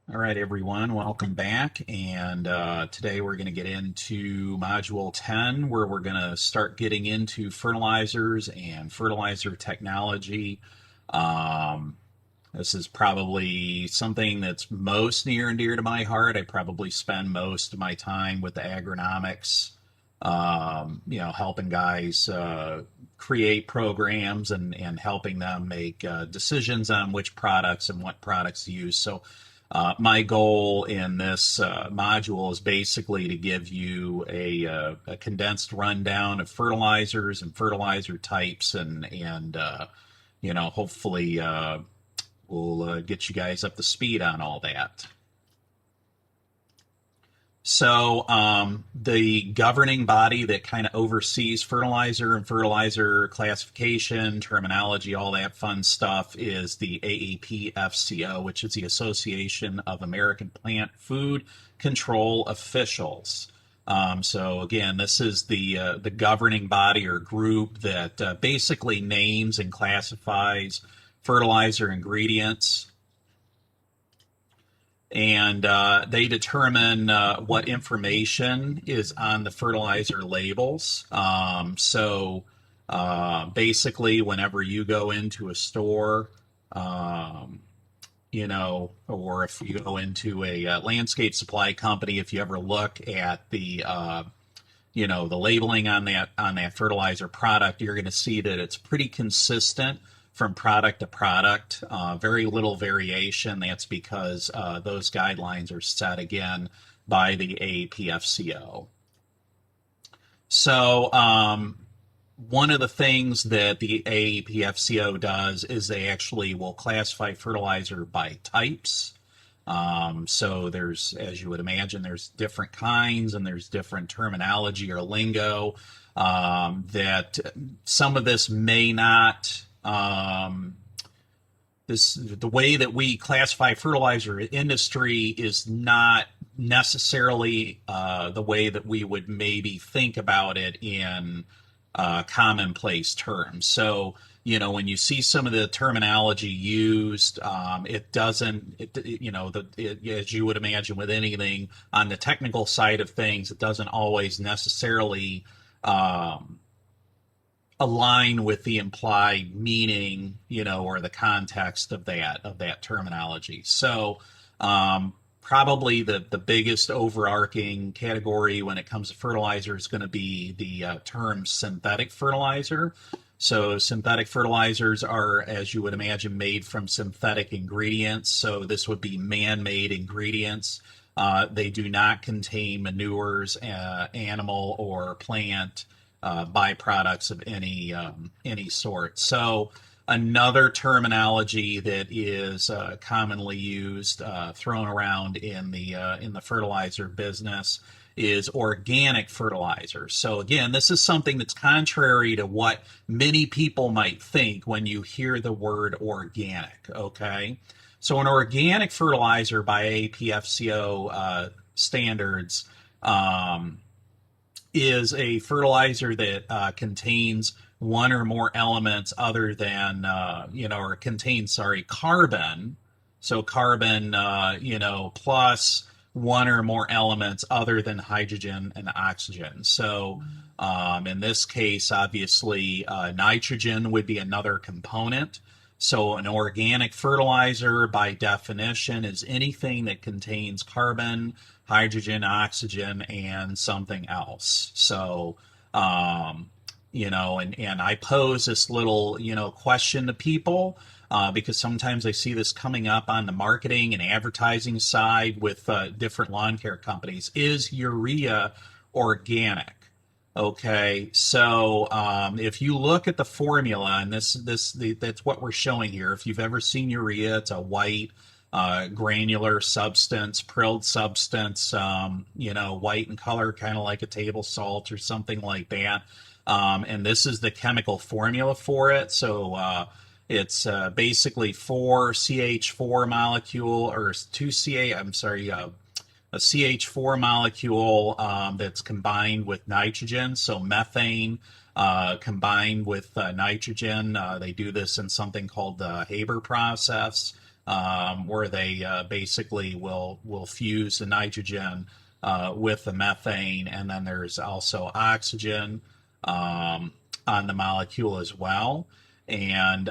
All right, everyone, welcome back. And today we're going to get into Module 10, where we're going to start getting into fertilizers and fertilizer technology. Um, this is probably something that's most near and dear to my heart. I probably spend most of my time with the agronomics, helping guys create programs and helping them make decisions on which products and what products to use. So my goal in this module is basically to give you a condensed rundown of fertilizers and fertilizer types, and hopefully we'll get you guys up to speed on all that. So the governing body that kind of oversees fertilizer and fertilizer classification, terminology, all that fun stuff is the AAPFCO, which is the Association of American Plant Food Control Officials. So again, this is the governing body or group that basically names and classifies fertilizer ingredients, and they determine what information is on the fertilizer labels. Basically, whenever you go into a store, or if you go into a landscape supply company, if you ever look at the labeling on that fertilizer product, you're going to see that it's pretty consistent from product to product. Very little variation. That's because those guidelines are set again by the AAPFCO. So one of the things that the AAPFCO does is they actually will classify fertilizer by types. So there's, as you would imagine, there's different kinds and there's different terminology or lingo that some of this may not. The way that we classify fertilizer industry is not necessarily the way that we would maybe think about it in commonplace terms. So, when you see some of the terminology used, it doesn't, as you would imagine with anything on the technical side of things, it doesn't always necessarily align with the implied meaning, or the context of that terminology. So, probably the biggest overarching category when it comes to fertilizer is going to be the term synthetic fertilizer. So synthetic fertilizers are, as you would imagine, made from synthetic ingredients. So this would be man-made ingredients. They do not contain manures, animal or plant byproducts of any sort. So another terminology that is commonly used, thrown around in the fertilizer business, is organic fertilizer. So again, this is something that's contrary to what many people might think when you hear the word organic. Okay, so an organic fertilizer by APFCO standards is a fertilizer that contains one or more elements other than, or contains, carbon. So carbon, plus one or more elements other than hydrogen and oxygen. So in this case, obviously, nitrogen would be another component. So an organic fertilizer, by definition, is anything that contains carbon, hydrogen, oxygen, and something else. So, and I pose this little, question to people because sometimes I see this coming up on the marketing and advertising side with different lawn care companies. Is urea organic? Okay, so if you look at the formula, and that's what we're showing here. If you've ever seen urea, it's a white granular substance, prilled substance, white in color, kind of like a table salt or something like that. And this is the chemical formula for it. So it's basically 4CH4 molecule, or 2CA, I'm sorry, a CH4 molecule that's combined with nitrogen, so methane combined with nitrogen. They do this in something called the Haber process. where they basically will fuse the nitrogen with the methane, and then there's also oxygen on the molecule as well. And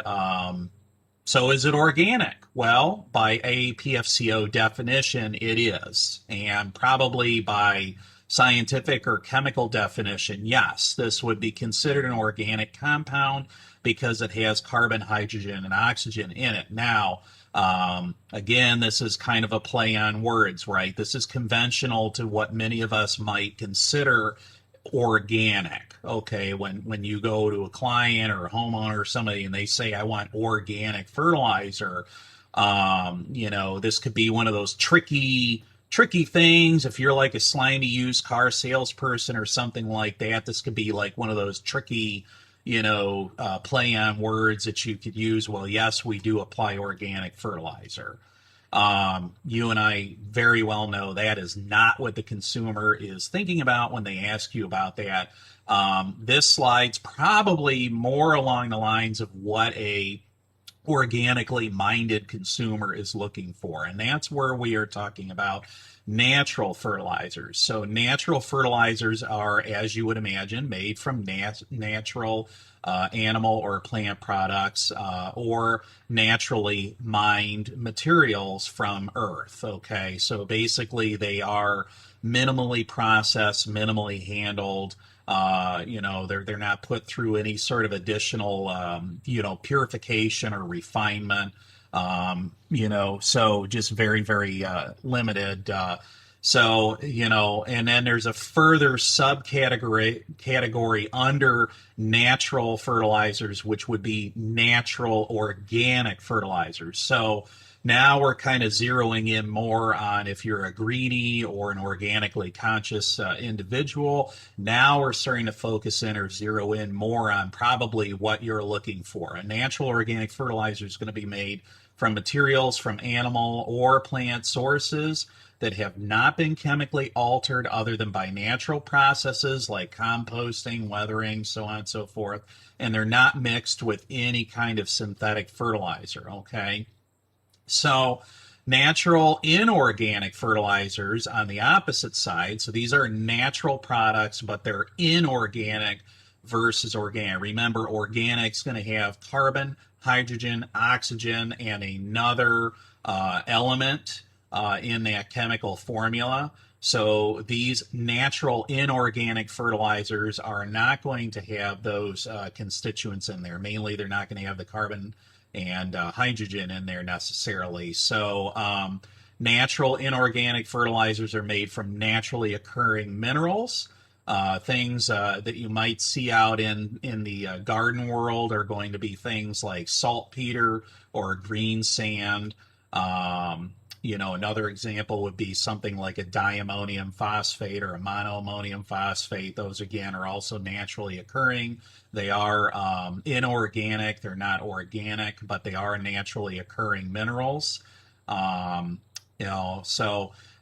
so is it organic? Well, by APFCO definition, it is. And probably by scientific or chemical definition, yes, this would be considered an organic compound because it has carbon, hydrogen, and oxygen in it. Now, again, this is kind of a play on words, right? This is conventional to what many of us might consider organic. Okay, when you go to a client or a homeowner or somebody and they say, I want organic fertilizer, this could be one of those tricky things. If you're like a slimy used car salesperson or something like that, this could be like one of those tricky, play on words that you could use. Well, yes, we do apply organic fertilizer. You and I very well know that is not what the consumer is thinking about when they ask you about that. This slide's probably more along the lines of what a organically minded consumer is looking for, and that's where we are talking about natural fertilizers. So natural fertilizers are, as you would imagine, made from natural animal or plant products or naturally mined materials from earth. Okay, so basically they are minimally processed, minimally handled. They're not put through any sort of additional purification or refinement. So just very, very limited. And then there's a further subcategory under natural fertilizers, which would be natural organic fertilizers. So now we're kind of zeroing in more on if you're a greenie or an organically conscious individual. Now we're starting to focus in or zero in more on probably what you're looking for. A natural organic fertilizer is going to be made from materials from animal or plant sources that have not been chemically altered other than by natural processes like composting, weathering, so on and so forth. And they're not mixed with any kind of synthetic fertilizer, okay? So natural inorganic fertilizers on the opposite side. So these are natural products, but they're inorganic versus organic. Remember, organic's going to have carbon, hydrogen, oxygen, and another element in that chemical formula. So these natural inorganic fertilizers are not going to have those constituents in there. Mainly, they're not going to have the carbon and hydrogen in there necessarily. So natural inorganic fertilizers are made from naturally occurring minerals. Things that you might see out in the garden world are going to be things like saltpeter or green sand. Another example would be something like a diammonium phosphate or a monoammonium phosphate. Those, again, are also naturally occurring. They are inorganic. They're not organic, but they are naturally occurring minerals. So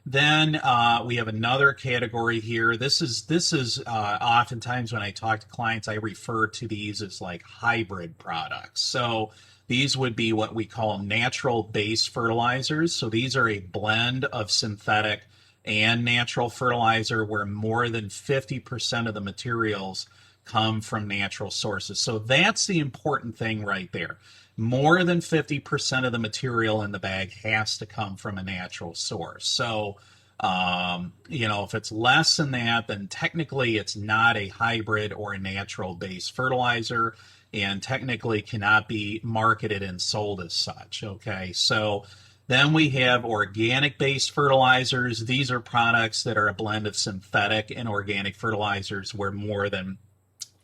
then we have another category here. This is oftentimes when I talk to clients, I refer to these as like hybrid products. So these would be what we call natural base fertilizers. So these are a blend of synthetic and natural fertilizer where more than 50% of the materials come from natural sources. So that's the important thing right there. More than 50% of the material in the bag has to come from a natural source. So, if it's less than that, then technically it's not a hybrid or a natural base fertilizer and technically cannot be marketed and sold as such. Okay, so then we have organic based fertilizers. These are products that are a blend of synthetic and organic fertilizers where more than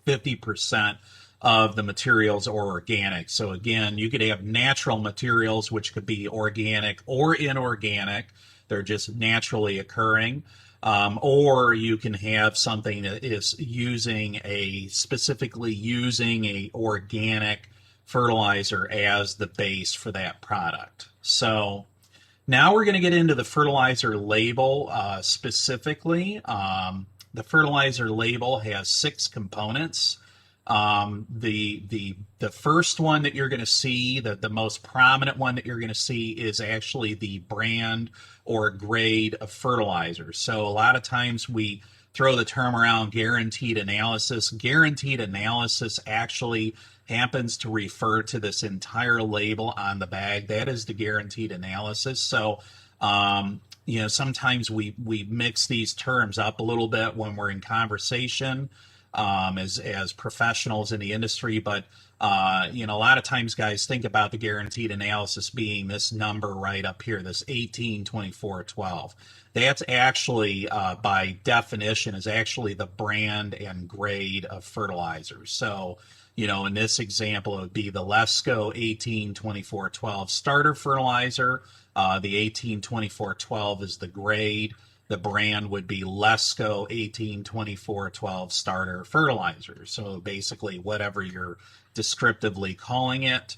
50% of the materials are organic. So again, you could have natural materials, which could be organic or inorganic. They're just naturally occurring. Or you can have something that is specifically using a organic fertilizer as the base for that product. So now we're going to get into the fertilizer label specifically. The fertilizer label has 6 components. The first one that you're going to see, the most prominent one that you're going to see, is actually the brand or grade of fertilizer. So a lot of times we throw the term around guaranteed analysis. Guaranteed analysis actually happens to refer to this entire label on the bag. That is the guaranteed analysis. So sometimes we mix these terms up a little bit when we're in conversation as professionals in the industry. But a lot of times guys think about the guaranteed analysis being this number right up here, this 18, 24, 12. That's actually, by definition, is actually the brand and grade of fertilizers. So, in this example, it would be the Lesco 18, 24, 12 starter fertilizer. The 18, 24, 12 is the grade. The brand would be Lesco 18, 24, 12 starter fertilizer. So basically whatever you're descriptively calling it.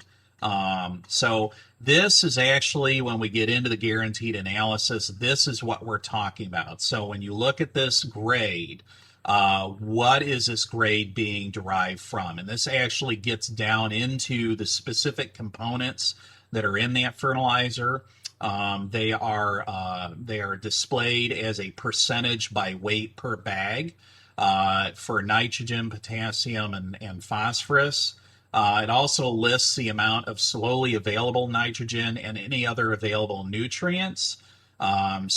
So this is actually, when we get into the guaranteed analysis, this is what we're talking about. So when you look at this grade, what is this grade being derived from? And this actually gets down into the specific components that are in that fertilizer. They are displayed as a percentage by weight per bag for nitrogen, potassium, and phosphorus. It also lists the amount of slowly available nitrogen and any other available nutrients. And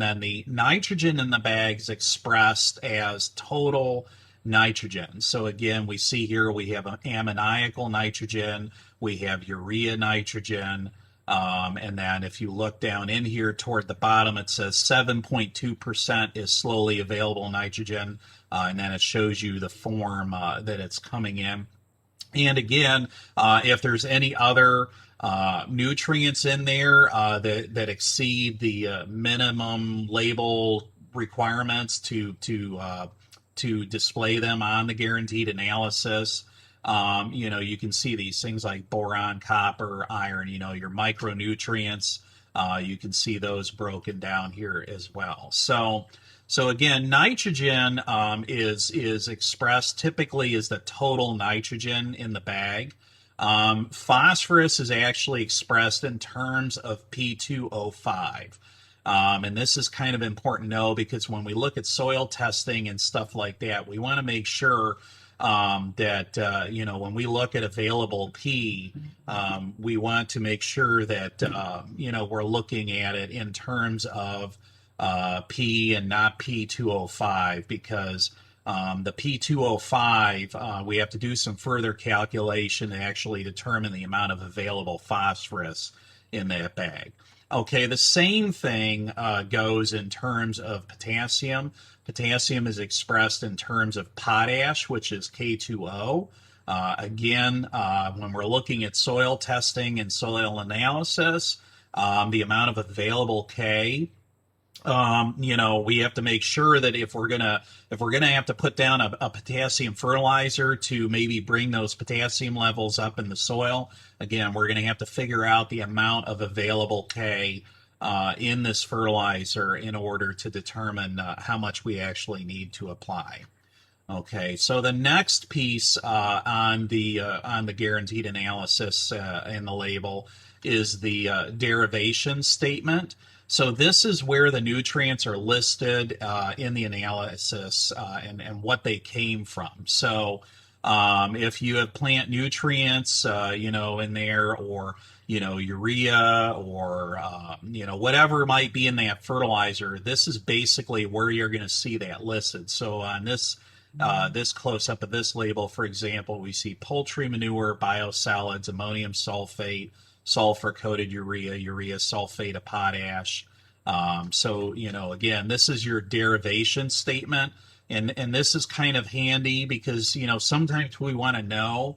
then the nitrogen in the bag is expressed as total nitrogen. So again, we see here we have ammoniacal nitrogen, we have urea nitrogen, and then if you look down in here toward the bottom, it says 7.2% is slowly available nitrogen, and then it shows you the form that it's coming in. And again, if there's any other nutrients in there that exceed the minimum label requirements to display them on the guaranteed analysis, you can see these things like boron, copper, iron, your micronutrients. You can see those broken down here as well. So again, nitrogen is expressed typically as the total nitrogen in the bag. Phosphorus is actually expressed in terms of P2O5. And this is kind of important to know, because when we look at soil testing and stuff like that, we want to make sure that when we look at available P, we want to make sure that we're looking at it in terms of P and not P2O5, because the P2O5, we have to do some further calculation to actually determine the amount of available phosphorus in that bag. Okay, the same thing goes in terms of potassium. Potassium is expressed in terms of potash, which is K2O. Again, when we're looking at soil testing and soil analysis, the amount of available K, we have to make sure that if we're gonna have to put down a potassium fertilizer to maybe bring those potassium levels up in the soil, again, we're gonna have to figure out the amount of available K in this fertilizer in order to determine how much we actually need to apply. Okay, so the next piece on the guaranteed analysis in the label is the derivation statement. So this is where the nutrients are listed in the analysis and what they came from. So if you have plant nutrients, in there, or urea, or whatever might be in that fertilizer, this is basically where you're going to see that listed. So on this close up of this label, for example, we see poultry manure, biosolids, ammonium sulfate, sulfur-coated urea, urea sulfate of potash. So, again, this is your derivation statement, and this is kind of handy because, sometimes we want to know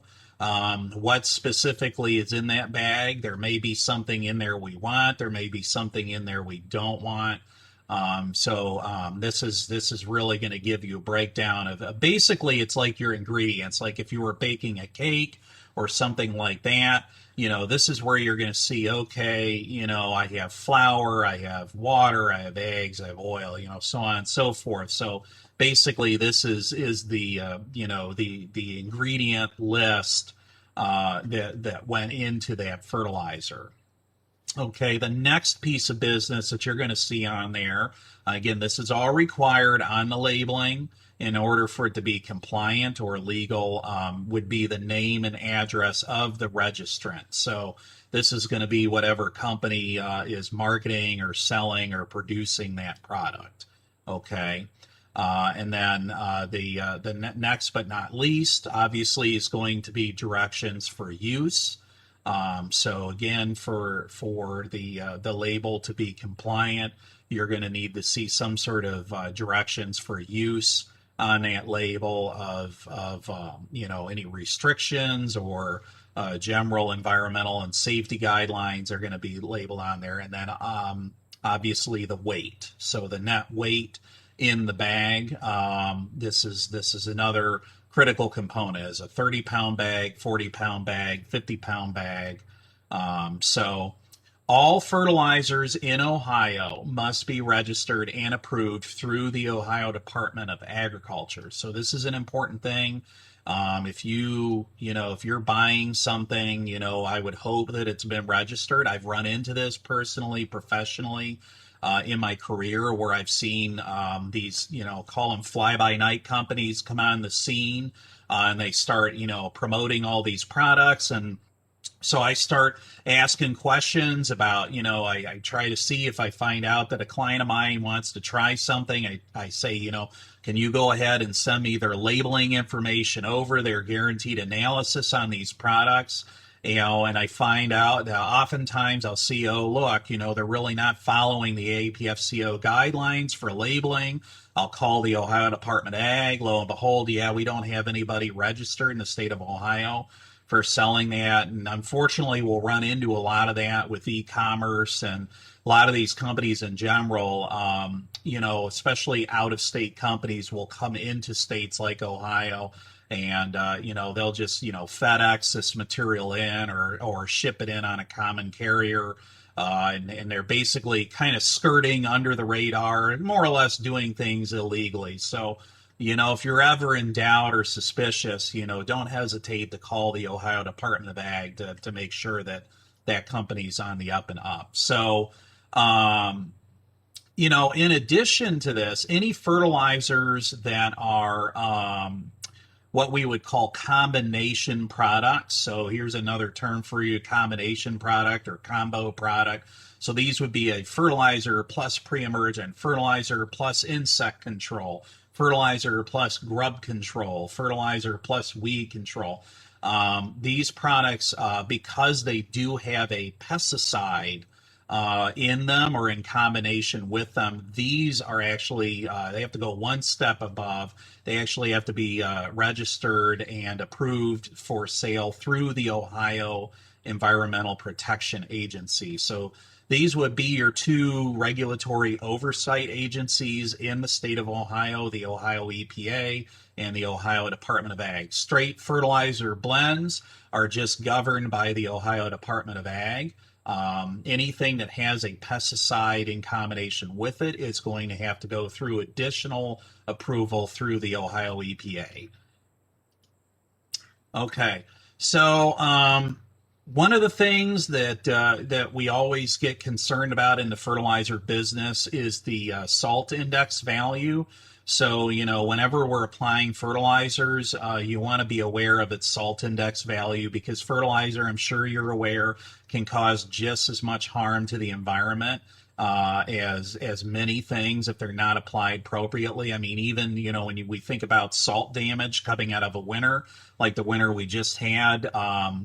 what specifically is in that bag. There may be something in there we want. There may be something in there we don't want. This is really going to give you a breakdown of basically it's like your ingredients. Like if you were baking a cake or something like that, this is where you're going to see, okay, I have flour, I have water, I have eggs, I have oil, so on and so forth. So basically, this is the the ingredient list that went into that fertilizer. Okay, the next piece of business that you're going to see on there, again, this is all required on the labeling in order for it to be compliant or legal, would be the name and address of the registrant. So this is going to be whatever company is marketing or selling or producing that product. Okay. And then the next but not least, obviously, is going to be directions for use. So again, for the label to be compliant, you're going to need to see some sort of directions for use on that label of any restrictions or general environmental and safety guidelines are going to be labeled on there, and then obviously the weight. So the net weight in the bag. This is another critical component. Is a 30-pound bag, 40-pound bag, 50-pound bag. So all fertilizers in Ohio must be registered and approved through the Ohio Department of Agriculture. So this is an important thing. If if you're buying something, I would hope that it's been registered. I've run into this personally, professionally, in my career, where I've seen these, call them fly-by-night companies come on the scene, and they start, promoting all these products. And so I start asking questions about, I try to see if I find out that a client of mine wants to try something. I say, can you go ahead and send me their labeling information over, their guaranteed analysis on these products? And I find out that oftentimes I'll see, oh, look, they're really not following the APFCO guidelines for labeling. I'll call the Ohio Department of Ag. Lo and behold, yeah, we don't have anybody registered in the state of Ohio for selling that. And unfortunately, we'll run into a lot of that with e-commerce and a lot of these companies in general, especially out-of-state companies will come into states like Ohio, and they'll just FedEx this material in or ship it in on a common carrier, and they're basically kind of skirting under the radar and more or less doing things illegally. So if you're ever in doubt or suspicious, don't hesitate to call the Ohio Department of Ag to make sure that that company's on the up and up. So in addition to this, any fertilizers that are what we would call combination products. So here's another term for you, combination product or combo product. So these would be a fertilizer plus pre-emergent, fertilizer plus insect control, fertilizer plus grub control, fertilizer plus weed control. These products, because they do have a pesticide in them or in combination with them, these are actually, they have to go one step above. They actually have to be registered and approved for sale through the Ohio Environmental Protection Agency. So these would be your two regulatory oversight agencies in the state of Ohio, the Ohio EPA and the Ohio Department of Ag. Straight fertilizer blends are just governed by the Ohio Department of Ag. Anything that has a pesticide in combination with it is going to have to go through additional approval through the Ohio EPA. Okay, so one of the things that we always get concerned about in the fertilizer business is the salt index value. So, whenever we're applying fertilizers, you want to be aware of its salt index value, because fertilizer, I'm sure you're aware, can cause just as much harm to the environment as many things if they're not applied appropriately. I mean, even, when we think about salt damage coming out of a winter, like the winter we just had,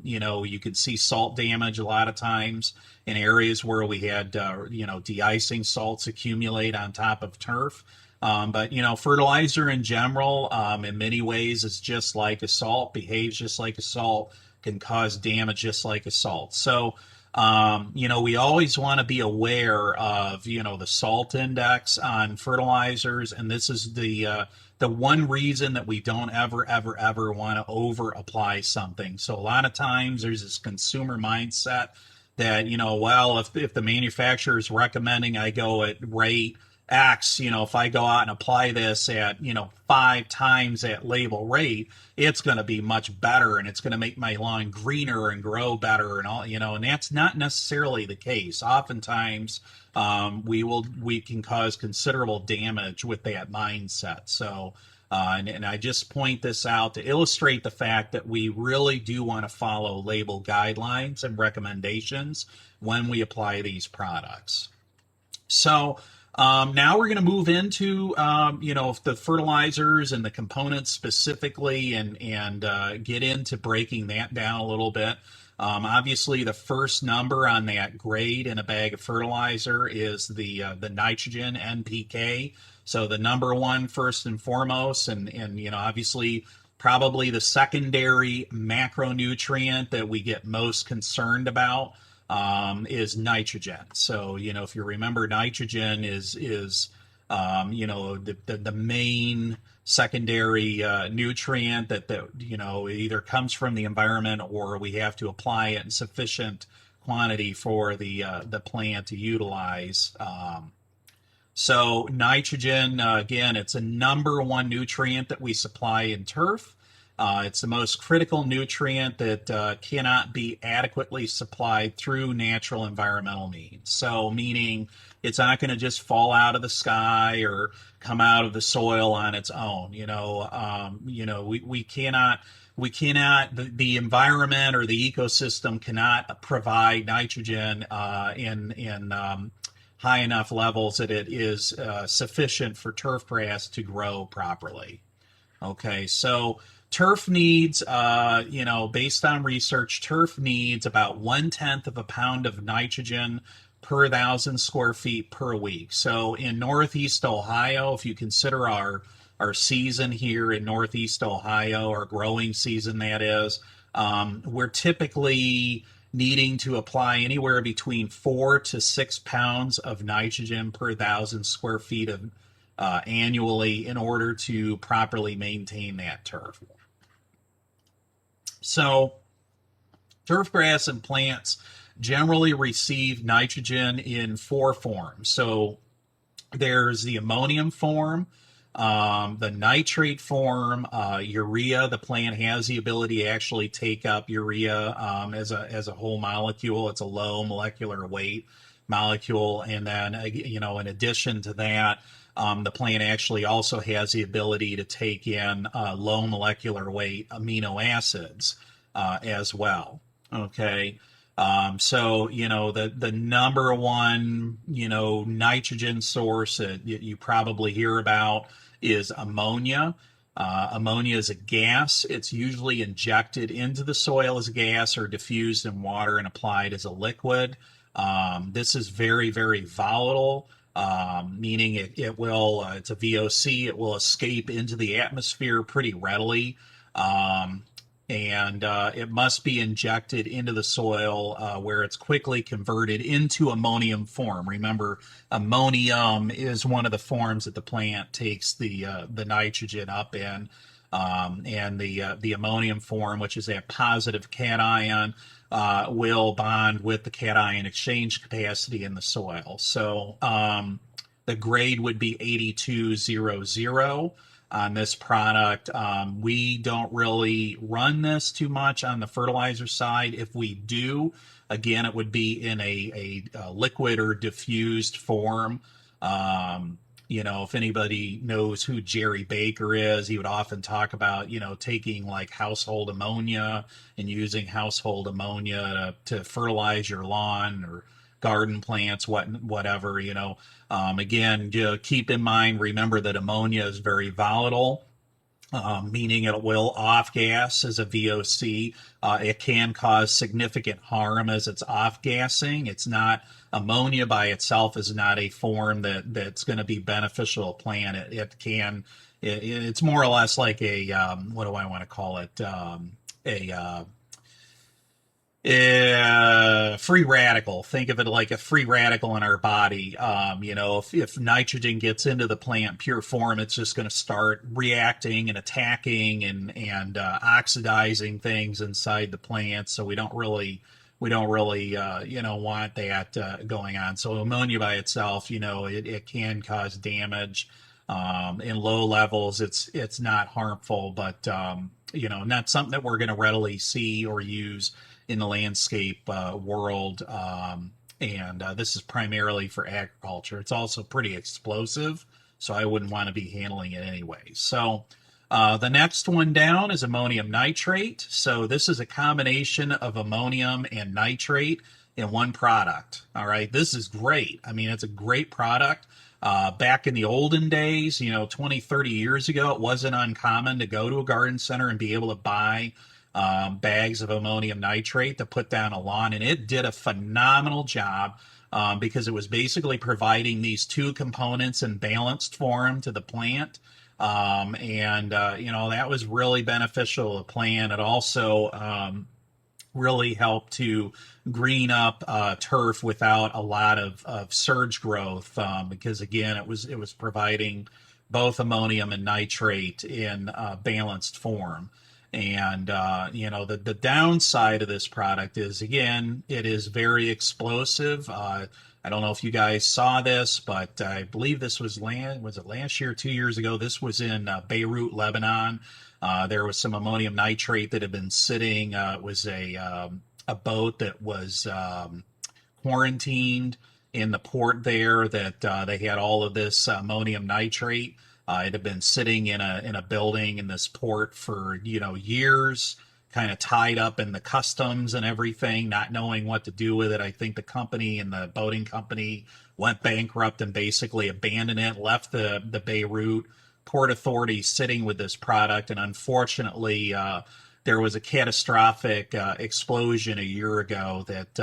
you could see salt damage a lot of times in areas where we had, de-icing salts accumulate on top of turf. But fertilizer in general, in many ways, is just like a salt, behaves just like a salt, can cause damage just like a salt. So We always want to be aware of, the salt index on fertilizers, and this is the one reason that we don't ever want to over apply something. So a lot of times there's this consumer mindset that, well, if the manufacturer is recommending I go at rate X, if I go out and apply this at, 5 times that label rate, it's going to be much better and it's going to make my lawn greener and grow better and all, and that's not necessarily the case. Oftentimes, we can cause considerable damage with that mindset. So, and I just point this out to illustrate the fact that we really do want to follow label guidelines and recommendations when we apply these products. So now we're going to move into, the fertilizers and the components specifically and get into breaking that down a little bit. Obviously, the first number on that grade in a bag of fertilizer is the nitrogen NPK. So the number one first and foremost, and obviously probably the secondary macronutrient that we get most concerned about is nitrogen. So if you remember, nitrogen is the main secondary nutrient that either comes from the environment or we have to apply it in sufficient quantity for the plant to utilize. So nitrogen, again, it's a number one nutrient that we supply in turf. It's the most critical nutrient that cannot be adequately supplied through natural environmental means. So meaning it's not going to just fall out of the sky or come out of the soil on its own. We cannot, the environment or the ecosystem cannot provide nitrogen in high enough levels that it is sufficient for turf grass to grow properly. Okay, so turf needs, based on research, turf needs about 1/10 of a pound of nitrogen per 1,000 square feet per week. So in Northeast Ohio, if you consider our season here in Northeast Ohio, our growing season that is, we're typically needing to apply anywhere between 4 to 6 pounds of nitrogen per 1,000 square feet of annually in order to properly maintain that turf. So turf grass and plants generally receive nitrogen in 4 forms. So there's the ammonium form, the nitrate form, urea. The plant has the ability to actually take up urea as a whole molecule. It's a low molecular weight molecule. And then, in addition to that, the plant actually also has the ability to take in low molecular weight amino acids as well. Okay. So, the number one, nitrogen source that you probably hear about is ammonia. Ammonia is a gas. It's usually injected into the soil as a gas or diffused in water and applied as a liquid. This is very, very volatile, meaning it will, it's a VOC, it will escape into the atmosphere pretty readily. And it must be injected into the soil where it's quickly converted into ammonium form. Remember, ammonium is one of the forms that the plant takes the nitrogen up in, and the ammonium form, which is a positive cation, will bond with the cation exchange capacity in the soil. So the grade would be 8200. On this product. We don't really run this too much on the fertilizer side. If we do, again, it would be in a liquid or diffused form. If anybody knows who Jerry Baker is, he would often talk about, taking like household ammonia and using household ammonia to fertilize your lawn or garden plants, whatever, Again, keep in mind, remember that ammonia is very volatile, meaning it will off gas as a VOC. It can cause significant harm as it's off gassing. It's not, ammonia by itself is not a form that's going to be beneficial to plant. It's more or less like a, what do I want to call it? Free radical. Think of it like a free radical in our body. If nitrogen gets into the plant pure form, it's just going to start reacting and attacking and oxidizing things inside the plant. So we don't really want that going on. So ammonia by itself, it can cause damage. In low levels, it's not harmful, but not something that we're going to readily see or use in the landscape world. And this is primarily for agriculture. It's also pretty explosive, so I wouldn't want to be handling it anyway. So the next one down is ammonium nitrate. So this is a combination of ammonium and nitrate in one product. All right, this is great. I mean, it's a great product. Back in the olden days, 20, 30 years ago, it wasn't uncommon to go to a garden center and be able to buy bags of ammonium nitrate to put down a lawn, and it did a phenomenal job because it was basically providing these two components in balanced form to the plant. That was really beneficial to the plant. It also really helped to green up turf without a lot of surge growth because again it was providing both ammonium and nitrate in balanced form. And the downside of this product is again it is very explosive. I don't know if you guys saw this, but I believe this was it last year, 2 years ago? This was in Beirut, Lebanon. There was some ammonium nitrate that had been sitting. It was a boat that was quarantined in the port there that they had all of this ammonium nitrate. It had been sitting in a building in this port for years, kind of tied up in the customs and everything, not knowing what to do with it. I think the company and the boating company went bankrupt and basically abandoned it, left the Beirut port authority sitting with this product, and unfortunately there was a catastrophic explosion a year ago that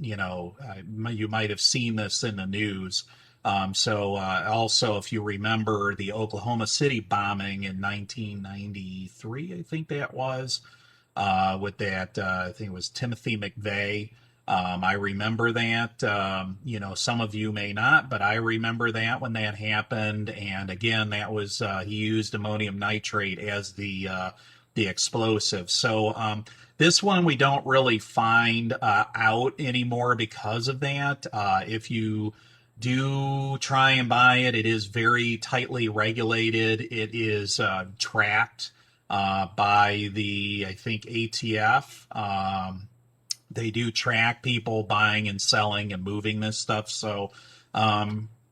you might have seen this in the news. Also, if you remember the Oklahoma City bombing in 1993, I think that was, with that, I think it was Timothy McVeigh. I remember that. Some of you may not, but I remember that when that happened. And again, that was he used ammonium nitrate as the explosive. So this one we don't really find out anymore because of that. If you do try and buy it, it is very tightly regulated. It is tracked by the, I think, ATF. They do track people buying and selling and moving this stuff. So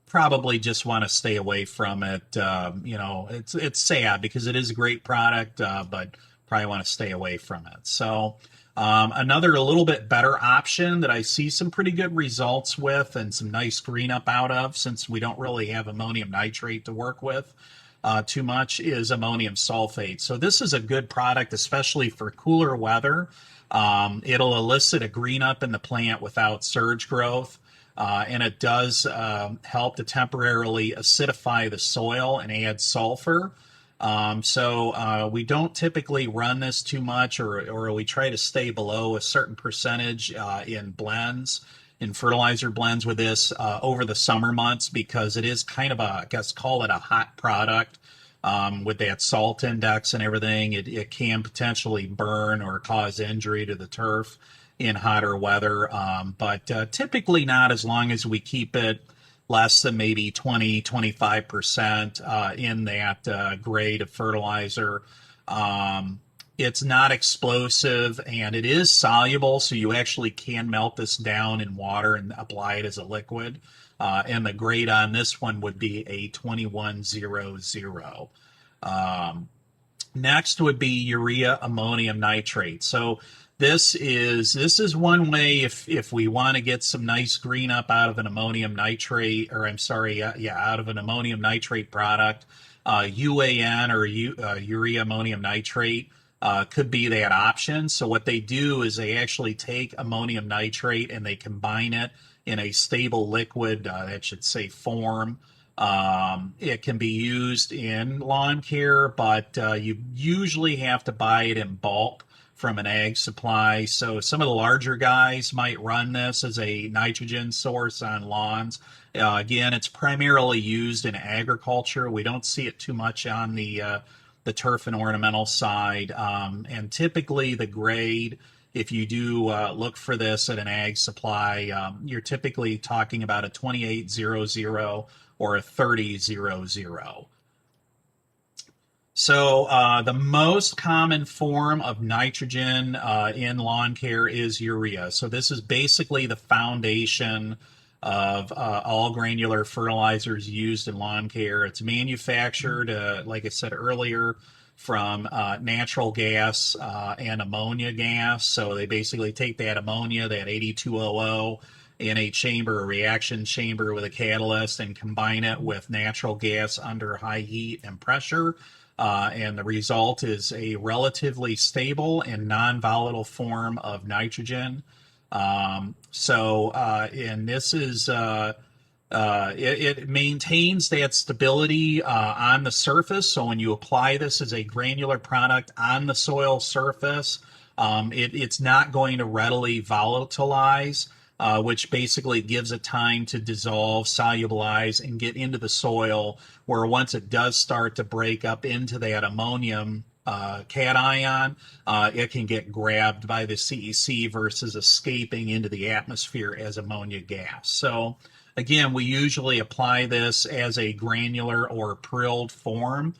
probably just want to stay away from it. It's sad because it is a great product, but probably want to stay away from it. So another a little bit better option that I see some pretty good results with and some nice green up out of, since we don't really have ammonium nitrate to work with too much, is ammonium sulfate. So this is a good product, especially for cooler weather. It'll elicit a green up in the plant without surge growth. And it does help to temporarily acidify the soil and add sulfur. So we don't typically run this too much, or we try to stay below a certain percentage in blends, in fertilizer blends with this over the summer months, because it is kind of I guess call it a hot product. With that salt index and everything, it can potentially burn or cause injury to the turf in hotter weather, but typically not, as long as we keep it less than maybe 20-25% in that grade of fertilizer. It's not explosive and it is soluble, so you actually can melt this down in water and apply it as a liquid. And the grade on this one would be a 2100. Next would be urea ammonium nitrate. So this is one way if we want to get some nice green up out of an ammonium nitrate, or I'm sorry, out of an ammonium nitrate product. UAN or urea ammonium nitrate could be that option. So what they do is they actually take ammonium nitrate and they combine it in a stable liquid, that should say form. It can be used in lawn care, but you usually have to buy it in bulk from an ag supply. So some of the larger guys might run this as a nitrogen source on lawns. Again, it's primarily used in agriculture. We don't see it too much on the turf and ornamental side. And typically the grade, if you do look for this at an ag supply, you're typically talking about a 2800 or a 3000. So the most common form of nitrogen in lawn care is urea. So this is basically the foundation of all granular fertilizers used in lawn care. It's manufactured, like I said earlier, from natural gas and ammonia gas. So they basically take that ammonia, that 8200, in a chamber, a reaction chamber with a catalyst, and combine it with natural gas under high heat and pressure. And the result is a relatively stable and non-volatile form of nitrogen. And this is it maintains that stability on the surface. So when you apply this as a granular product on the soil surface, it's not going to readily volatilize, which basically gives it time to dissolve, solubilize, and get into the soil, where once it does start to break up into that ammonium cation, it can get grabbed by the CEC versus escaping into the atmosphere as ammonia gas. So again, we usually apply this as a granular or prilled form.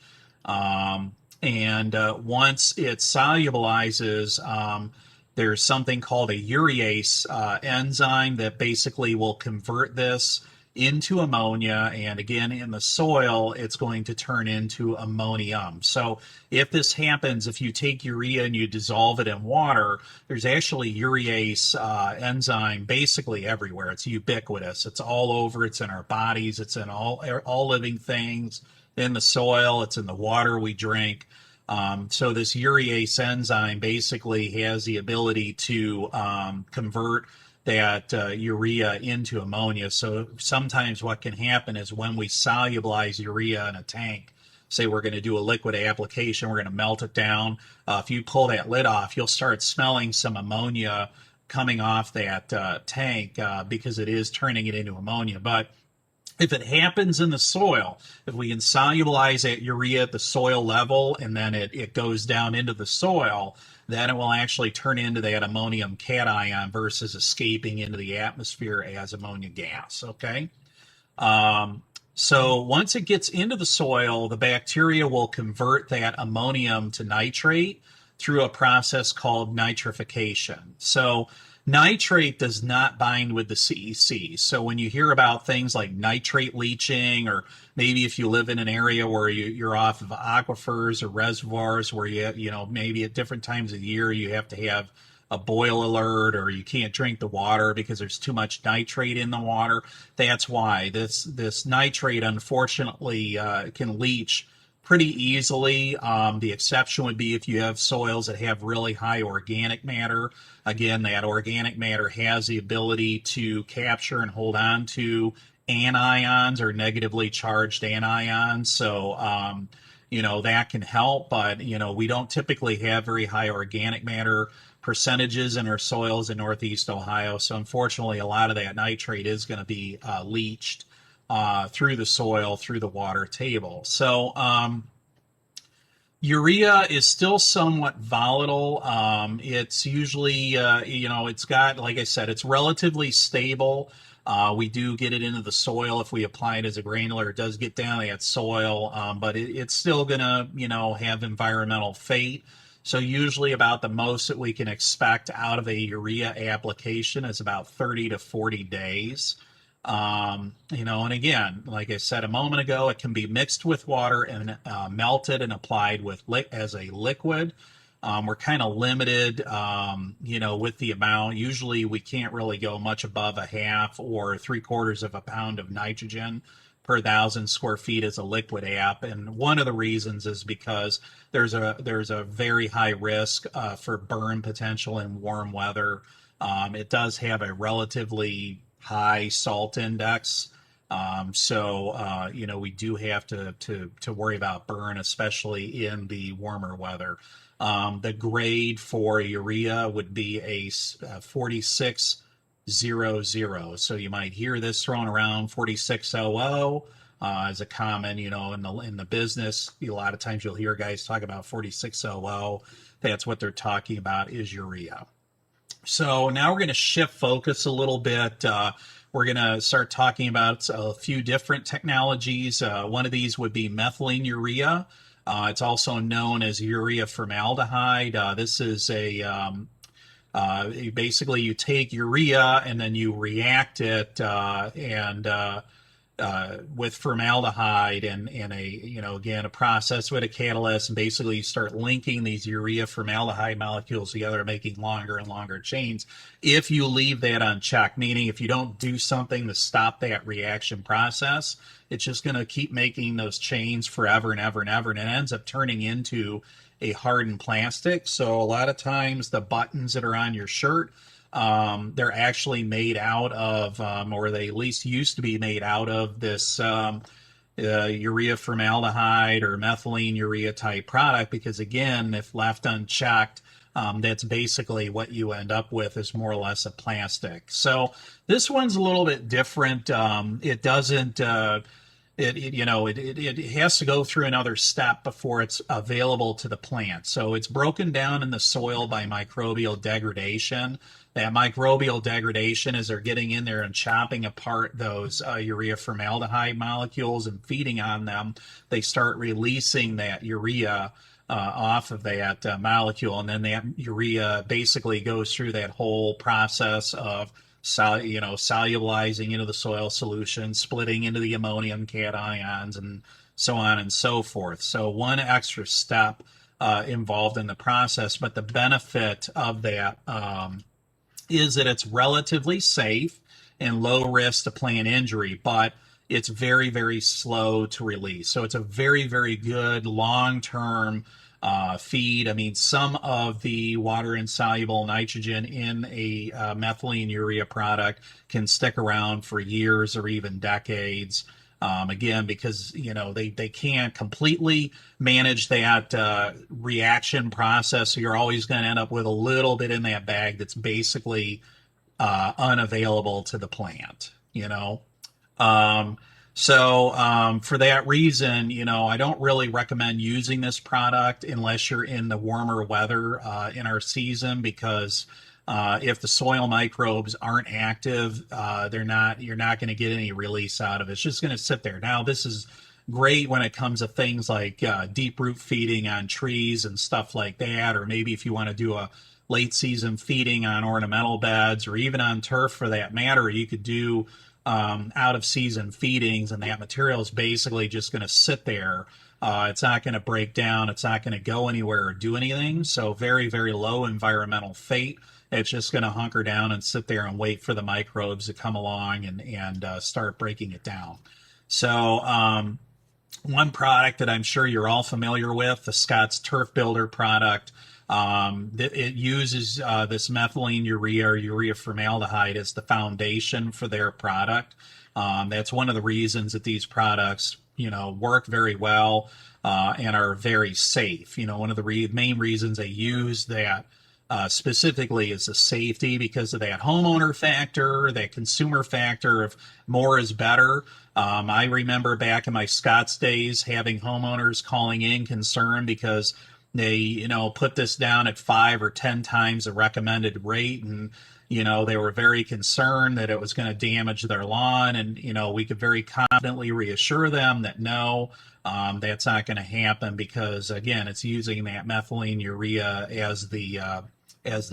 Once it solubilizes, there's something called a urease enzyme that basically will convert this into ammonia, and again, in the soil, it's going to turn into ammonium. So if this happens, if you take urea and you dissolve it in water, there's actually urease enzyme basically everywhere. It's ubiquitous. It's all over. It's in our bodies. It's in all living things, in the soil. It's in the water we drink. So this urease enzyme basically has the ability to convert that urea into ammonia. So sometimes what can happen is when we solubilize urea in a tank, say we're going to do a liquid application, we're going to melt it down. If you pull that lid off, you'll start smelling some ammonia coming off that tank because it is turning it into ammonia. But if it happens in the soil, if we can solubilize that urea at the soil level and then it goes down into the soil, then it will actually turn into that ammonium cation versus escaping into the atmosphere as ammonia gas, okay? So once it gets into the soil, the bacteria will convert that ammonium to nitrate through a process called nitrification. So nitrate does not bind with the CEC. So when you hear about things like nitrate leaching, or maybe if you live in an area where you're off of aquifers or reservoirs where you know, maybe at different times of the year you have to have a boil alert, or you can't drink the water because there's too much nitrate in the water, that's why. This nitrate, unfortunately, can leach pretty easily. The exception would be if you have soils that have really high organic matter. Again, that organic matter has the ability to capture and hold on to anions or negatively charged anions. So, you know, that can help, but, you know, we don't typically have very high organic matter percentages in our soils in Northeast Ohio. So unfortunately, a lot of that nitrate is going to be leached through the soil, through the water table. So urea is still somewhat volatile. It's usually, you know, it's got, like I said, it's relatively stable. We do get it into the soil. If we apply it as a granular, it does get down that soil, but it's still going to, you know, have environmental fate. So usually about the most that we can expect out of a urea application is about 30 to 40 days. You know, and again, like I said a moment ago, it can be mixed with water and melted and applied with as a liquid. We're kind of limited, you know, with the amount. Usually we can't really go much above a half or 3/4 of a pound of nitrogen per 1,000 square feet as a liquid app. And one of the reasons is because there's a very high risk for burn potential in warm weather. It does have a relatively high salt index. So, you know, we do have to worry about burn, especially in the warmer weather. The grade for urea would be a 4600. So you might hear this thrown around, 4600 as a common, in the business. A lot of times you'll hear guys talk about 4600. That's what they're talking about is urea. So now we're going to shift focus a little bit. We're going to start talking about a few different technologies. One of these would be methylene urea. It's also known as urea formaldehyde. This is basically you take urea and then you react it with formaldehyde and a process with a catalyst, and basically you start linking these urea formaldehyde molecules together, making longer and longer chains. If you leave that unchecked, meaning if you don't do something to stop that reaction process, it's just going to keep making those chains forever and ever and ever, and it ends up turning into a hardened plastic. So a lot of times the buttons that are on your shirt, they're actually made out of, or they at least used to be made out of this urea formaldehyde or methylene urea type product, because again, if left unchecked, that's basically what you end up with is more or less a plastic. So this one's a little bit different. It doesn't, it has to go through another step before it's available to the plant. So it's broken down in the soil by microbial degradation. That microbial degradation, as they're getting in there and chopping apart those urea formaldehyde molecules and feeding on them, they start releasing that urea off of that molecule, and then that urea basically goes through that whole process of solubilizing into the soil solution, splitting into the ammonium cations, and so on and so forth. So one extra step involved in the process, but the benefit of that is that it's relatively safe and low risk to plant injury, but it's very, very slow to release. So it's a very, very good long-term feed. I mean, some of the water insoluble nitrogen in a methylene urea product can stick around for years or even decades. Again, because they can't completely manage that reaction process, so you're always going to end up with a little bit in that bag that's basically unavailable to the plant. For that reason, I don't really recommend using this product unless you're in the warmer weather in our season, because if the soil microbes aren't active, you're not going to get any release out of it. It's just going to sit there. Now, this is great when it comes to things like deep root feeding on trees and stuff like that, or maybe if you want to do a late season feeding on ornamental beds, or even on turf for that matter, you could do out of season feedings, and that material is basically just going to sit there. It's not going to break down. It's not going to go anywhere or do anything. So very, very low environmental fate. It's just going to hunker down and sit there and wait for the microbes to come along and start breaking it down. So one product that I'm sure you're all familiar with, the Scott's Turf Builder product, it uses this methylene urea or urea formaldehyde as the foundation for their product. That's one of the reasons that these products, work very well and are very safe. One of the main reasons they use that specifically is the safety, because of that homeowner factor, that consumer factor of more is better. I remember back in my Scott's days having homeowners calling in concerned because they, put this down at 5 or 10 times the recommended rate, and they were very concerned that it was going to damage their lawn, and we could very confidently reassure them that no, that's not going to happen, because again, it's using that methylene urea as the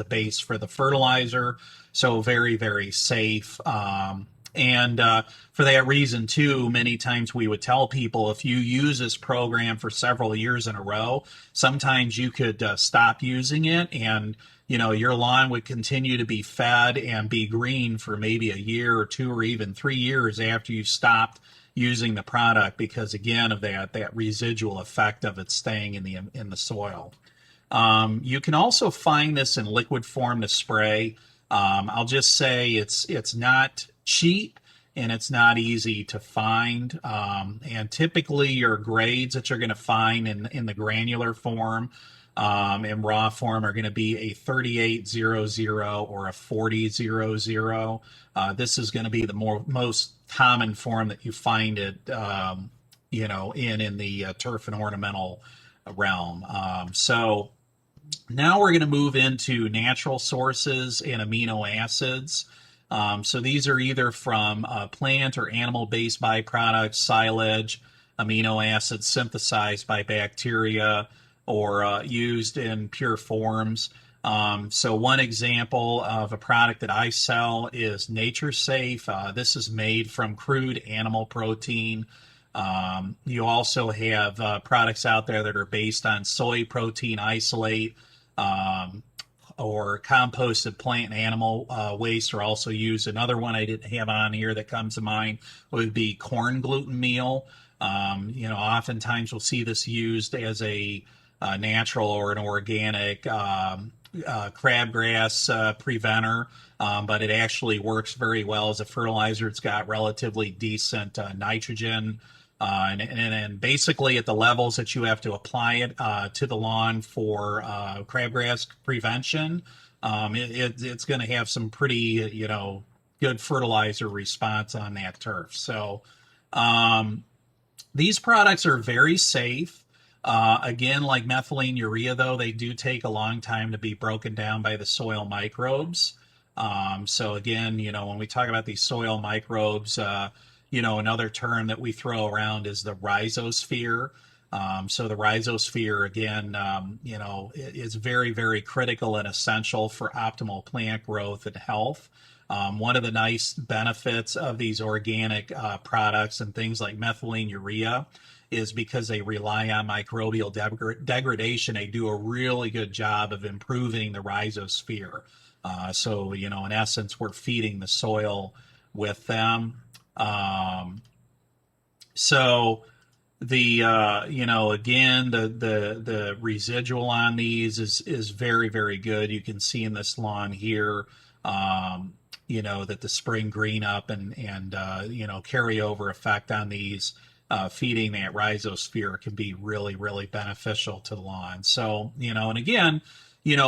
base for the fertilizer. So very, very safe. And for that reason, too, many times we would tell people, if you use this program for several years in a row, sometimes you could stop using it, and your lawn would continue to be fed and be green for maybe a year or 2 or even 3 years after you stopped using the product, because again of that residual effect of it staying in the soil. You can also find this in liquid form to spray. I'll just say it's not cheap and it's not easy to find. And typically your grades that you're going to find in the granular form in raw form are going to be a 3800 or a 4000. This is going to be the most common form that you find it, in the turf and ornamental realm. So now we're going to move into natural sources and amino acids. So these are either from plant or animal-based byproducts, silage, amino acids synthesized by bacteria, or used in pure forms. So one example of a product that I sell is Nature Safe. This is made from crude animal protein. You also have products out there that are based on soy protein isolate, or composted plant and animal waste are also used. Another one I didn't have on here that comes to mind would be corn gluten meal. Oftentimes we'll see this used as a natural or an organic crabgrass preventer, but it actually works very well as a fertilizer. It's got relatively decent nitrogen. And basically at the levels that you have to apply it to the lawn for crabgrass prevention, it's going to have some pretty, good fertilizer response on that turf. So these products are very safe. Again, like methylene urea, though, they do take a long time to be broken down by the soil microbes. So again, when we talk about these soil microbes, another term that we throw around is the rhizosphere. So the rhizosphere, again, is very, very critical and essential for optimal plant growth and health. One of the nice benefits of these organic products and things like methylene urea is because they rely on microbial degradation. They do a really good job of improving the rhizosphere. So, in essence, we're feeding the soil with them. So the again, the residual on these is very, very good. You can see in this lawn here, that the spring green up and carryover effect on these feeding that rhizosphere can be really, really beneficial to the lawn. So, and again,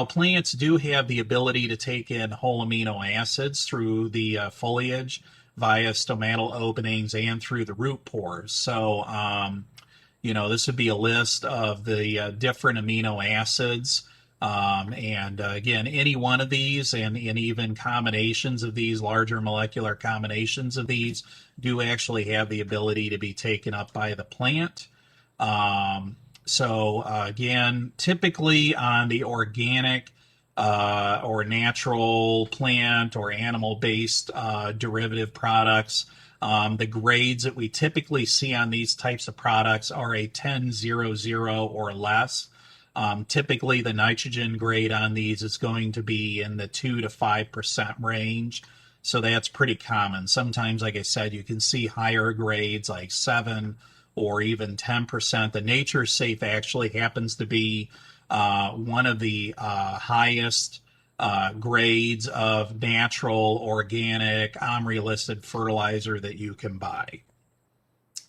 plants do have the ability to take in whole amino acids through the foliage via stomatal openings and through the root pores. So, this would be a list of the different amino acids. Again, any one of these and even combinations of these, larger molecular combinations of these, do actually have the ability to be taken up by the plant. Again, typically on the organic or natural plant or animal-based derivative products, the grades that we typically see on these types of products are a 10-0-0 or less. Typically, the nitrogen grade on these is going to be in the 2 to 5% range. So that's pretty common. Sometimes, like I said, you can see higher grades like 7 or even 10%. The Nature Safe actually happens to be one of the highest grades of natural, organic, OMRI-listed fertilizer that you can buy.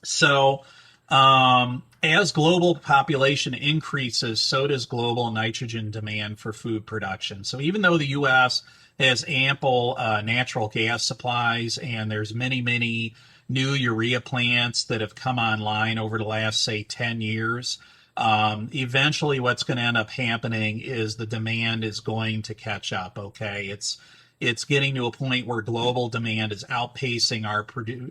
So, as global population increases, so does global nitrogen demand for food production. So even though the U.S. has ample natural gas supplies and there's many, many new urea plants that have come online over the last, say, 10 years, eventually what's going to end up happening is the demand is going to catch up, okay? It's getting to a point where global demand is outpacing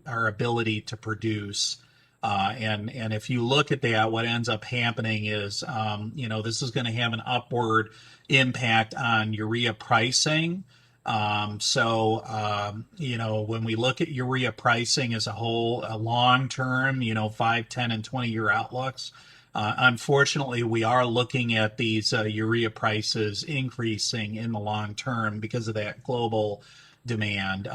our ability to produce. And if you look at that, what ends up happening is, this is going to have an upward impact on urea pricing. When we look at urea pricing as a whole, a long-term, 5, 10, and 20-year outlooks, unfortunately, we are looking at these urea prices increasing in the long term because of that global demand.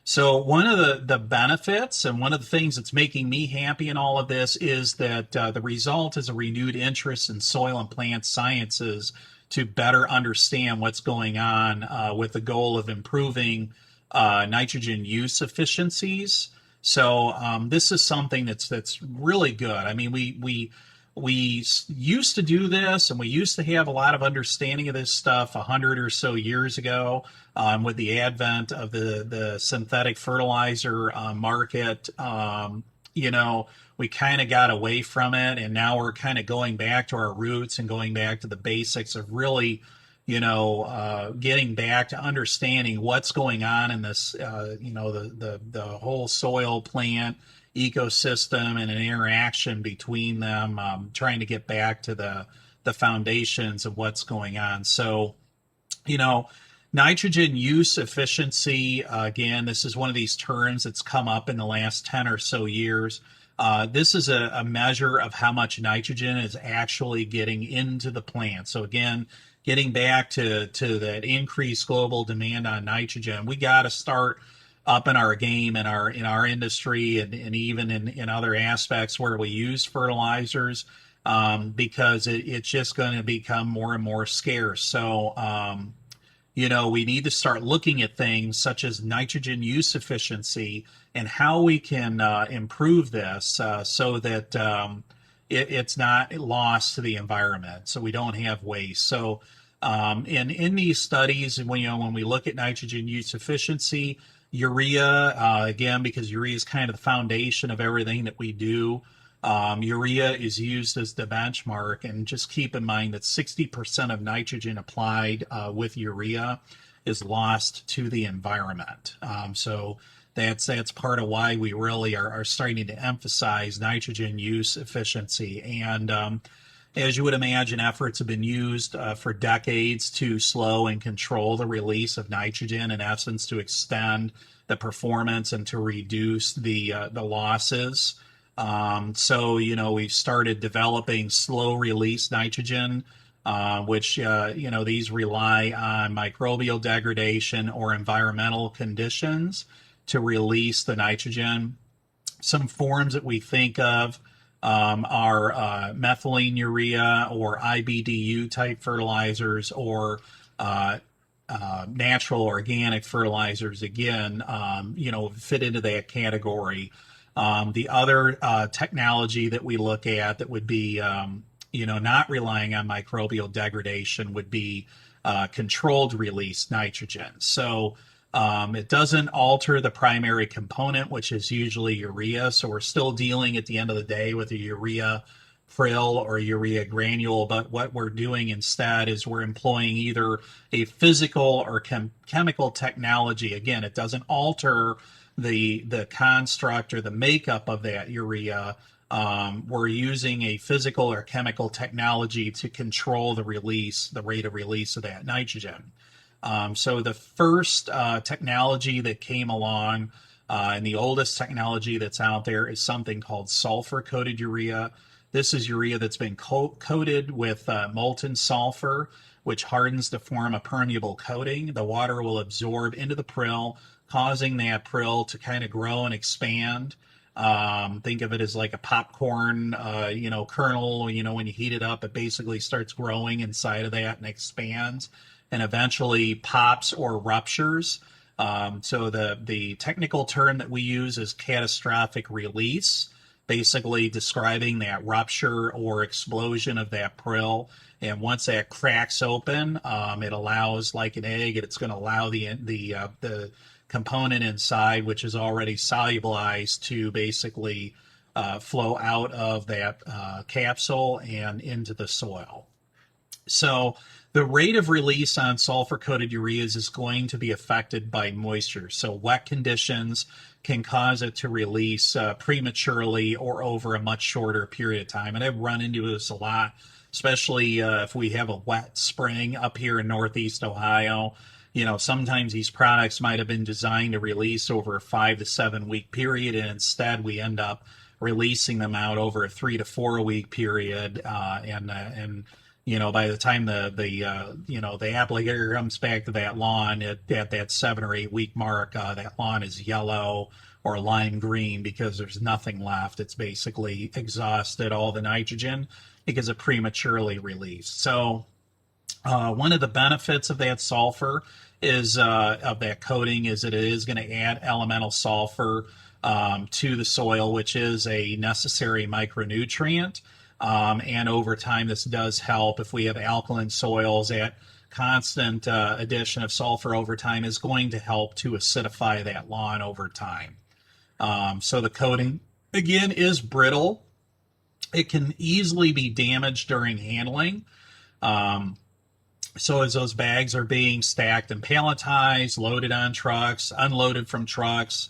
So one of the benefits and one of the things that's making me happy in all of this is that the result is a renewed interest in soil and plant sciences to better understand what's going on with the goal of improving nitrogen use efficiencies. So this is something that's really good. I mean, we used to do this, and we used to have a lot of understanding of this stuff 100 or so years ago, with the advent of the synthetic fertilizer market. You know, we kind of got away from it, and now we're kind of going back to our roots and going back to the basics of really, getting back to understanding what's going on in this, the whole soil plant ecosystem and an interaction between them, trying to get back to the foundations of what's going on. So, you know, nitrogen use efficiency, again, this is one of these terms that's come up in the last 10 or so years. This is a measure of how much nitrogen is actually getting into the plant. So again, getting back to that increased global demand on nitrogen, we got to start up in our game in our industry, and even in other aspects where we use fertilizers, because it's just going to become more and more scarce. So we need to start looking at things such as nitrogen use efficiency and how we can improve this, so that it's not lost to the environment, so we don't have waste. So in these studies, when we look at nitrogen use efficiency, urea, again, because urea is kind of the foundation of everything that we do, urea is used as the benchmark. And just keep in mind that 60% of nitrogen applied with urea is lost to the environment. So that's part of why we really are starting to emphasize nitrogen use efficiency. And as you would imagine, efforts have been used for decades to slow and control the release of nitrogen, in essence, to extend the performance and to reduce the losses. So, we've started developing slow release nitrogen, which, these rely on microbial degradation or environmental conditions to release the nitrogen. Some forms that we think of are methylene urea or IBDU type fertilizers, or natural organic fertilizers, again, fit into that category. The other technology that we look at that would be, not relying on microbial degradation would be controlled release nitrogen. So it doesn't alter the primary component, which is usually urea. So we're still dealing at the end of the day with a urea prill or urea granule. But what we're doing instead is we're employing either a physical or chemical technology. Again, it doesn't alter the construct or the makeup of that urea. We're using a physical or chemical technology to control the rate of release of that nitrogen. So the first technology that came along, and the oldest technology that's out there, is something called sulfur-coated urea. This is urea that's been coated with molten sulfur, which hardens to form a permeable coating. The water will absorb into the prill, causing that prill to kind of grow and expand. Think of it as like a popcorn, kernel. When you heat it up, it basically starts growing inside of that and expands, and eventually pops or ruptures. So the technical term that we use is catastrophic release, basically describing that rupture or explosion of that prill. And once that cracks open, it allows, like an egg, it's going to allow the component inside, which is already solubilized, to basically flow out of that capsule and into the soil. So the rate of release on sulfur-coated ureas is going to be affected by moisture. So wet conditions can cause it to release prematurely or over a much shorter period of time. And I've run into this a lot, especially if we have a wet spring up here in Northeast Ohio. Sometimes these products might have been designed to release over a 5 to 7 week period, and instead we end up releasing them out over a 3 to 4 week period. And by the time the applicator comes back to that lawn at that 7 or 8 week mark, that lawn is yellow or lime green because there's nothing left. It's basically exhausted all the nitrogen because it prematurely released. So one of the benefits of that sulfur is of that coating is that it is going to add elemental sulfur to the soil, which is a necessary micronutrient. And over time, this does help. If we have alkaline soils, that constant addition of sulfur over time is going to help to acidify that lawn over time. So the coating, again, is brittle. It can easily be damaged during handling. Um, so as those bags are being stacked and palletized, loaded on trucks, unloaded from trucks,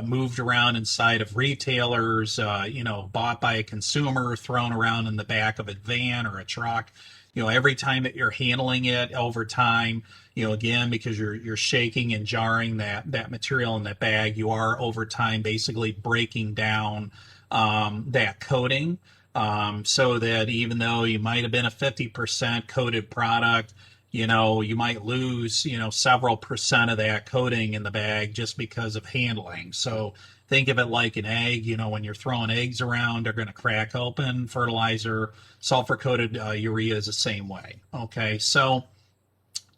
moved around inside of retailers, bought by a consumer, thrown around in the back of a van or a truck. Every time that you're handling it over time, again, because you're shaking and jarring that material in that bag, you are over time basically breaking down that coating. So that even though you might have been a 50% coated product, you might lose, several percent of that coating in the bag just because of handling. So think of it like an egg. When you're throwing eggs around, they're going to crack open. Fertilizer, sulfur coated urea is the same way. Okay, so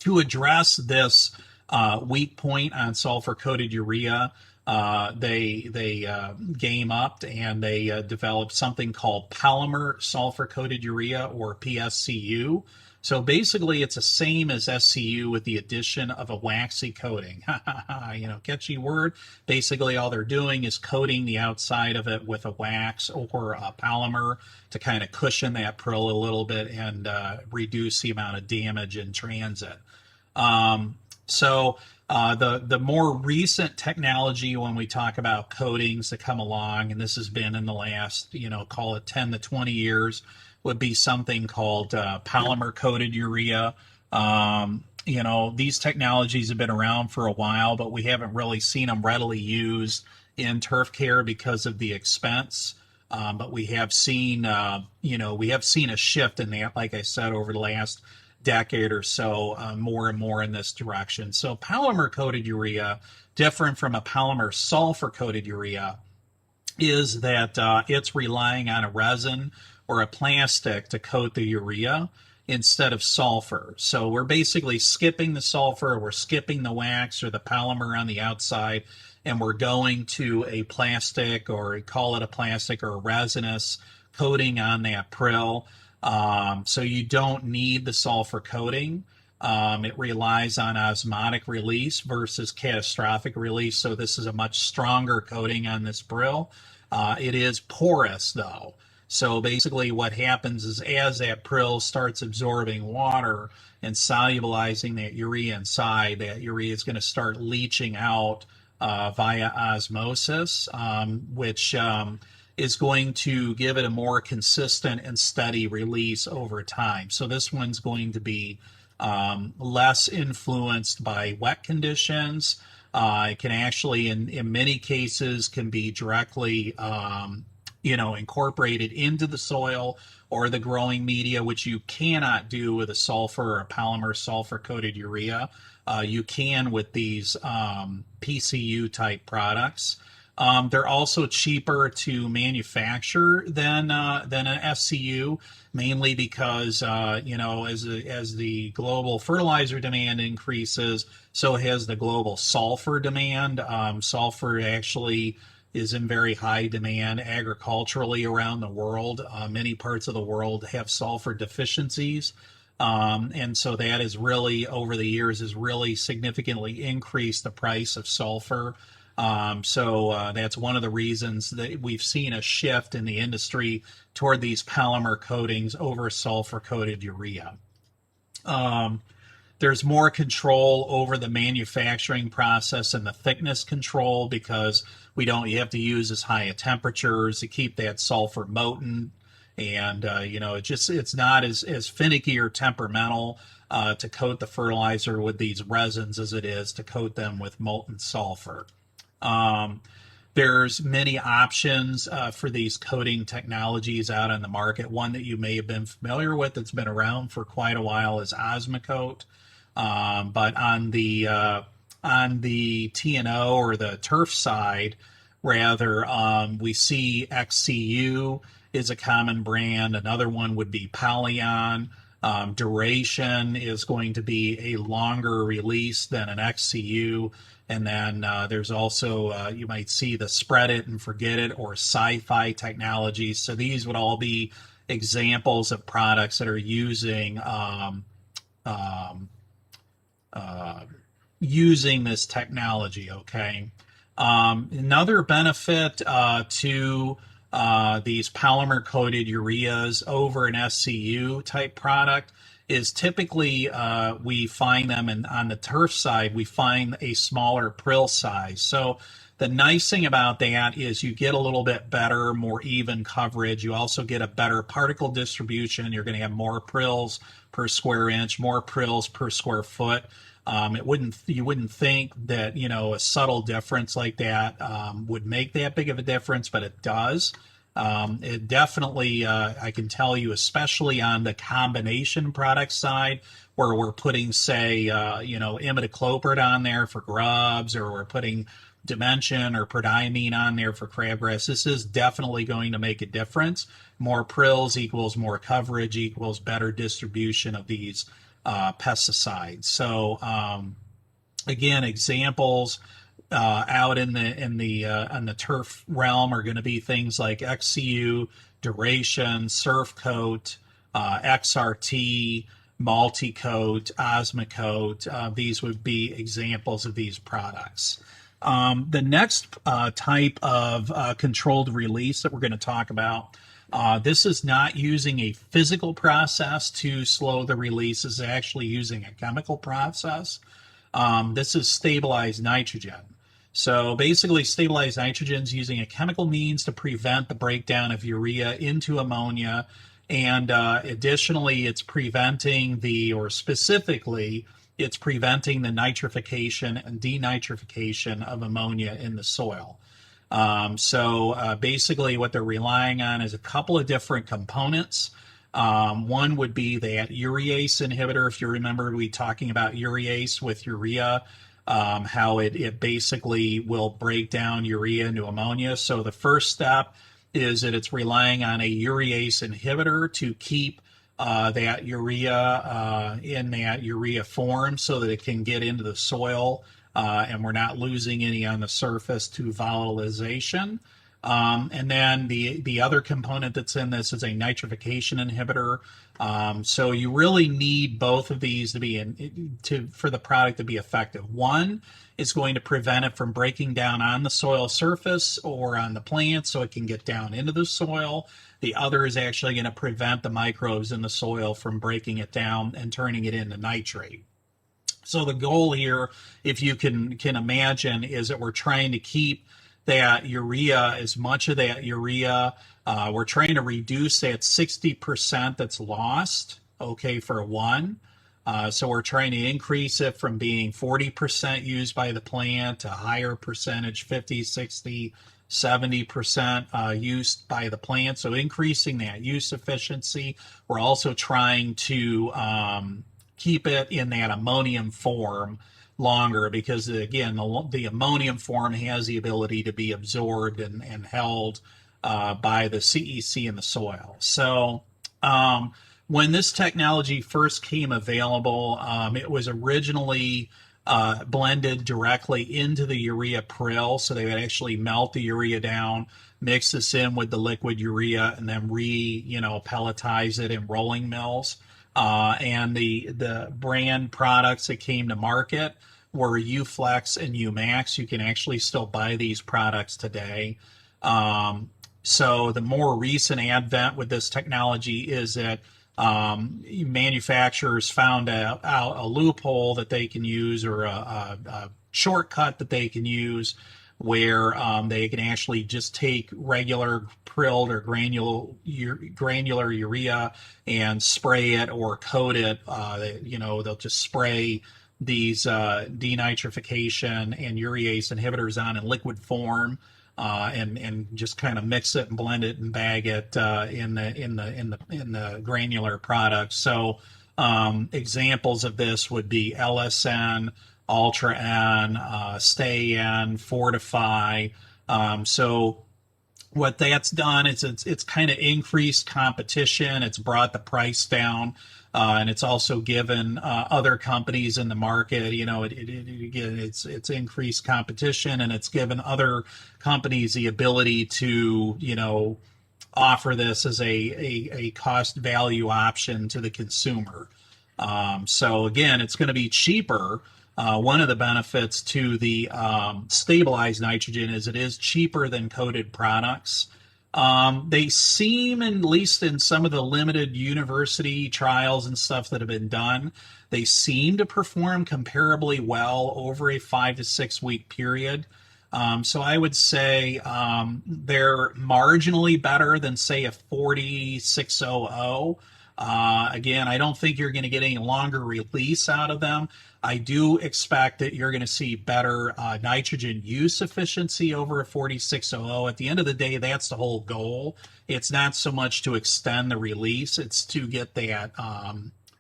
to address this weak point on sulfur coated urea, they game upped and they developed something called polymer sulfur coated urea, or PSCU. So basically, it's the same as SCU with the addition of a waxy coating. Catchy word. Basically, all they're doing is coating the outside of it with a wax or a polymer to kind of cushion that prill a little bit and reduce the amount of damage in transit. The more recent technology when we talk about coatings that come along, and this has been in the last, call it 10 to 20 years, would be something called polymer coated urea. These technologies have been around for a while, but we haven't really seen them readily used in turf care because of the expense. But we have seen, a shift in that, like I said, over the last decade or so, more and more in this direction. So polymer coated urea, different from a polymer sulfur coated urea, is that it's relying on a resin or a plastic to coat the urea instead of sulfur. So we're basically skipping the sulfur, we're skipping the wax or the polymer on the outside, and we're going to a plastic, or call it a plastic or a resinous coating on that prill. So you don't need the sulfur coating. It relies on osmotic release versus catastrophic release. So this is a much stronger coating on this prill. It is porous though. So basically what happens is as that prill starts absorbing water and solubilizing that urea inside, that urea is going to start leaching out via osmosis, which is going to give it a more consistent and steady release over time. So this one's going to be less influenced by wet conditions. It can actually, in many cases, can be directly incorporated into the soil or the growing media, which you cannot do with a sulfur or a polymer sulfur coated urea. You can with these PCU type products. They're also cheaper to manufacture than an SCU, mainly because as the global fertilizer demand increases, so has the global sulfur demand. Sulfur actually is in very high demand agriculturally around the world. Many parts of the world have sulfur deficiencies. And so that is really, over the years, has really significantly increased the price of sulfur. So that's one of the reasons that we've seen a shift in the industry toward these polymer coatings over sulfur coated urea. There's more control over the manufacturing process and the thickness control, because you have to use as high a temperatures to keep that sulfur molten. And, it's not as finicky or temperamental to coat the fertilizer with these resins as it is to coat them with molten sulfur. There's many options for these coating technologies out on the market. One that you may have been familiar with that's been around for quite a while is Osmocote. But on the TNO or the turf side, rather, we see XCU is a common brand. Another one would be Polyon. Duration is going to be a longer release than an XCU. And then there's also, you might see the spread it and forget it or sci-fi technologies. So these would all be examples of products that are using um, uh, using this technology. Okay. Another benefit to these polymer coated ureas over an SCU type product is typically we find them on the turf side, we find a smaller prill size. So the nice thing about that is you get a little bit better, more even coverage. You also get a better particle distribution. You're going to have more prills per square inch, more prills per square foot. You wouldn't think that a subtle difference like that would make that big of a difference, but it does. It definitely, I can tell you, especially on the combination product side, where we're putting, say, imidacloprid on there for grubs, or we're putting dimension or prodiamine on there for crabgrass. This is definitely going to make a difference. More prills equals more coverage equals better distribution of these pesticides. So again, examples out in the turf realm are going to be things like XCU, Duration, Surf Coat, XRT, Multicoat, Osmocoat. These would be examples of these products. The next type of controlled release that we're going to talk about, this is not using a physical process to slow the release. This is actually using a chemical process. This is stabilized nitrogen. So basically, stabilized nitrogen is using a chemical means to prevent the breakdown of urea into ammonia. And additionally, it's preventing it's preventing the nitrification and denitrification of ammonia in the soil. So basically what they're relying on is a couple of different components. One would be that urease inhibitor. If you remember, we talking about urease with urea, how it basically will break down urea into ammonia. So the first step is that it's relying on a urease inhibitor to keep that urea in that urea form so that it can get into the soil and we're not losing any on the surface to volatilization. And then the other component that's in this is a nitrification inhibitor. So you really need both of these to be for the product to be effective. One is going to prevent it from breaking down on the soil surface or on the plant so it can get down into the soil. The other is actually going to prevent the microbes in the soil from breaking it down and turning it into nitrate. So the goal here, if you can imagine, is that we're trying to keep that urea, as much of that urea, we're trying to reduce that 60% that's lost, okay, for one. So we're trying to increase it from being 40% used by the plant to a higher percentage, 50, 60, 70% used by the plant. So increasing that use efficiency. We're also trying to keep it in that ammonium form longer because, again, the ammonium form has the ability to be absorbed and held by the CEC in the soil. So when this technology first came available, it was originally blended directly into the urea prill, so they would actually melt the urea down, mix this in with the liquid urea, and then pelletize it in rolling mills. And the brand products that came to market were Uflex and Umax. You can actually still buy these products today. So the more recent advent with this technology is that manufacturers found a loophole that they can use, or a shortcut that they can use, where they can actually just take regular prilled or granular urea and spray it or coat it. They'll just spray these denitrification and urease inhibitors on in liquid form. And just kind of mix it and blend it and bag it in the granular product. So examples of this would be LSN, Ultra N, Stay N, Fortify. So what that's done is it's kind of increased competition. It's brought the price down. And it's also given other companies in the market, it's increased competition, and it's given other companies the ability to, offer this as a cost value option to the consumer. So again, it's going to be cheaper. One of the benefits to the stabilized nitrogen is it is cheaper than coated products. They seem, at least in some of the limited university trials and stuff that have been done, they seem to perform comparably well over a 5 to 6 week period. So I would say they're marginally better than, say, a 4600. Again, I don't think you're going to get any longer release out of them. I do expect that you're going to see better nitrogen use efficiency over a 4600. At the end of the day, that's the whole goal. It's not so much to extend the release, it's to get that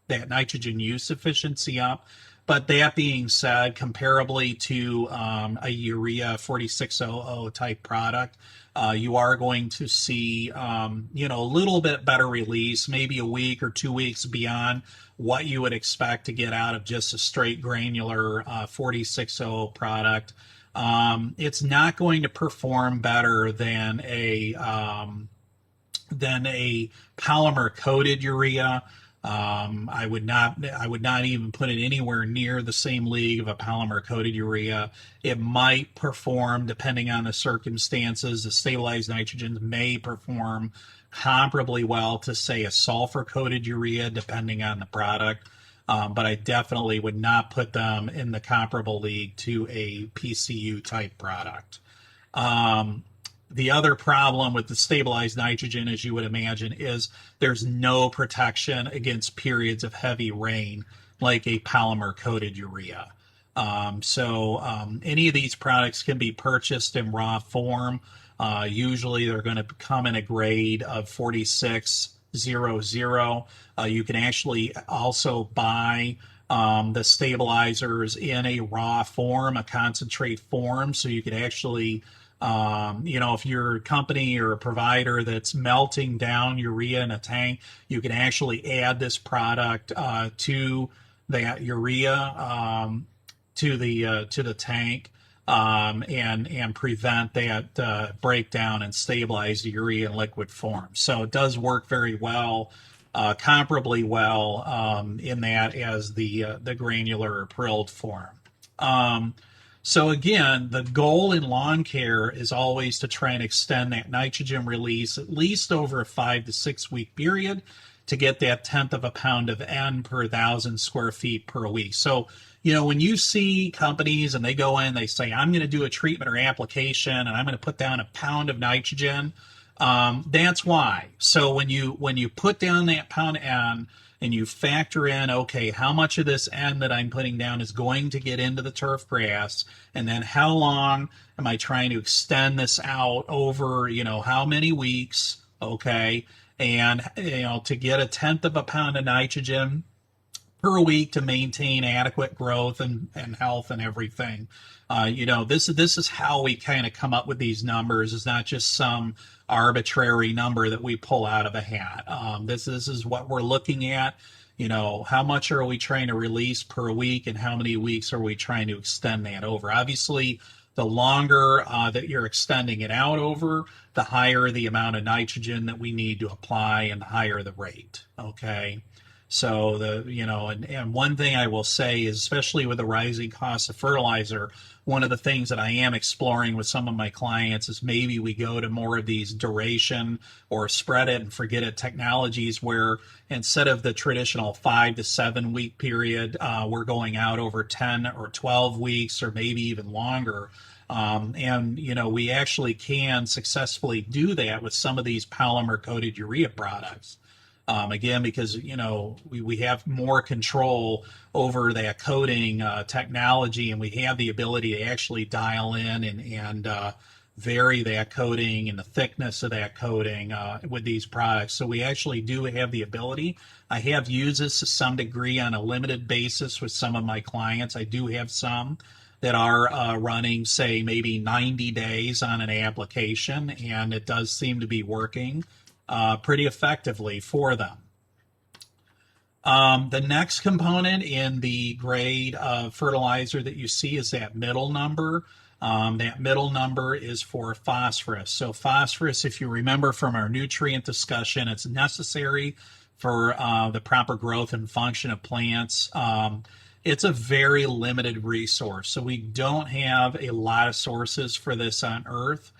nitrogen use efficiency up. But that being said, comparably to a urea 4600 type product, you are going to see, a little bit better release, maybe a week or 2 weeks beyond what you would expect to get out of just a straight granular 4600 product. It's not going to perform better than a polymer coated urea. I would not even put it anywhere near the same league of a polymer coated urea. It might perform, depending on the circumstances. The stabilized nitrogens may perform comparably well to, say, a sulfur coated urea, depending on the product. But I definitely would not put them in the comparable league to a PCU type product. The other problem with the stabilized nitrogen, as you would imagine, is there's no protection against periods of heavy rain like a polymer coated urea. Any of these products can be purchased in raw form. Usually they're going to come in a grade of 4600. You can actually also buy the stabilizers in a raw form, a concentrate form, so you could actually if you're a company or a provider that's melting down urea in a tank, you can actually add this product to that urea to the tank and prevent that breakdown and stabilize the urea in liquid form. So it does work very well, comparably well in that as the granular or prilled form. So again, the goal in lawn care is always to try and extend that nitrogen release at least over a 5 to 6 week period to get that 1/10 of a pound of N per 1,000 square feet per week. So, when you see companies and they go in, they say, I'm going to do a treatment or application and I'm going to put down a pound of nitrogen. That's why. So when you put down that pound N, and you factor in, okay, how much of this N that I'm putting down is going to get into the turf grass, and then how long am I trying to extend this out over, how many weeks, okay, and, to get a 1/10 of a pound of nitrogen per week to maintain adequate growth and health and everything. This is how we kind of come up with these numbers. It's not just some arbitrary number that we pull out of a hat. This is what we're looking at. How much are we trying to release per week, and how many weeks are we trying to extend that over? Obviously, the longer that you're extending it out over, the higher the amount of nitrogen that we need to apply and the higher the rate. Okay. So and one thing I will say is, especially with the rising cost of fertilizer, one of the things that I am exploring with some of my clients is maybe we go to more of these duration or spread it and forget it technologies, where instead of the traditional 5 to 7 week period, we're going out over 10 or 12 weeks or maybe even longer. We actually can successfully do that with some of these polymer coated urea products. Again, because we have more control over that coating technology, and we have the ability to actually dial in and vary that coating and the thickness of that coating with these products. So we actually do have the ability. I have used this to some degree on a limited basis with some of my clients. I do have some that are running, say, maybe 90 days on an application, and it does seem to be working pretty effectively for them. The next component in the grade of fertilizer that you see is that middle number. That middle number is for phosphorus. So phosphorus, if you remember from our nutrient discussion, it's necessary for the proper growth and function of plants. It's a very limited resource. So we don't have a lot of sources for this on Earth.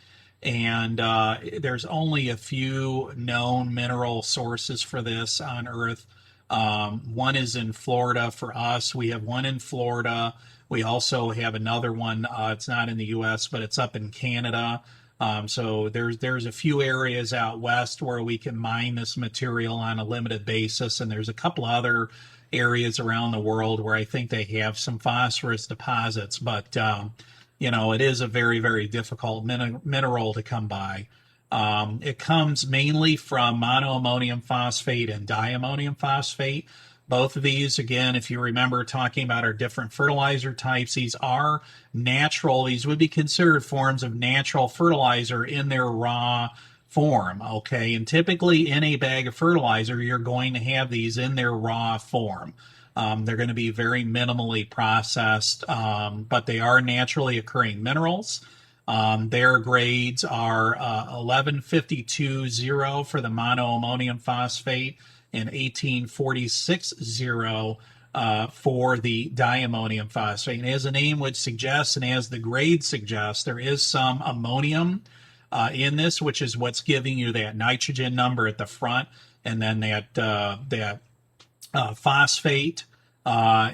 And there's only a few known mineral sources for this on Earth. One is in Florida for us. We have one in Florida. We also have another one. It's not in the U.S., but it's up in Canada. So there's a few areas out west where we can mine this material on a limited basis, and there's a couple other areas around the world where I think they have some phosphorus deposits, but it is a very, very difficult mineral to come by. It comes mainly from monoammonium phosphate and diammonium phosphate. Both of these, again, if you remember talking about our different fertilizer types, these are natural. These would be considered forms of natural fertilizer in their raw form, okay? And typically in a bag of fertilizer, you're going to have these in their raw form. They're going to be very minimally processed, but they are naturally occurring minerals. Their grades are 1152.0 for the monoammonium phosphate and 1846.0 for the diammonium phosphate. And as the name would suggest, and as the grade suggests, there is some ammonium in this, which is what's giving you that nitrogen number at the front, and then that phosphate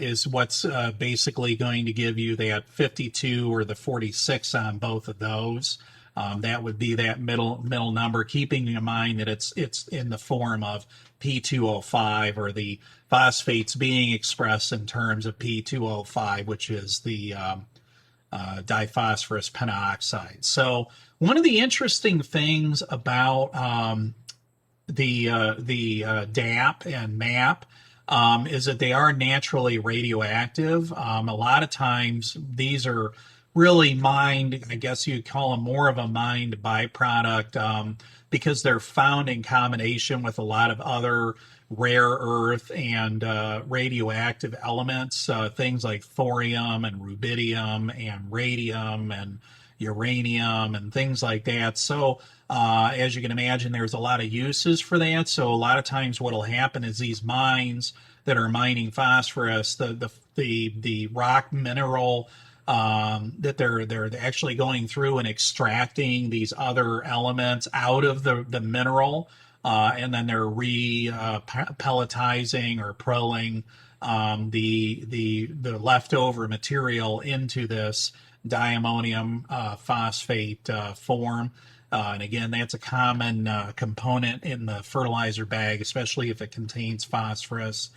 is what's basically going to give you that 52 or the 46 on both of those. That would be that middle number, keeping in mind that it's in the form of P2O5, or the phosphates being expressed in terms of P2O5, which is the diphosphorus pentoxide. So one of the interesting things about the DAP and MAP is that they are naturally radioactive. A lot of times these are really mined, I guess you'd call them more of a mined byproduct, because they're found in combination with a lot of other rare earth and radioactive elements, things like thorium and rubidium and radium and uranium and things like that. So as you can imagine, there's a lot of uses for that. So a lot of times what will happen is these mines that are mining phosphorus, the rock mineral that they're actually going through and extracting these other elements out of the mineral, and then they're pelletizing or proling the leftover material into this diammonium phosphate form. And again, that's a common component in the fertilizer bag, especially if it contains phosphorus.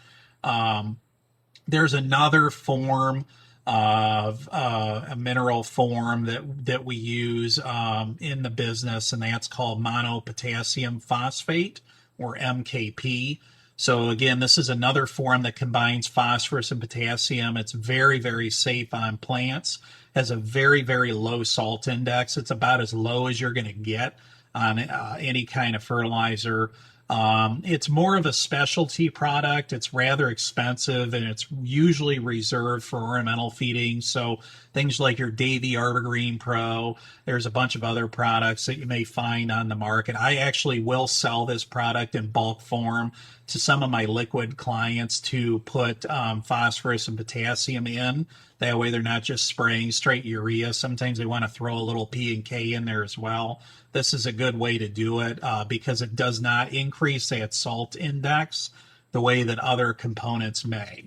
There's another form of a mineral form that we use in the business, and that's called monopotassium phosphate, or MKP. So again, this is another form that combines phosphorus and potassium. It's very, very safe on plants. Has a very, very low salt index. It's about as low as you're going to get on any kind of fertilizer. It's more of a specialty product. It's rather expensive, and it's usually reserved for ornamental feeding. So things like your Davy Arborgreen Pro, there's a bunch of other products that you may find on the market. I actually will sell this product in bulk form to some of my liquid clients to put phosphorus and potassium in. That way they're not just spraying straight urea. Sometimes they want to throw a little P and K in there as well. This is a good way to do it because it does not increase that salt index the way that other components may.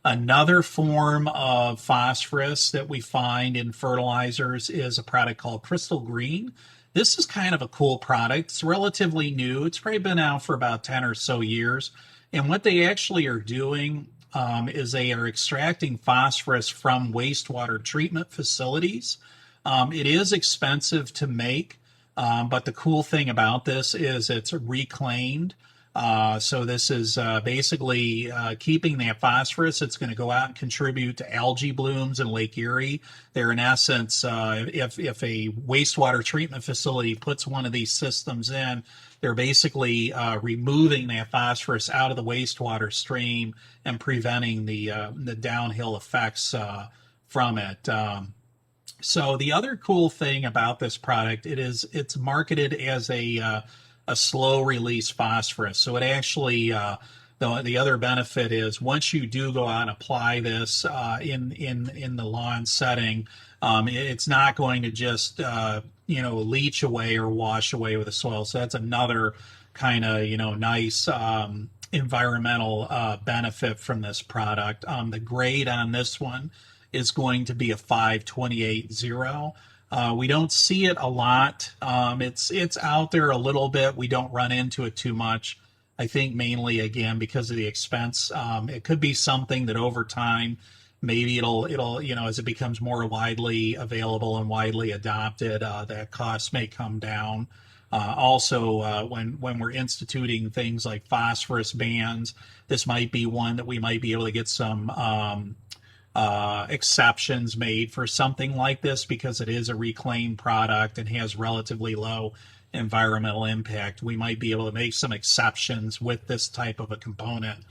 Another form of phosphorus that we find in fertilizers is a product called Crystal Green. This is kind of a cool product. It's relatively new. It's probably been out for about 10 or so years. And what they actually are doing is they are extracting phosphorus from wastewater treatment facilities. It is expensive to make, but the cool thing about this is it's reclaimed. So this is basically keeping that phosphorus. It's going to go out and contribute to algae blooms in Lake Erie. They're in essence, if a wastewater treatment facility puts one of these systems in, they're basically removing that phosphorus out of the wastewater stream and preventing the downhill effects from it. So the other cool thing about this product, it's marketed as a slow release phosphorus. So it actually the other benefit is once you do go out and apply this in the lawn setting, it's not going to just leach away or wash away with the soil. So that's another kind of nice environmental benefit from this product. The grade on this one is going to be a 528.0. We don't see it a lot. It's out there a little bit. We don't run into it too much. I think mainly again because of the expense. It could be something that over time, maybe it'll as it becomes more widely available and widely adopted, that cost may come down. Also, when we're instituting things like phosphorus bans, this might be one that we might be able to get some exceptions made for something like this because it is a reclaimed product and has relatively low environmental impact. We might be able to make some exceptions with this type of a component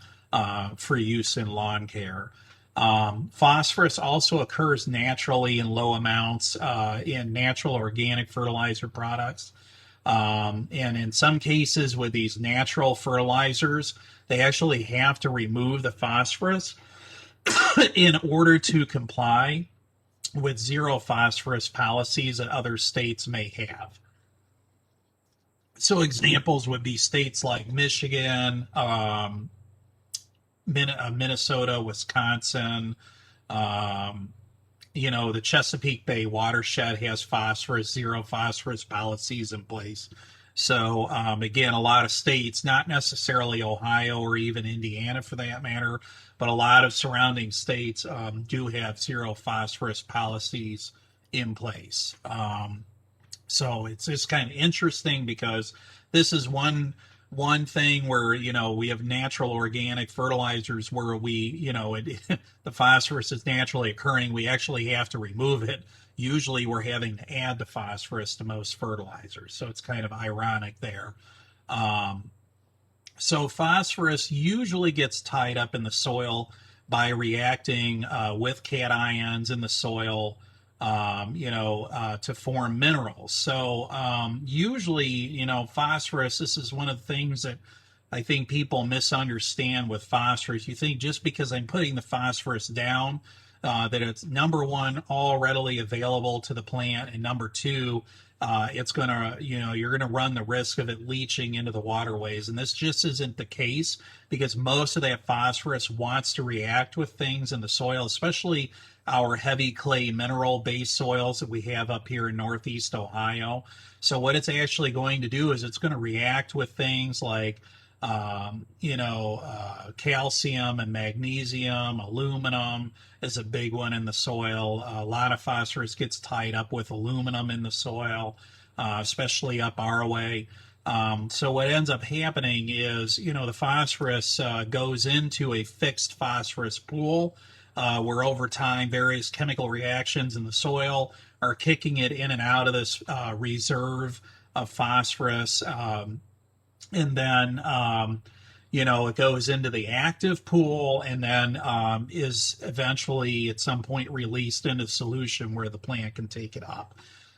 for use in lawn care. Phosphorus also occurs naturally in low amounts in natural organic fertilizer products. And in some cases with these natural fertilizers, they actually have to remove the phosphorus in order to comply with zero phosphorus policies that other states may have. So examples would be states like Michigan, Minnesota, Wisconsin. The Chesapeake Bay watershed has zero phosphorus policies in place. So again, a lot of states, not necessarily Ohio or even Indiana for that matter, but a lot of surrounding states do have zero phosphorus policies in place. So it's just kind of interesting because this is one thing where we have natural organic fertilizers where the phosphorus is naturally occurring. We actually have to remove it. Usually we're having to add the phosphorus to most fertilizers, so it's kind of ironic there. So phosphorus usually gets tied up in the soil by reacting with cations in the soil, to form minerals. So usually, phosphorus, this is one of the things that I think people misunderstand with phosphorus. You think just because I'm putting the phosphorus down, that it's number one, all readily available to the plant, and number two, it's going to, you're going to run the risk of it leaching into the waterways. And this just isn't the case because most of that phosphorus wants to react with things in the soil, especially our heavy clay mineral based soils that we have up here in Northeast Ohio. So what it's actually going to do is it's going to react with things like, calcium and magnesium, aluminum is a big one in the soil. A lot of phosphorus gets tied up with aluminum in the soil, especially up our way. So what ends up happening is, the phosphorus goes into a fixed phosphorus pool where over time various chemical reactions in the soil are kicking it in and out of this reserve of phosphorus. And then, it goes into the active pool and then is eventually at some point released into solution where the plant can take it up.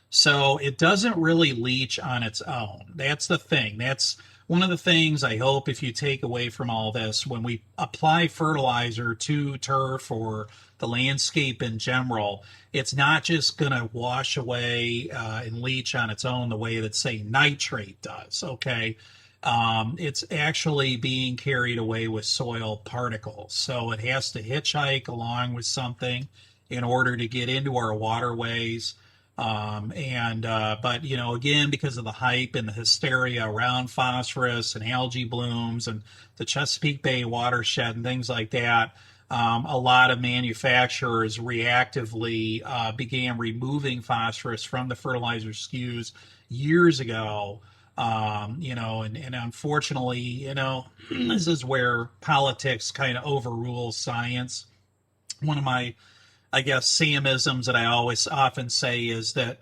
So it doesn't really leach on its own. That's the thing. That's one of the things I hope if you take away from all this, when we apply fertilizer to turf or the landscape in general, it's not just going to wash away and leach on its own the way that, say, nitrate does, okay? It's actually being carried away with soil particles. So it has to hitchhike along with something in order to get into our waterways. But again, because of the hype and the hysteria around phosphorus and algae blooms and the Chesapeake Bay watershed and things like that, a lot of manufacturers reactively began removing phosphorus from the fertilizer SKUs years ago. And unfortunately, this is where politics kind of overrules science. One of my, I guess, Samisms that I always often say is that,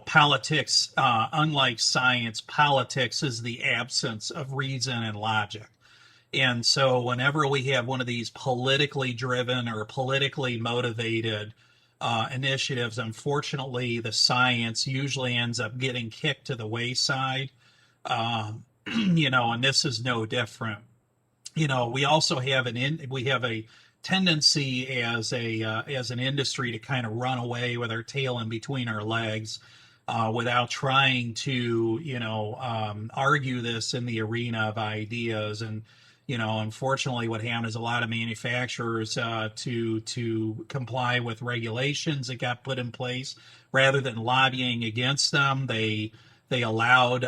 politics, unlike science, politics is the absence of reason and logic. And so whenever we have one of these politically driven or politically motivated initiatives, unfortunately, the science usually ends up getting kicked to the wayside. Um, and this is no different. We also have we have a tendency as an industry to kind of run away with our tail in between our legs, without trying to argue this in the arena of ideas. And unfortunately, what happened is a lot of manufacturers, to comply with regulations that got put in place, rather than lobbying against them, they allowed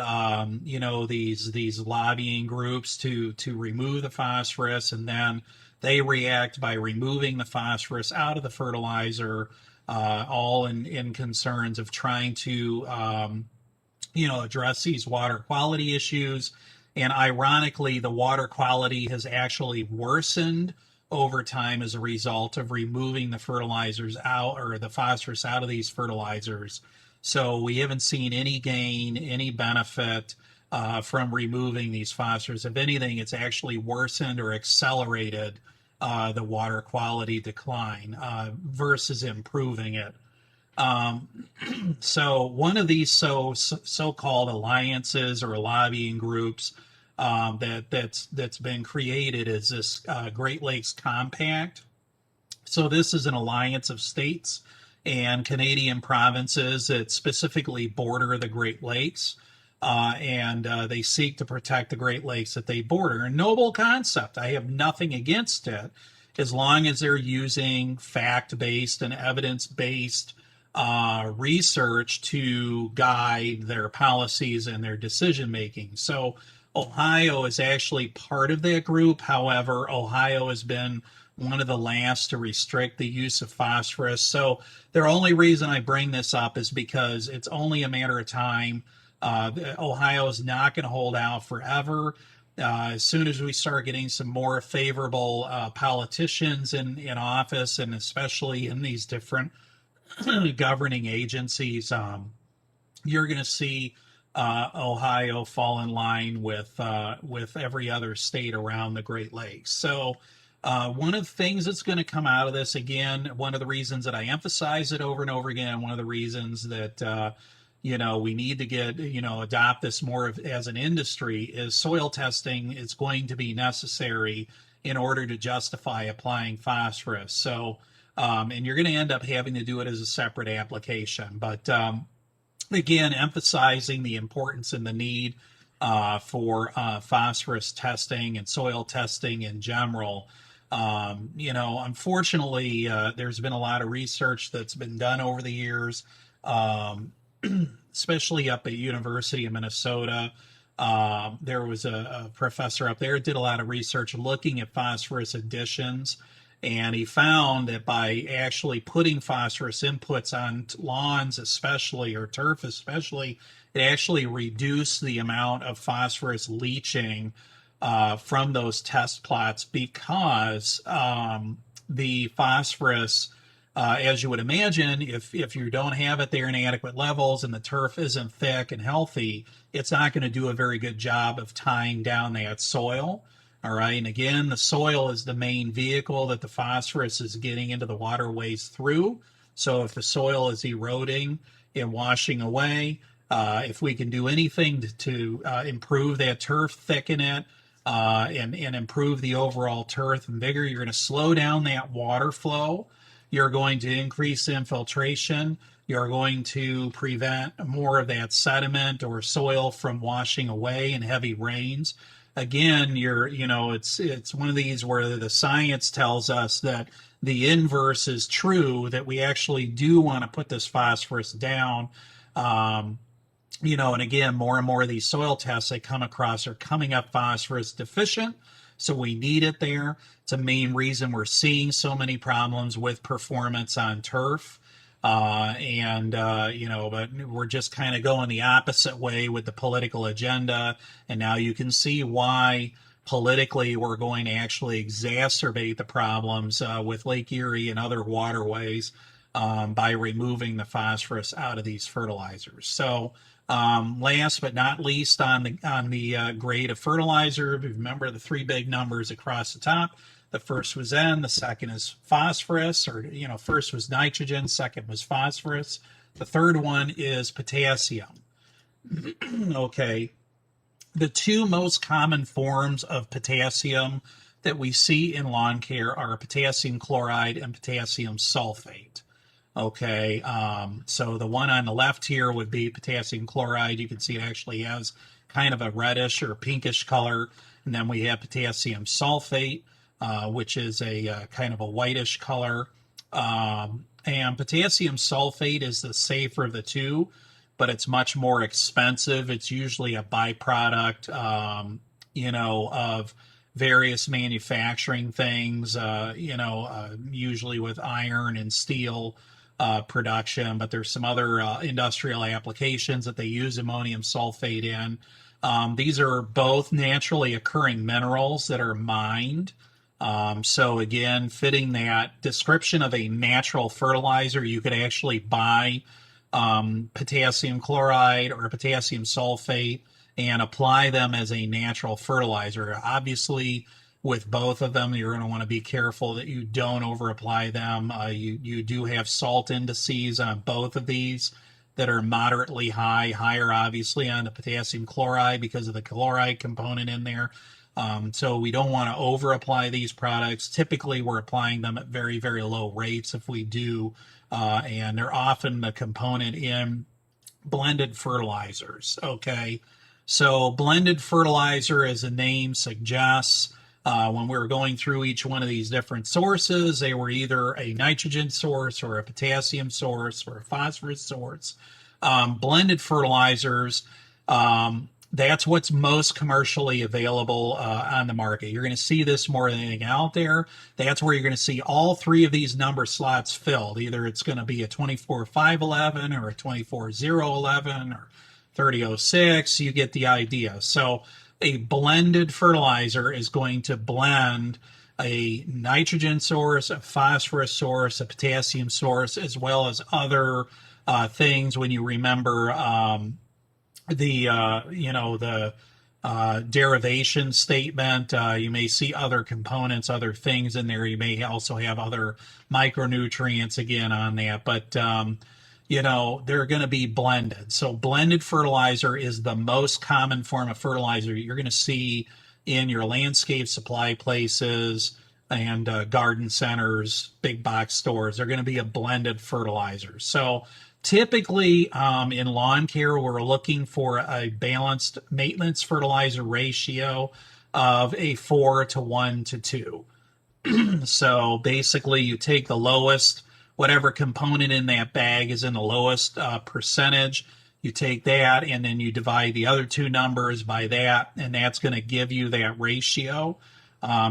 these lobbying groups to remove the phosphorus, and then they react by removing the phosphorus out of the fertilizer, all in concerns of trying to address these water quality issues. And ironically, the water quality has actually worsened over time as a result of removing the fertilizers out, or the phosphorus out of these fertilizers. So we haven't seen any gain, any benefit from removing these phosphorus. If anything, it's actually worsened or accelerated the water quality decline, versus improving it. Um, so one of these so-called alliances or lobbying groups, that's been created is this Great Lakes Compact. So this is an alliance of states and Canadian provinces that specifically border the Great Lakes. And they seek to protect the Great Lakes that they border. A noble concept. I have nothing against it, as long as they're using fact-based and evidence-based research to guide their policies and their decision making. So Ohio is actually part of that group. However, Ohio has been one of the last to restrict the use of phosphorus. So the only reason I bring this up is because it's only a matter of time. Ohio is not going to hold out forever. As soon as we start getting some more favorable politicians in office, and especially in these different governing agencies, you're going to see Ohio fall in line with every other state around the Great Lakes. So one of the things that's going to come out of this, again, one of the reasons that I emphasize it over and over again, one of the reasons that we need to adopt this more as an industry, is soil testing is going to be necessary in order to justify applying phosphorus. So, and you're going to end up having to do it as a separate application. But again, emphasizing the importance and the need for phosphorus testing and soil testing in general. Unfortunately, there's been a lot of research that's been done over the years, especially up at University of Minnesota. There was a professor up there who did a lot of research looking at phosphorus additions, and he found that by actually putting phosphorus inputs on lawns especially, or turf especially, it actually reduced the amount of phosphorus leaching from those test plots, because the phosphorus, as you would imagine, if you don't have it there in adequate levels and the turf isn't thick and healthy, it's not going to do a very good job of tying down that soil. All right. And again, the soil is the main vehicle that the phosphorus is getting into the waterways through. So if the soil is eroding and washing away, if we can do anything to improve that turf, thicken it, and improve the overall turf and vigor, you're going to slow down that water flow. You're going to increase infiltration. You're going to prevent more of that sediment or soil from washing away in heavy rains. Again, it's one of these where the science tells us that the inverse is true, that we actually do want to put this phosphorus down. And again, more and more of these soil tests I come across are coming up phosphorus deficient. So we need it there. It's a main reason we're seeing so many problems with performance on turf. But we're just kind of going the opposite way with the political agenda. And now you can see why politically we're going to actually exacerbate the problems with Lake Erie and other waterways by removing the phosphorus out of these fertilizers. So last but not least, on the grade of fertilizer, remember the three big numbers across the top. The first was N, the second is phosphorus, or, first was nitrogen, second was phosphorus. The third one is potassium. Okay. The two most common forms of potassium that we see in lawn care are potassium chloride and potassium sulfate. Okay, so the one on the left here would be potassium chloride. You can see it actually has kind of a reddish or pinkish color. And then we have potassium sulfate, which is a kind of a whitish color. And potassium sulfate is the safer of the two, but it's much more expensive. It's usually a byproduct, of various manufacturing things, usually with iron and steel production, but there's some other industrial applications that they use ammonium sulfate in. These are both naturally occurring minerals that are mined. So again, fitting that description of a natural fertilizer, you could actually buy potassium chloride or potassium sulfate and apply them as a natural fertilizer. Obviously, with both of them, you're going to want to be careful that you don't over apply them. You do have salt indices on both of these that are moderately higher obviously on the potassium chloride because of the chloride component in there. So we don't want to over apply these products. Typically, we're applying them at very, very low rates if we do, and they're often the component in blended fertilizers. Okay, so blended fertilizer, as the name suggests, when we were going through each one of these different sources, they were either a nitrogen source or a potassium source or a phosphorus source. Blended fertilizers, that's what's most commercially available on the market. You're going to see this more than anything out there. That's where you're going to see all three of these number slots filled. Either it's going to be a 24-511 or a 24-011 or 30-06. You get the idea. So a blended fertilizer is going to blend a nitrogen source, a phosphorus source, a potassium source, as well as other things. When you remember the derivation statement, you may see other components, other things in there. You may also have other micronutrients again on that, but they're going to be blended. So blended fertilizer is the most common form of fertilizer you're going to see in your landscape supply places and garden centers, big box stores. They're going to be a blended fertilizer. So typically in lawn care, we're looking for a balanced maintenance fertilizer ratio of a 4:1:2. So basically you take the lowest, whatever component in that bag is in the lowest percentage, you take that and then you divide the other two numbers by that, and that's going to give you that ratio.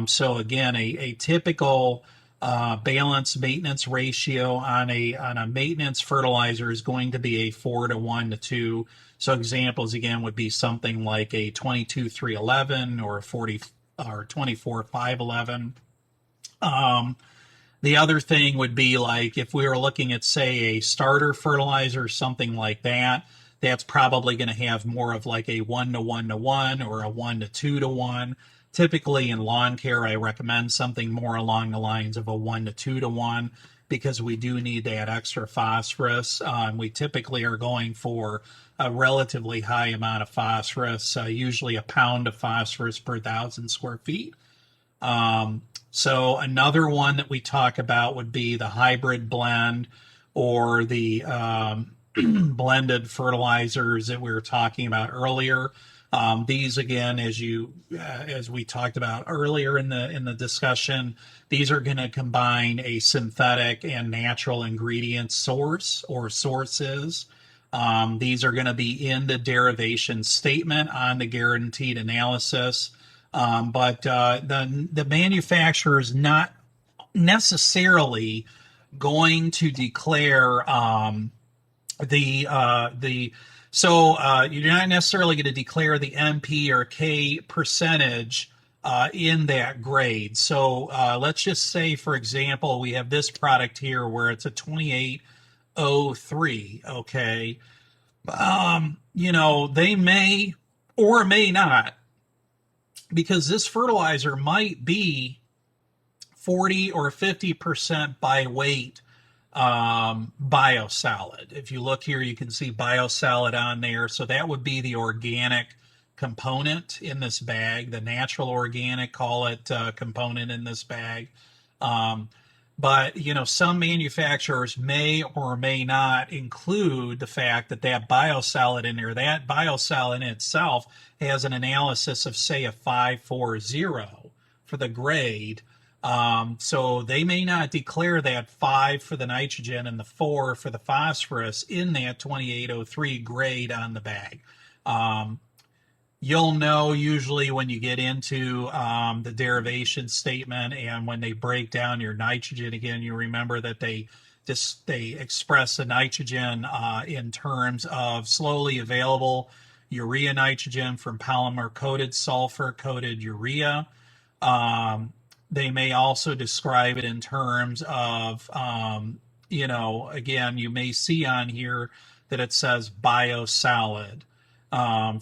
So again, a typical balanced maintenance ratio on a maintenance fertilizer is going to be a 4:1:2. So examples again would be something like a 22-311 or a 24-511. The other thing would be like if we were looking at, say, a starter fertilizer, something like that, that's probably going to have more of like a 1:1:1 or a 1:2:1. Typically in lawn care, I recommend something more along the lines of a 1:2:1 because we do need that extra phosphorus. We typically are going for a relatively high amount of phosphorus, usually a pound of phosphorus per 1,000 square feet. So another one that we talk about would be the hybrid blend or the blended fertilizers that we were talking about earlier. These again, as we talked about earlier in the discussion, these are going to combine a synthetic and natural ingredient source or sources. These are going to be in the derivation statement on the guaranteed analysis. But the manufacturer is not necessarily going to declare you're not necessarily going to declare the MP or K percentage in that grade. So let's just say, for example, we have this product here where it's a 2803. Okay, they may or may not, because this fertilizer might be 40 or 50% by weight biosolid. If you look here, you can see biosolid on there. So that would be the organic component in this bag, the natural organic, call it, component in this bag. Um, but some manufacturers may or may not include the fact that that biosolid in there, that biosolid in itself has an analysis of, say, a 540 for the grade. So they may not declare that 5 for the nitrogen and the 4 for the phosphorus in that 2803 grade on the bag. You'll know usually when you get into the derivation statement, and when they break down your nitrogen again, you remember that they express the nitrogen in terms of slowly available urea nitrogen from polymer coated sulfur coated urea. They may also describe it in terms of, again, you may see on here that it says biosolid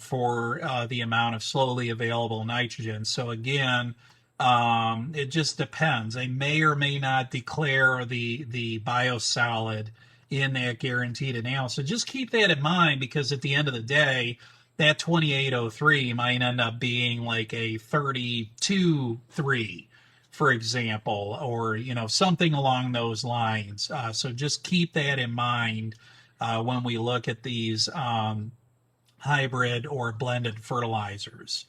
for the amount of slowly available nitrogen. So again, it just depends. They may or may not declare the biosolid in that guaranteed analysis. Just keep that in mind, because at the end of the day, that 2803 might end up being like a 32.3, for example, or something along those lines. So just keep that in mind when we look at these hybrid or blended fertilizers.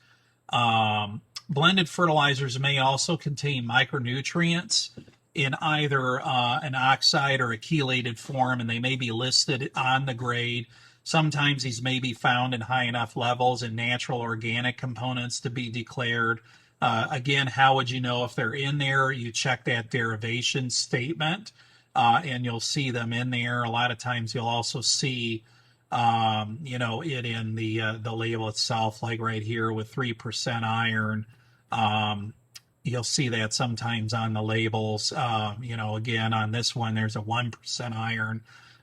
Blended fertilizers may also contain micronutrients in either an oxide or a chelated form, and they may be listed on the grade. Sometimes these may be found in high enough levels in natural organic components to be declared. Again, how would you know if they're in there? You check that derivation statement, and you'll see them in there. A lot of times you'll also see it in the label itself, like right here with 3% iron. You'll see that sometimes on the labels. Again, on this one, there's a 1% iron.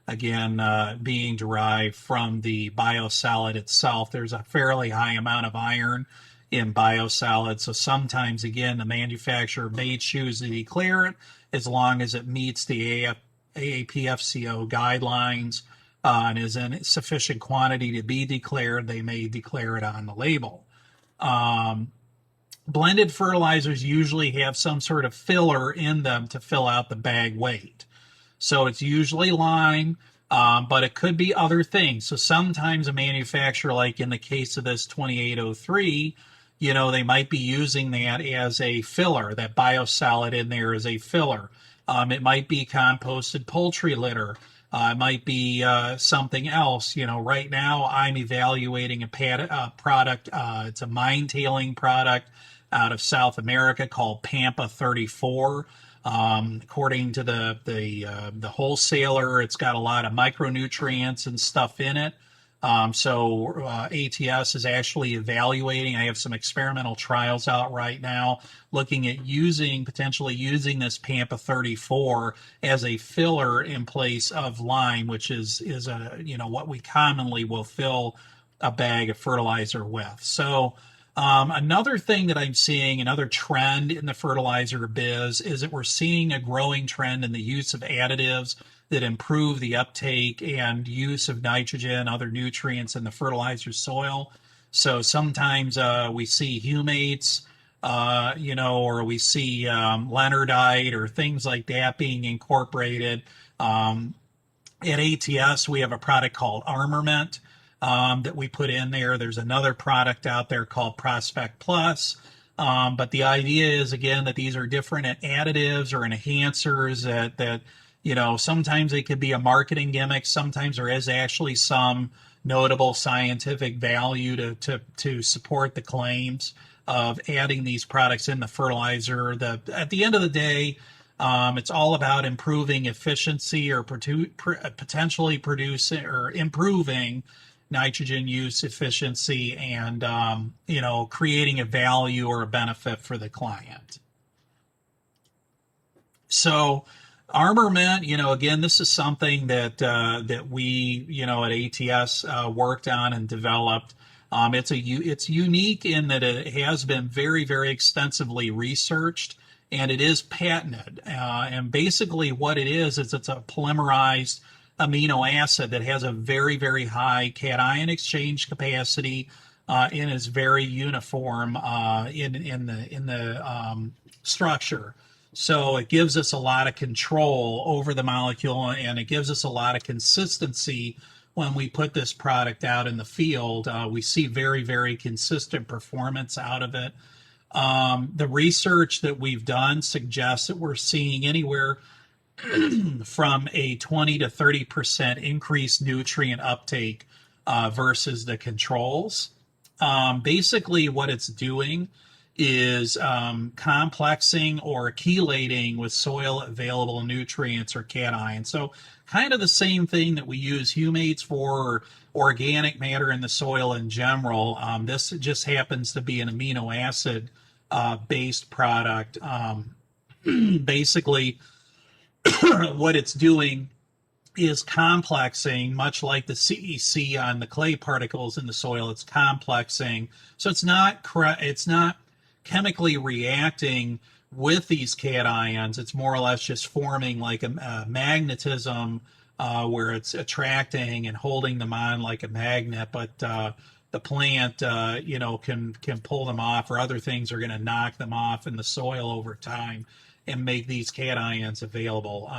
Again, being derived from the biosolid itself. There's a fairly high amount of iron in biosolid. So sometimes, again, the manufacturer may choose to declare it as long as it meets the AAPFCO guidelines and is in sufficient quantity to be declared. They may declare it on the label. Blended fertilizers usually have some sort of filler in them to fill out the bag weight. So it's usually lime, but it could be other things. So sometimes a manufacturer, like in the case of this 2803, they might be using that as a filler, that biosolid in there as a filler. It might be composted poultry litter. It might be something else. Right now I'm evaluating a product. It's a mine tailing product out of South America called Pampa 34. According to the wholesaler, it's got a lot of micronutrients and stuff in it. So ATS is actually evaluating. I have some experimental trials out right now looking at potentially using this Pampa 34 as a filler in place of lime, which is what we commonly will fill a bag of fertilizer with. So another thing that I'm seeing, another trend in the fertilizer biz, is that we're seeing a growing trend in the use of additives that improve the uptake and use of nitrogen, other nutrients in the fertilizer soil. So sometimes we see humates, or we see Leonardite or things like that being incorporated. At ATS, we have a product called Armament that we put in there. There's another product out there called Prospect Plus. But the idea is, again, that these are different additives or enhancers that sometimes they could be a marketing gimmick. Sometimes there is actually some notable scientific value to support the claims of adding these products in the fertilizer. At the end of the day, it's all about improving efficiency or potentially producing or improving nitrogen use efficiency and, creating a value or a benefit for the client. So Armament, again, this is something that we, at ATS worked on and developed. It's unique in that it has been very, very extensively researched and it is patented. And basically, what it is it's a polymerized amino acid that has a very, very high cation exchange capacity and is very uniform in the structure. So it gives us a lot of control over the molecule, and it gives us a lot of consistency when we put this product out in the field. We see very, very consistent performance out of it. The research that we've done suggests that we're seeing anywhere from a 20 to 30% increased nutrient uptake versus the controls. Basically, what it's doing is complexing or chelating with soil available nutrients or cations. So kind of the same thing that we use humates for, or organic matter in the soil in general. This just happens to be an amino acid based product. Basically, what it's doing is complexing, much like the CEC on the clay particles in the soil. It's complexing, so it's not chemically reacting with these cations. It's more or less just forming like a magnetism where it's attracting and holding them on like a magnet. But the plant, can pull them off, or other things are going to knock them off in the soil over time and make these cations available.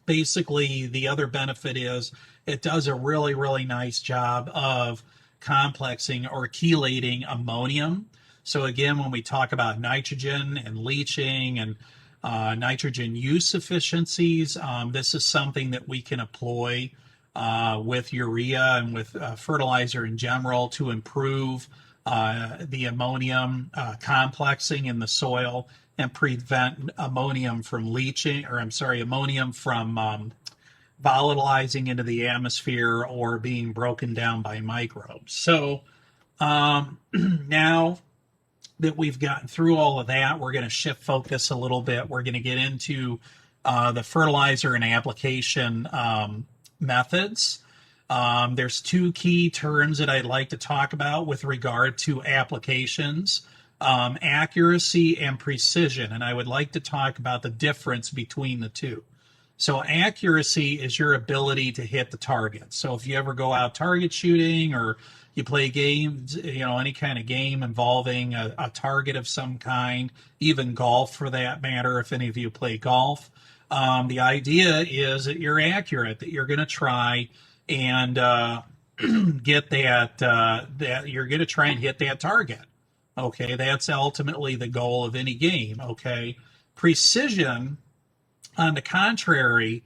Basically, the other benefit is it does a really, really nice job of complexing or chelating ammonium. So again, when we talk about nitrogen and leaching and nitrogen use efficiencies, this is something that we can employ with urea and with fertilizer in general to improve the ammonium complexing in the soil and prevent ammonium from leaching, or ammonium from volatilizing into the atmosphere or being broken down by microbes. So now that we've gotten through all of that, we're going to shift focus a little bit. We're going to get into the fertilizer and application methods. There's two key terms that I'd like to talk about with regard to applications. Accuracy and precision, and I would like to talk about the difference between the two. So accuracy is your ability to hit the target. So if you ever go out target shooting, or you play games, any kind of game involving a target of some kind, even golf for that matter, if any of you play golf, the idea is that you're accurate, that you're going to try and get that you're going to try and hit that target. Okay, that's ultimately the goal of any game. Okay, precision, on the contrary,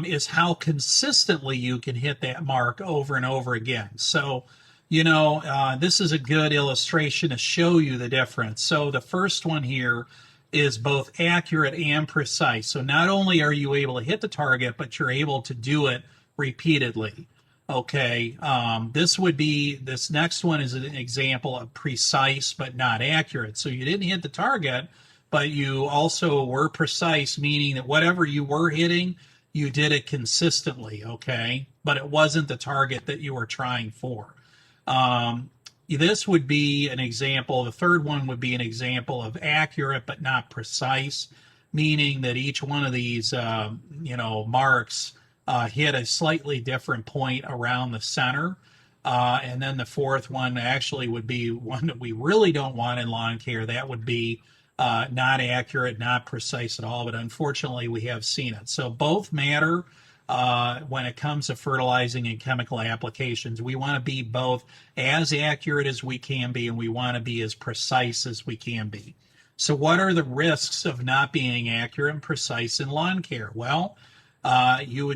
is how consistently you can hit that mark over and over again. So, this is a good illustration to show you the difference. So the first one here is both accurate and precise. So not only are you able to hit the target, but you're able to do it repeatedly. Okay, this next one is an example of precise but not accurate. So you didn't hit the target, but you also were precise, meaning that whatever you were hitting, you did it consistently, okay? But it wasn't the target that you were trying for. This would be an example. The third one would be an example of accurate but not precise, meaning that each one of these, marks hit a slightly different point around the center. And then the fourth one actually would be one that we really don't want in lawn care. That would be not accurate, not precise at all, but unfortunately we have seen it. So both matter when it comes to fertilizing and chemical applications. We want to be both as accurate as we can be, and we want to be as precise as we can be. So what are the risks of not being accurate and precise in lawn care? Well, as you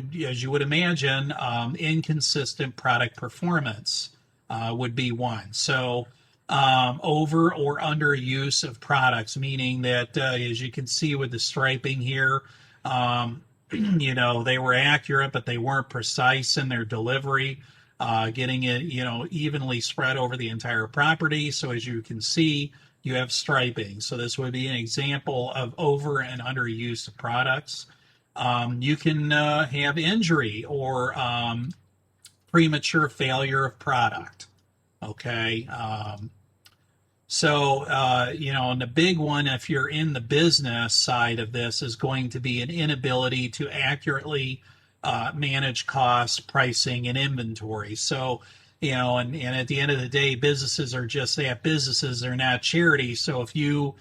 would imagine, inconsistent product performance would be one. So over or under use of products, meaning that as you can see with the striping here, they were accurate, but they weren't precise in their delivery, getting it, evenly spread over the entire property. So as you can see, you have striping. So this would be an example of over and under use of products. You can have injury or premature failure of product. Okay. So, and the big one, if you're in the business side of this, is going to be an inability to accurately manage costs, pricing, and inventory. So, and at the end of the day, businesses are just that, businesses are not charities. So if you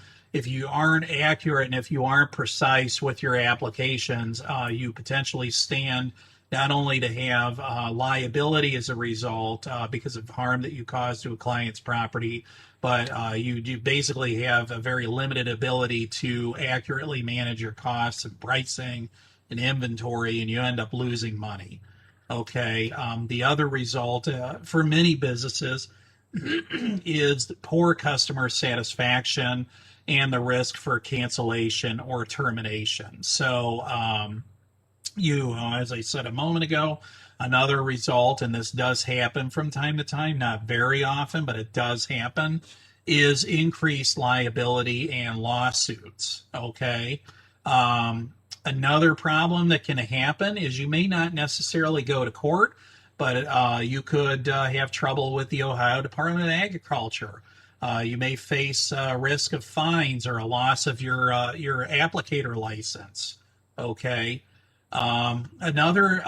aren't accurate and if you aren't precise with your applications, you potentially stand not only to have liability as a result because of harm that you cause to a client's property, but you basically have a very limited ability to accurately manage your costs and pricing and inventory, and you end up losing money. Okay. The other result for many businesses is poor customer satisfaction and the risk for cancellation or termination. So, as I said a moment ago, another result, and this does happen from time to time, not very often, but it does happen, is increased liability and lawsuits. Okay. Another problem that can happen is you may not necessarily go to court, but you could have trouble with the Ohio Department of Agriculture. You may face risk of fines or a loss of your applicator license. Okay. Another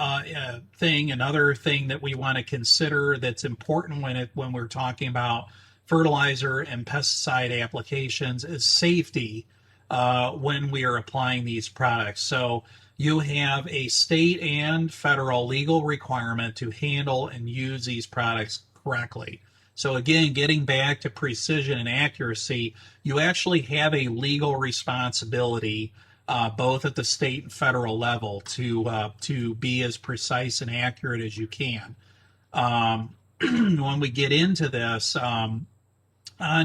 thing that we want to consider that's important when we're talking about fertilizer and pesticide applications is safety when we are applying these products. So you have a state and federal legal requirement to handle and use these products correctly. So again, getting back to precision and accuracy, you actually have a legal responsibility both at the state and federal level to be as precise and accurate as you can. When we get into this on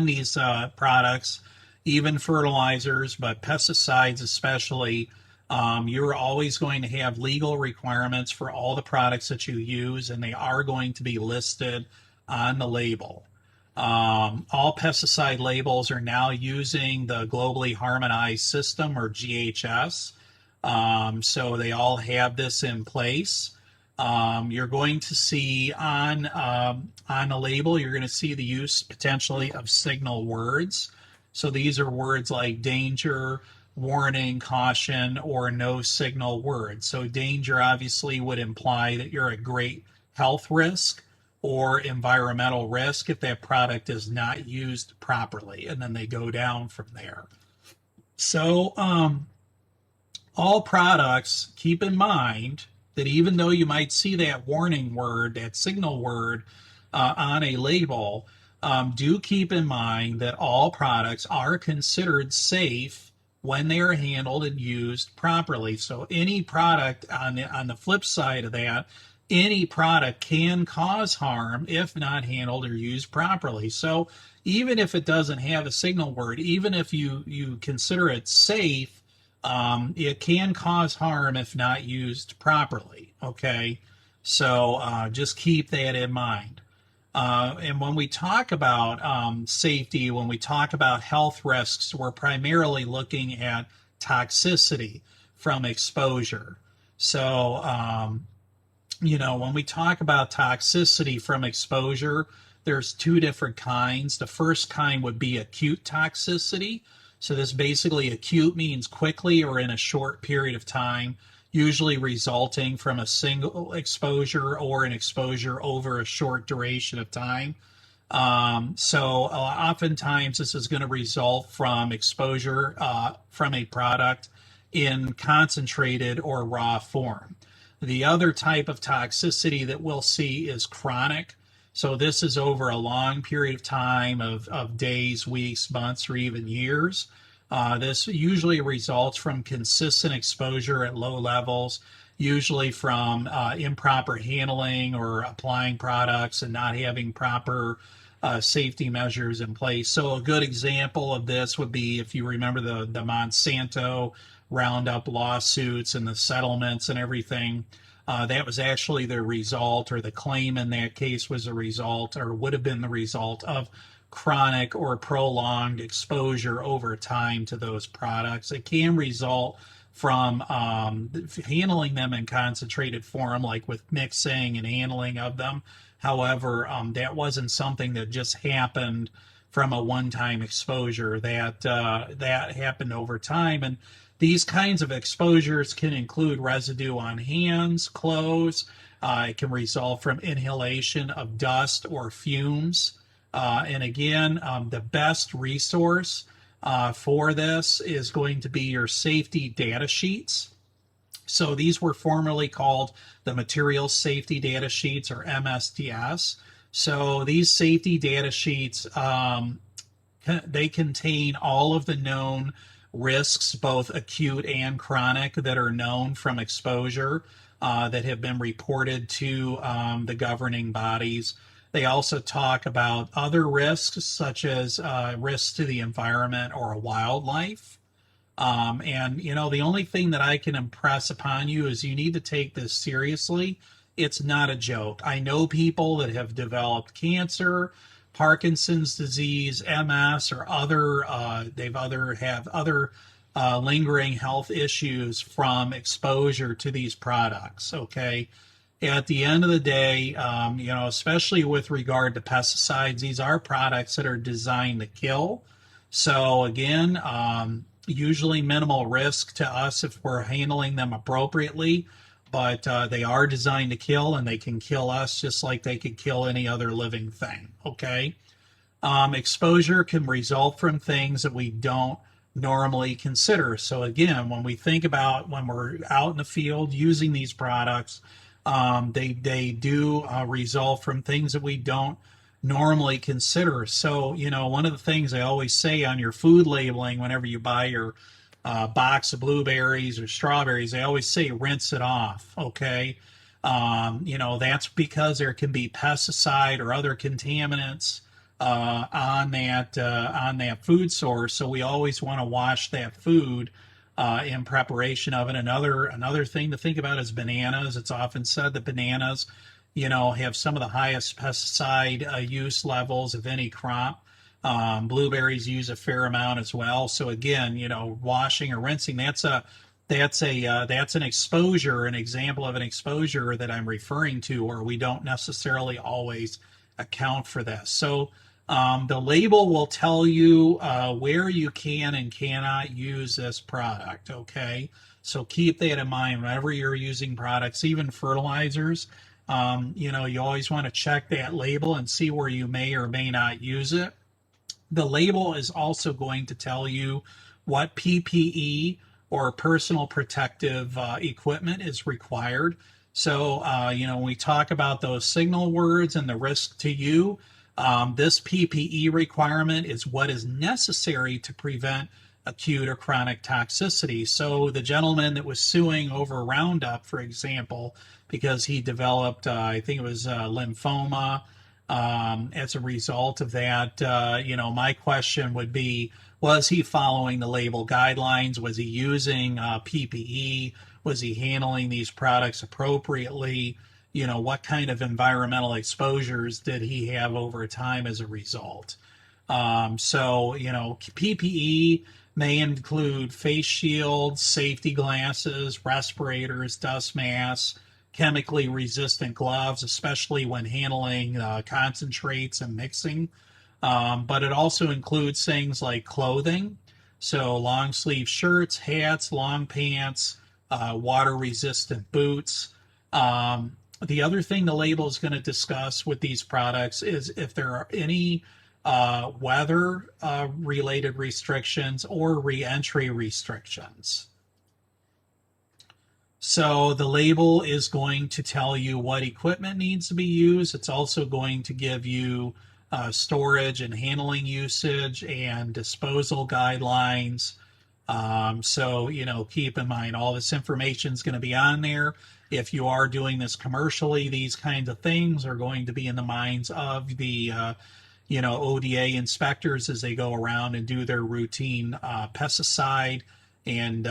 these products, even fertilizers, but pesticides especially, you're always going to have legal requirements for all the products that you use, and they are going to be listed on the label. All pesticide labels are now using the globally harmonized system, or GHS. So they all have this in place. You're going to see on the label, you're going to see the use potentially of signal words. So these are words like danger, warning, caution, or no signal words. So danger obviously would imply that you're at great health risk or environmental risk if that product is not used properly, and then they go down from there. So all products, keep in mind that even though you might see that warning word, that signal word on a label, do keep in mind that all products are considered safe when they are handled and used properly. So any product, on the flip side of that, any product can cause harm if not handled or used properly. So even if it doesn't have a signal word, even if you consider it safe, it can cause harm if not used properly. Okay, so just keep that in mind. And when we talk about safety, when we talk about health risks, we're primarily looking at toxicity from exposure. So, when we talk about toxicity from exposure, there's two different kinds. The first kind would be acute toxicity. So this basically, acute means quickly or in a short period of time, usually resulting from a single exposure or an exposure over a short duration of time. So oftentimes this is going to result from exposure from a product in concentrated or raw form. The other type of toxicity that we'll see is chronic. So this is over a long period of time of days, weeks, months, or even years. This usually results from consistent exposure at low levels, usually from improper handling or applying products and not having proper safety measures in place. So a good example of this would be, if you remember the Monsanto Roundup lawsuits and the settlements and everything, that was actually the result, or the claim in that case was a result, or would have been the result of chronic or prolonged exposure over time to those products. It can result from handling them in concentrated form, like with mixing and handling of them. However, that wasn't something that just happened from a one-time exposure. That happened over time, and these kinds of exposures can include residue on hands, clothes. It can result from inhalation of dust or fumes. And again, the best resource for this is going to be your safety data sheets. So these were formerly called the Material Safety Data Sheets, or MSDS. So these safety data sheets, they contain all of the known risks, both acute and chronic, that are known from exposure, that have been reported to the governing bodies. They also talk about other risks, such as risks to the environment or wildlife. And, the only thing that I can impress upon you is you need to take this seriously. It's not a joke. I know people that have developed cancer, Parkinson's disease, MS, or have other lingering health issues from exposure to these products. Okay. At the end of the day, especially with regard to pesticides, these are products that are designed to kill. So again, usually minimal risk to us if we're handling them appropriately, but they are designed to kill, and they can kill us just like they could kill any other living thing. Okay. Exposure can result from things that we don't normally consider. So again, when we think about when we're out in the field using these products, they do result from things that we don't normally consider. So, one of the things I always say on your food labeling, whenever you buy your box of blueberries or strawberries, I always say rinse it off. Okay. That's because there can be pesticide or other contaminants on that food source. So we always want to wash that food in preparation of it. Another thing to think about is bananas. It's often said that bananas, have some of the highest pesticide use levels of any crop. Blueberries use a fair amount as well. So again, washing or rinsing, that's an exposure, an example of an exposure that I'm referring to, where we don't necessarily always account for this. So the label will tell you where you can and cannot use this product. Okay, so keep that in mind whenever you're using products, even fertilizers. You always want to check that label and see where you may or may not use it. The label is also going to tell you what PPE, or personal protective equipment, is required. So, when we talk about those signal words and the risk to you, this PPE requirement is what is necessary to prevent acute or chronic toxicity. So the gentleman that was suing over Roundup, for example, because he developed, I think it was lymphoma, as a result of that, my question would be, was he following the label guidelines? Was he using PPE? Was he handling these products appropriately? What kind of environmental exposures did he have over time as a result? PPE may include face shields, safety glasses, respirators, dust masks, chemically resistant gloves, especially when handling concentrates and mixing. But it also includes things like clothing, so long sleeve shirts, hats, long pants, water resistant boots. The other thing the label is going to discuss with these products is if there are any weather related restrictions or re-entry restrictions. So the label is going to tell you what equipment needs to be used. It's also going to give you storage and handling usage and disposal guidelines. Keep in mind all this information is going to be on there. If you are doing this commercially, these kinds of things are going to be in the minds of the ODA inspectors as they go around and do their routine pesticide and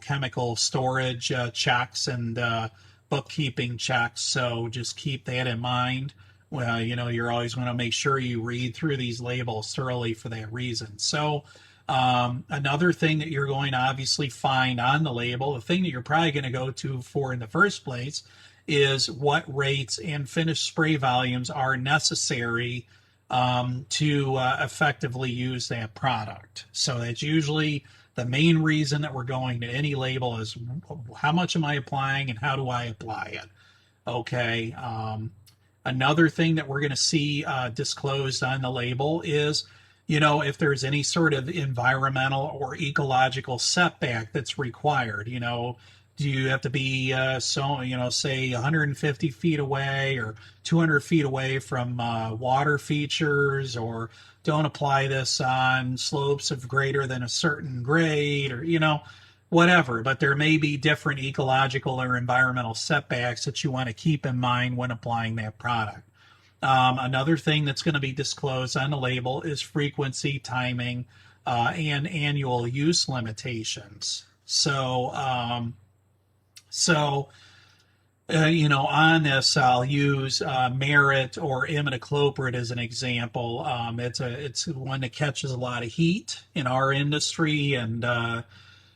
chemical storage checks and bookkeeping checks. So just keep that in mind. Well, you're always going to make sure you read through these labels thoroughly for that reason. So another thing that you're going to obviously find on the label, the thing that you're probably going to go to for in the first place, is what rates and finished spray volumes are necessary to effectively use that product. So that's usually the main reason that we're going to any label is how much am I applying and how do I apply it? Okay. Another thing that we're going to see disclosed on the label is, if there's any sort of environmental or ecological setback that's required. Do you have to be say 150 feet away or 200 feet away from water features, or don't apply this on slopes of greater than a certain grade, or whatever. But there may be different ecological or environmental setbacks that you want to keep in mind when applying that product. Another thing that's going to be disclosed on the label is frequency, timing, and annual use limitations. On this, I'll use merit or imidacloprid as an example. It's one that catches a lot of heat in our industry, and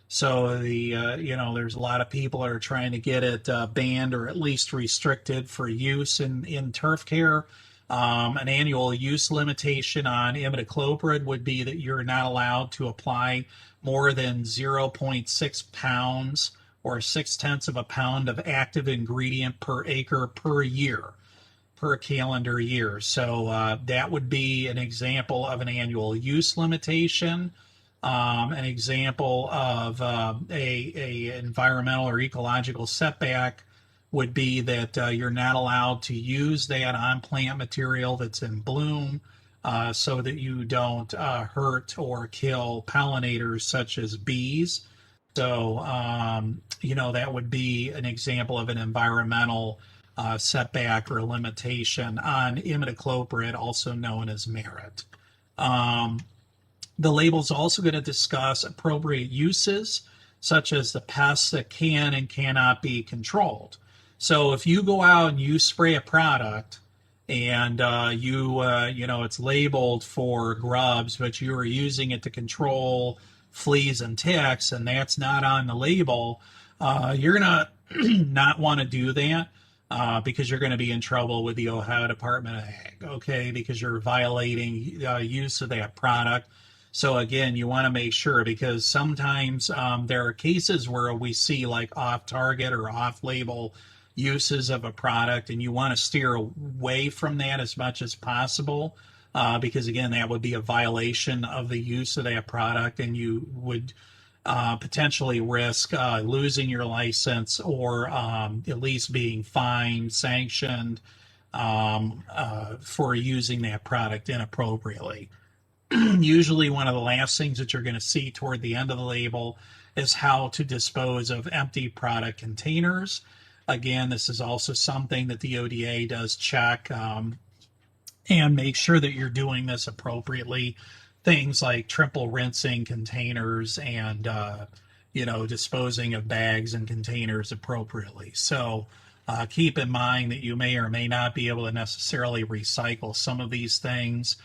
so there's a lot of people that are trying to get it banned or at least restricted for use in turf care. An annual use limitation on imidacloprid would be that you're not allowed to apply more than 0.6 pounds or 0.6 of a pound of active ingredient per acre per year, per calendar year. So that would be an example of an annual use limitation. An example of a environmental or ecological setback would be that you're not allowed to use that on plant material that's in bloom, so that you don't hurt or kill pollinators such as bees. So, that would be an example of an environmental setback or limitation on imidacloprid, also known as merit. The label is also going to discuss appropriate uses, such as the pests that can and cannot be controlled. So if you go out and you spray a product and it's labeled for grubs, but you are using it to control fleas and ticks, and that's not on the label, you're going to not want to do that. Because you're going to be in trouble with the Ohio Department of Ag, okay, because you're violating use of that product. So again, you want to make sure, because sometimes there are cases where we see like off-target or off-label uses of a product, and you want to steer away from that as much as possible, because again, that would be a violation of the use of that product, and you would potentially risk losing your license, or at least being fined, sanctioned for using that product inappropriately. Usually one of the last things that you're going to see toward the end of the label is how to dispose of empty product containers. Again, this is also something that the ODA does check and make sure that you're doing this appropriately. Things like triple rinsing containers and, disposing of bags and containers appropriately. So keep in mind that you may or may not be able to necessarily recycle some of these things.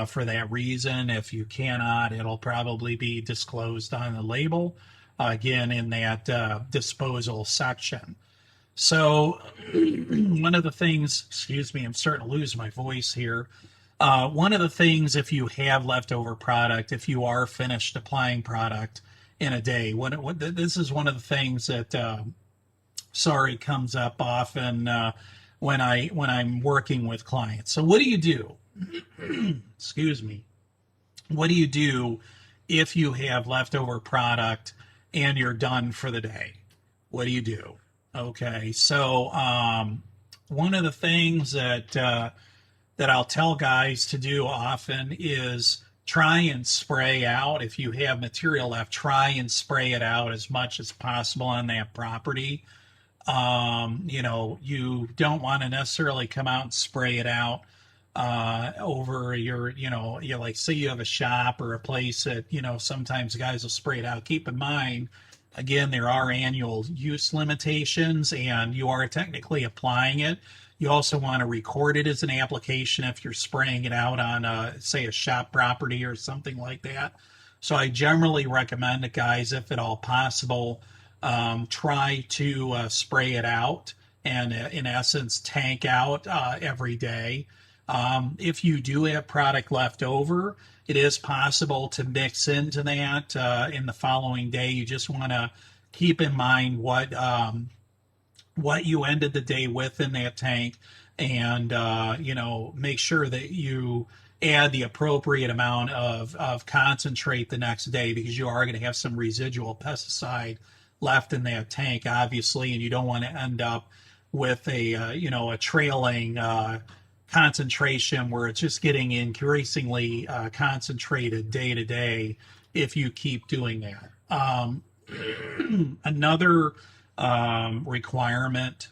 For that reason, if you cannot, it'll probably be disclosed on the label, again, in that disposal section. So one of the things, excuse me, I'm starting to lose my voice here. One of the things, if you have leftover product, if you are finished applying product in a day, this is one of the things that, comes up often when I'm working with clients. So what do you do? Excuse me. What do you do if you have leftover product and you're done for the day? What do you do? Okay, so one of the things that I'll tell guys to do often is try and spray out. If you have material left, try and spray it out as much as possible on that property. You don't want to necessarily come out and spray it out over your, like say you have a shop or a place that, sometimes guys will spray it out. Keep in mind, again, there are annual use limitations and you are technically applying it. You also want to record it as an application if you're spraying it out on, say, a shop property or something like that. So I generally recommend that guys, if at all possible, try to spray it out and, in essence, tank out every day. If you do have product left over, it is possible to mix into that in the following day. You just want to keep in mind what you ended the day with in that tank, and make sure that you add the appropriate amount of concentrate the next day, because you are going to have some residual pesticide left in that tank, obviously, and you don't want to end up with a trailing concentration where it's just getting increasingly concentrated day to day if you keep doing that. Another requirement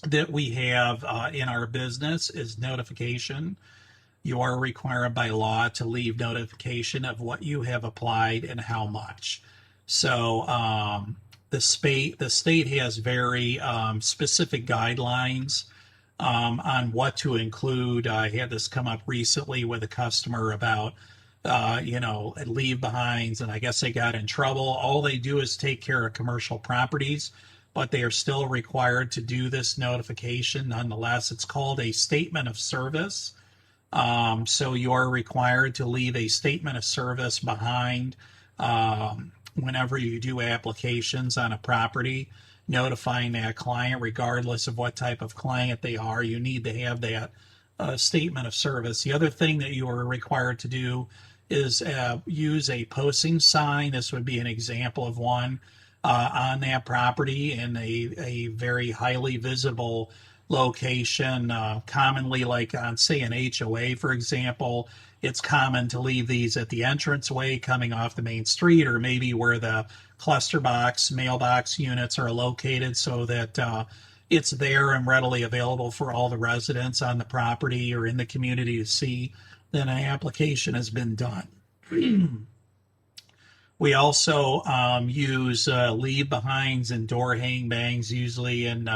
that we have in our business is notification. You are required by law to leave notification of what you have applied and how much. So the state has very specific guidelines on what to include. I had this come up recently with a customer about leave behinds, and I guess they got in trouble. All they do is take care of commercial properties, but they are still required to do this notification nonetheless. It's called a statement of service. So you are required to leave a statement of service behind whenever you do applications on a property, notifying that client, regardless of what type of client they are. You need to have that statement of service. The other thing that you are required to do is use a posting sign. This would be an example of one on that property in a very highly visible location, commonly like on, say, an HOA, for example. It's common to leave these at the entranceway coming off the main street, or maybe where the cluster box mailbox units are located, so that it's there and readily available for all the residents on the property or in the community to see that an application has been done. We also use leave behinds and door hang bangs, usually in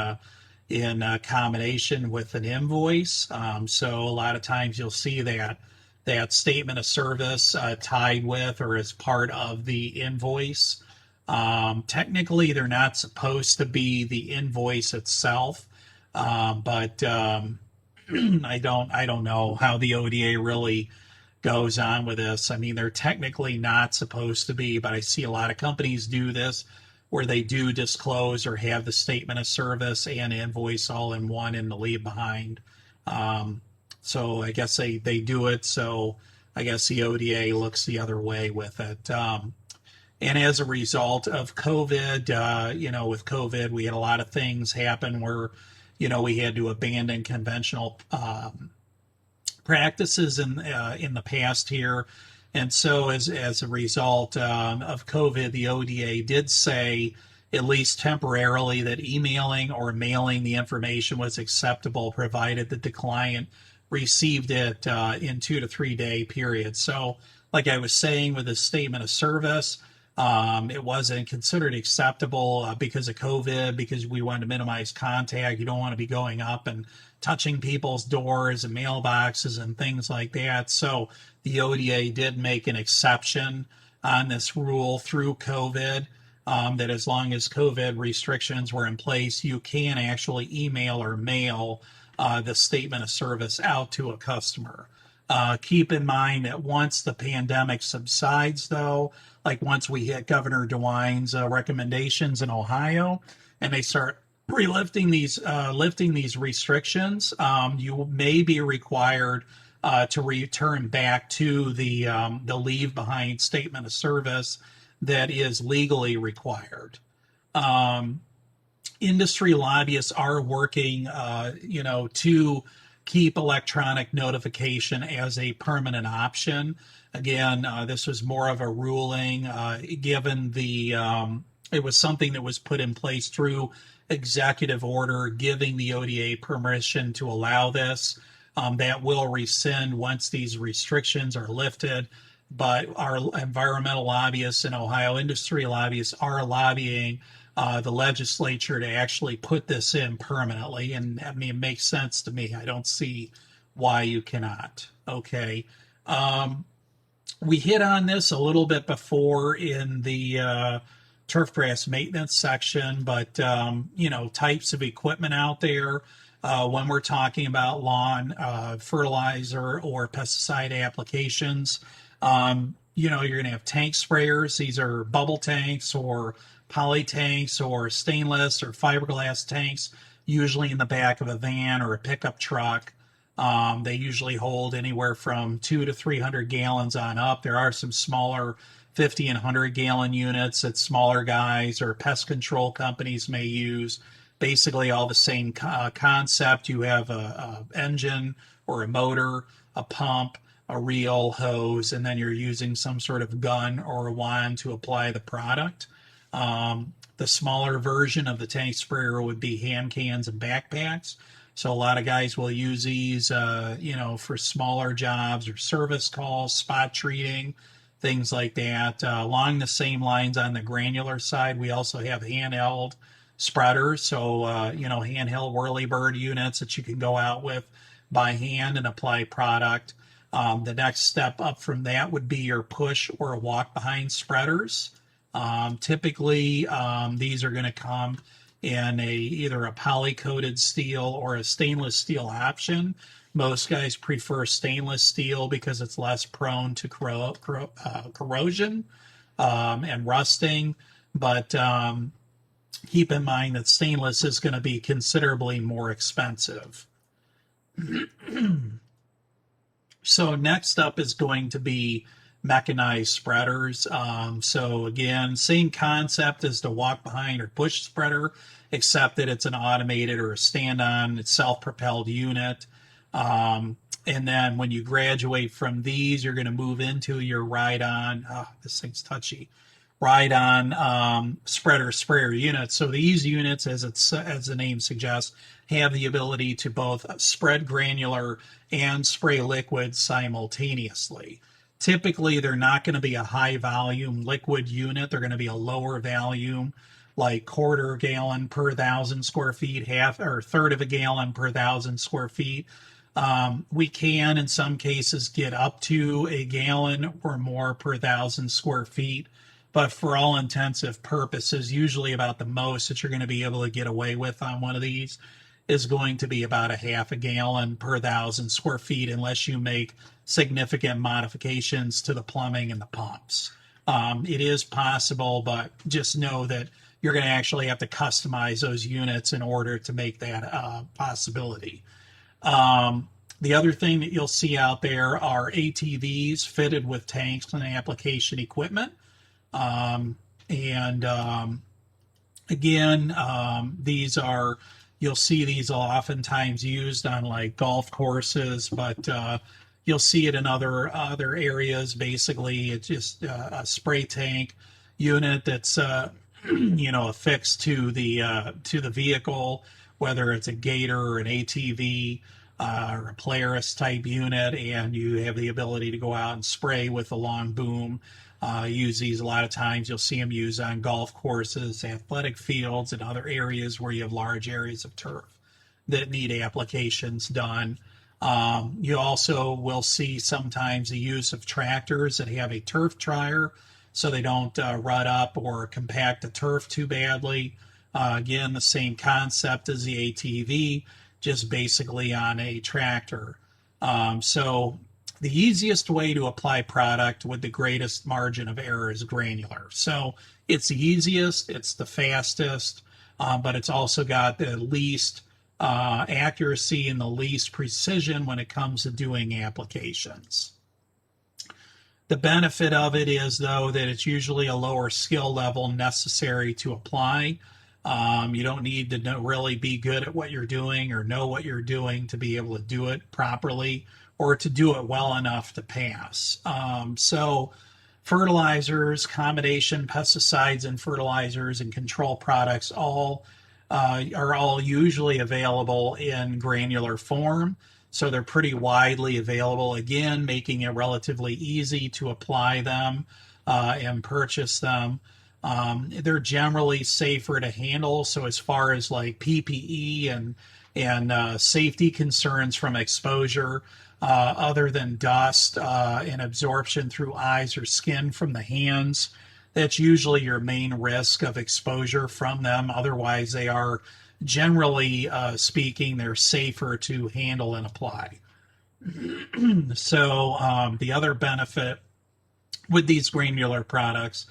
combination with an invoice. So a lot of times you'll see that statement of service tied with or as part of the invoice. Technically, they're not supposed to be the invoice itself, but I don't know how the ODA really goes on with this. I mean, they're technically not supposed to be, but I see a lot of companies do this where they do disclose or have the statement of service and invoice all in one in the leave behind. So I guess they do it. So I guess the ODA looks the other way with it. And as a result of COVID, with COVID, we had a lot of things happen where, we had to abandon conventional practices in the past here. And so as a result of COVID, the ODA did say, at least temporarily, that emailing or mailing the information was acceptable, provided that the client received it in 2 to 3 day periods. So like I was saying with the statement of service, it wasn't considered acceptable because of COVID, because we wanted to minimize contact. You don't want to be going up and touching people's doors and mailboxes and things like that. So the ODA did make an exception on this rule through COVID, that as long as COVID restrictions were in place, you can actually email or mail the statement of service out to a customer. Keep in mind that once the pandemic subsides, though, like once we hit Governor DeWine's recommendations in Ohio, and they start lifting these restrictions, you may be required to return back to the leave behind statement of service that is legally required. Industry lobbyists are working, to keep electronic notification as a permanent option. Again, this was more of a ruling, given it was something that was put in place through executive order, giving the ODA permission to allow this. That will rescind once these restrictions are lifted. But our environmental lobbyists and Ohio industry lobbyists are lobbying the legislature to actually put this in permanently. And I mean, it makes sense to me. I don't see why you cannot. Okay. We hit on this a little bit before in the turf grass maintenance section, but, types of equipment out there. when we're talking about lawn fertilizer or pesticide applications. You're going to have tank sprayers. These are bubble tanks or poly tanks or stainless or fiberglass tanks, usually in the back of a van or a pickup truck. They usually hold anywhere from 2 to 300 gallons on up. There are some smaller 50 and 100 gallon units that smaller guys or pest control companies may use. Basically, all the same concept. You have a engine or a motor, a pump, a reel, hose, and then you're using some sort of gun or a wand to apply the product. The smaller version of the tank sprayer would be hand cans and backpacks. So a lot of guys will use these, for smaller jobs or service calls, spot treating, things like that. Along the same lines on the granular side, we also have handheld spreaders. So, handheld whirlybird units that you can go out with by hand and apply product. The next step up from that would be your push or walk behind spreaders. Typically, these are going to come in either a poly-coated steel or a stainless steel option. Most guys prefer stainless steel because it's less prone to corrosion and rusting. But keep in mind that stainless is going to be considerably more expensive. So next up is going to be mechanized spreaders. So again, same concept as the walk behind or push spreader, except that it's an automated or a stand-on, it's self-propelled unit. And then when you graduate from these, you're going to move into your ride-on. This thing's touchy. Ride-on spreader sprayer units. So these units, as the name suggests, have the ability to both spread granular and spray liquid simultaneously. Typically, they're not going to be a high volume liquid unit. They're going to be a lower volume, like quarter gallon per 1,000 square feet, half or third of a gallon per 1,000 square feet. We can, in some cases, get up to a gallon or more per 1,000 square feet. But for all intensive purposes, usually about the most that you're going to be able to get away with on one of these is going to be about a half a gallon per 1,000 square feet, unless you make significant modifications to the plumbing and the pumps. It is possible, but just know that you're going to actually have to customize those units in order to make that possibility. The other thing that you'll see out there are ATVs fitted with tanks and application equipment. You'll see these oftentimes used on like golf courses, but you'll see it in other areas. Basically, it's just a spray tank unit that's affixed to the vehicle, whether it's a Gator or an ATV or a Polaris type unit, and you have the ability to go out and spray with a long boom. Use these a lot of times. You'll see them used on golf courses, athletic fields, and other areas where you have large areas of turf that need applications done. You also will see sometimes the use of tractors that have a turf trier so they don't rut up or compact the turf too badly. Again, the same concept as the ATV, just basically on a tractor. So the easiest way to apply product with the greatest margin of error is granular. So it's the easiest, it's the fastest, but it's also got the least accuracy and the least precision when it comes to doing applications. The benefit of it is, though, that it's usually a lower skill level necessary to apply. You don't need to really be good at what you're doing or know what you're doing to be able to do it properly or to do it well enough to pass. So fertilizers, combination pesticides and fertilizers and control products are all usually available in granular form. So they're pretty widely available, again, making it relatively easy to apply them and purchase them. They're generally safer to handle. So as far as like PPE and safety concerns from exposure, other than dust and absorption through eyes or skin from the hands, that's usually your main risk of exposure from them. Otherwise, they are generally speaking, they're safer to handle and apply. So the other benefit with these granular products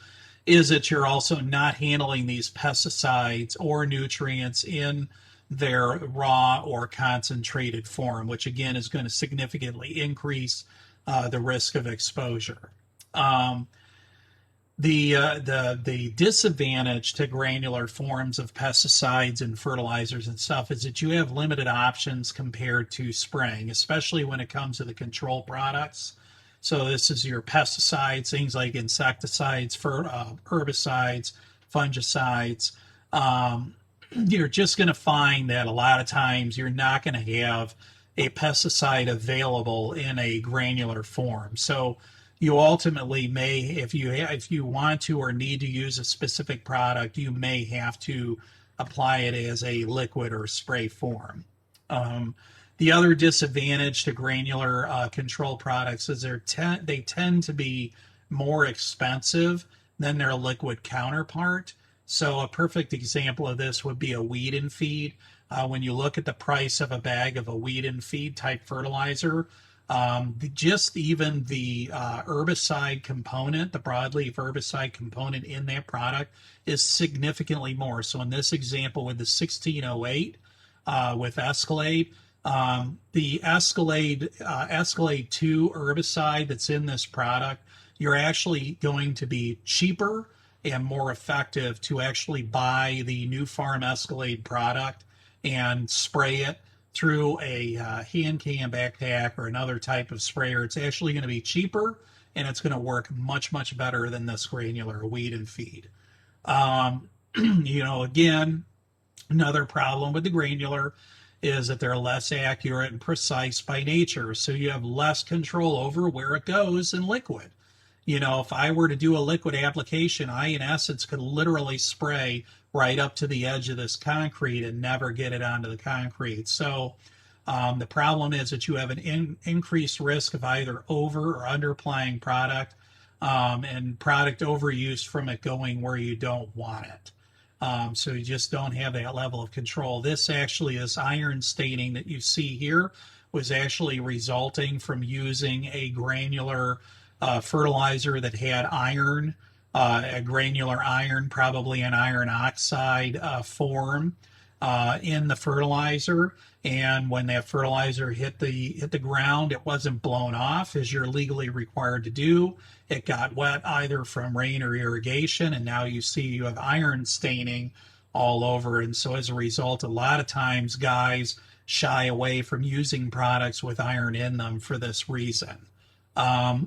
is that you're also not handling these pesticides or nutrients in their raw or concentrated form, which again is going to significantly increase the risk of exposure. Um, the disadvantage to granular forms of pesticides and fertilizers and stuff is that you have limited options compared to spraying, especially when it comes to the control products. So this is your pesticides, things like insecticides, herbicides, fungicides. Um, you're just going to find that a lot of times you're not going to have a pesticide available in a granular form. So you ultimately may, if you want to or need to use a specific product, you may have to apply it as a liquid or spray form. Um, the other disadvantage to granular control products is they tend to be more expensive than their liquid counterpart. So a perfect example of this would be a weed and feed. When you look at the price of a bag of a weed and feed type fertilizer, just even the herbicide component, the broadleaf herbicide component in that product is significantly more. So in this example with the 1608 with Escalade, the Escalade 2 herbicide that's in this product, you're actually going to be cheaper and more effective to actually buy the New Farm Escalade product and spray it through a hand can backpack or another type of sprayer. It's actually going to be cheaper and it's going to work much, much better than this granular weed and feed. Again, another problem with the granular is that they're less accurate and precise by nature. So you have less control over where it goes in liquid. If I were to do a liquid application, I, in essence, could literally spray right up to the edge of this concrete and never get it onto the concrete. So the problem is that you have an increased risk of either over or under applying product and product overuse from it going where you don't want it. So you just don't have that level of control. This actually is iron staining that you see here was actually resulting from using a granular fertilizer that had iron, a granular iron, probably an iron oxide form in the fertilizer. And when that fertilizer hit the ground, it wasn't blown off as you're legally required to do. It got wet either from rain or irrigation, and now you see you have iron staining all over. And so as a result, a lot of times guys shy away from using products with iron in them for this reason.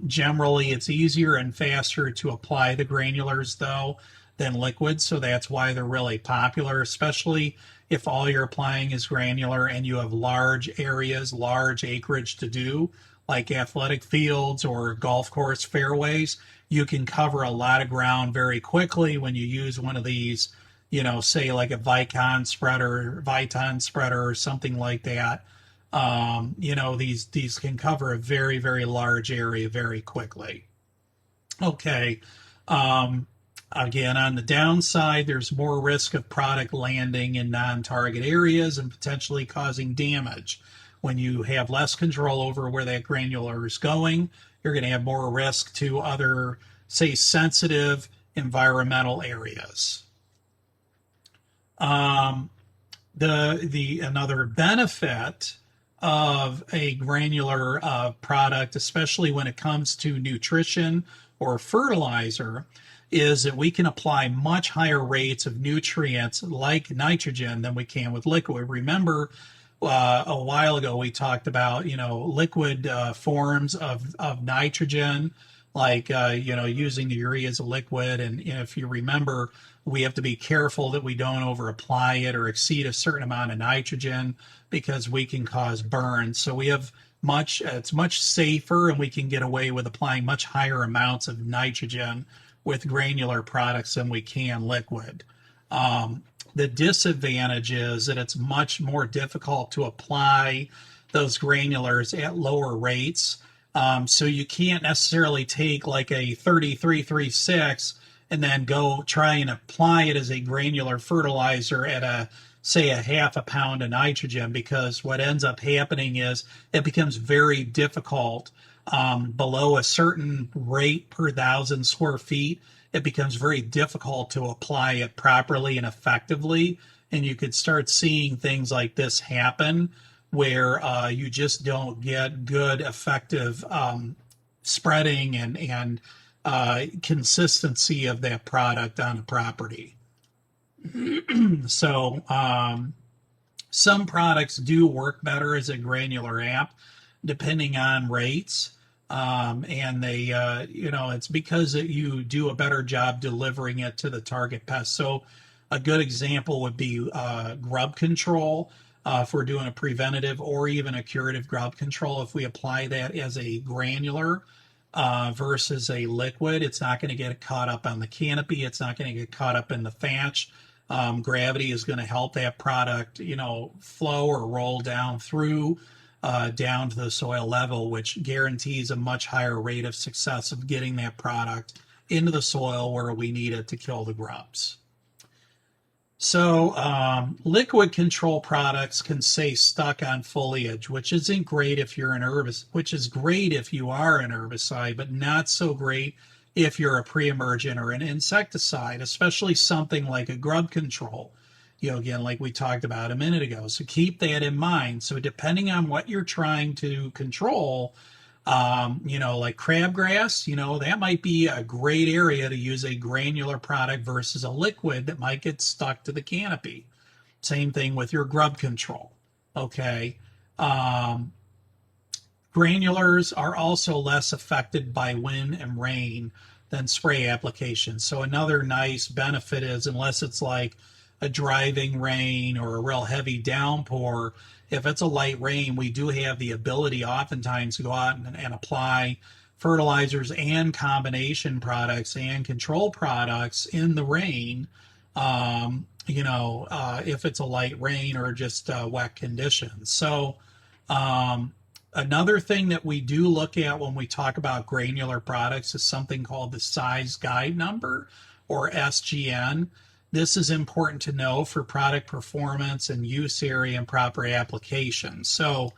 Generally, it's easier and faster to apply the granulars, though, than liquids, so that's why they're really popular, especially if all you're applying is granular and you have large areas, large acreage to do, like athletic fields or golf course fairways. You can cover a lot of ground very quickly when you use one of these, say like a Viton spreader or something like that. These can cover a very, very large area very quickly. Okay. Again, on the downside, there's more risk of product landing in non-target areas and potentially causing damage. When you have less control over where that granular is going, you're going to have more risk to other, say, sensitive environmental areas. Another benefit of a granular product, especially when it comes to nutrition or fertilizer, is that we can apply much higher rates of nutrients like nitrogen than we can with liquid. Remember, a while ago we talked about liquid forms of nitrogen, like using the urea as a liquid, and if you remember, we have to be careful that we don't over apply it or exceed a certain amount of nitrogen because we can cause burns. So we have it's much safer, and we can get away with applying much higher amounts of nitrogen with granular products than we can liquid. The disadvantage is that it's much more difficult to apply those granulars at lower rates. So you can't necessarily take like a 3336 and then go try and apply it as a granular fertilizer at a say a half a pound of nitrogen, because what ends up happening is it becomes very difficult below a certain rate per 1,000 square feet. It becomes very difficult to apply it properly and effectively. And you could start seeing things like this happen where you just don't get good, effective spreading and consistency of that product on a property. So some products do work better as a granular app, depending on rates. And they, it's because you do a better job delivering it to the target pest. So a good example would be grub control. If we're doing a preventative or even a curative grub control, if we apply that as a granular versus a liquid, it's not going to get caught up on the canopy. It's not going to get caught up in the thatch. Gravity is going to help that product, flow or roll down through down to the soil level, which guarantees a much higher rate of success of getting that product into the soil where we need it to kill the grubs. So liquid control products can stay stuck on foliage, which isn't great if you're an herbicide, which is great if you are an herbicide, but not so great if you're a pre-emergent or an insecticide, especially something like a grub control. Again, like we talked about a minute ago. So keep that in mind. So depending on what you're trying to control, like crabgrass, that might be a great area to use a granular product versus a liquid that might get stuck to the canopy. Same thing with your grub control. Okay. Granulars are also less affected by wind and rain than spray applications. So another nice benefit is, unless it's like a driving rain or a real heavy downpour, if it's a light rain, we do have the ability oftentimes to go out and apply fertilizers and combination products and control products in the rain, if it's a light rain or just wet conditions. So another thing that we do look at when we talk about granular products is something called the size guide number, or SGN. This is important to know for product performance and use area and proper application. So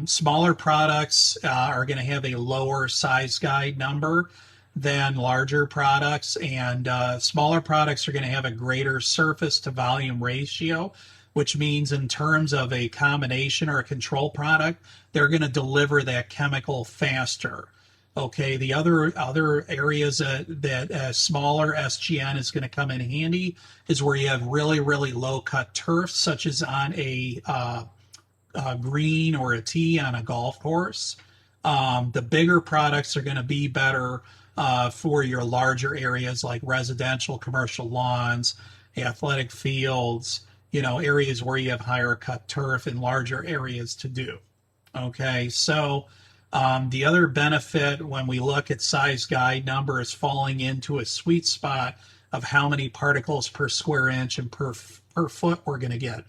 smaller products are going to have a lower size guide number than larger products, and smaller products are going to have a greater surface to volume ratio, which means in terms of a combination or a control product, they're going to deliver that chemical faster. Okay, the other areas that smaller SGN is going to come in handy is where you have really, really low cut turf, such as on a green or a tee on a golf course. The bigger products are going to be better for your larger areas like residential, commercial lawns, athletic fields, areas where you have higher cut turf and larger areas to do. Okay, so the other benefit when we look at size guide number is falling into a sweet spot of how many particles per square inch and per foot we're going to get,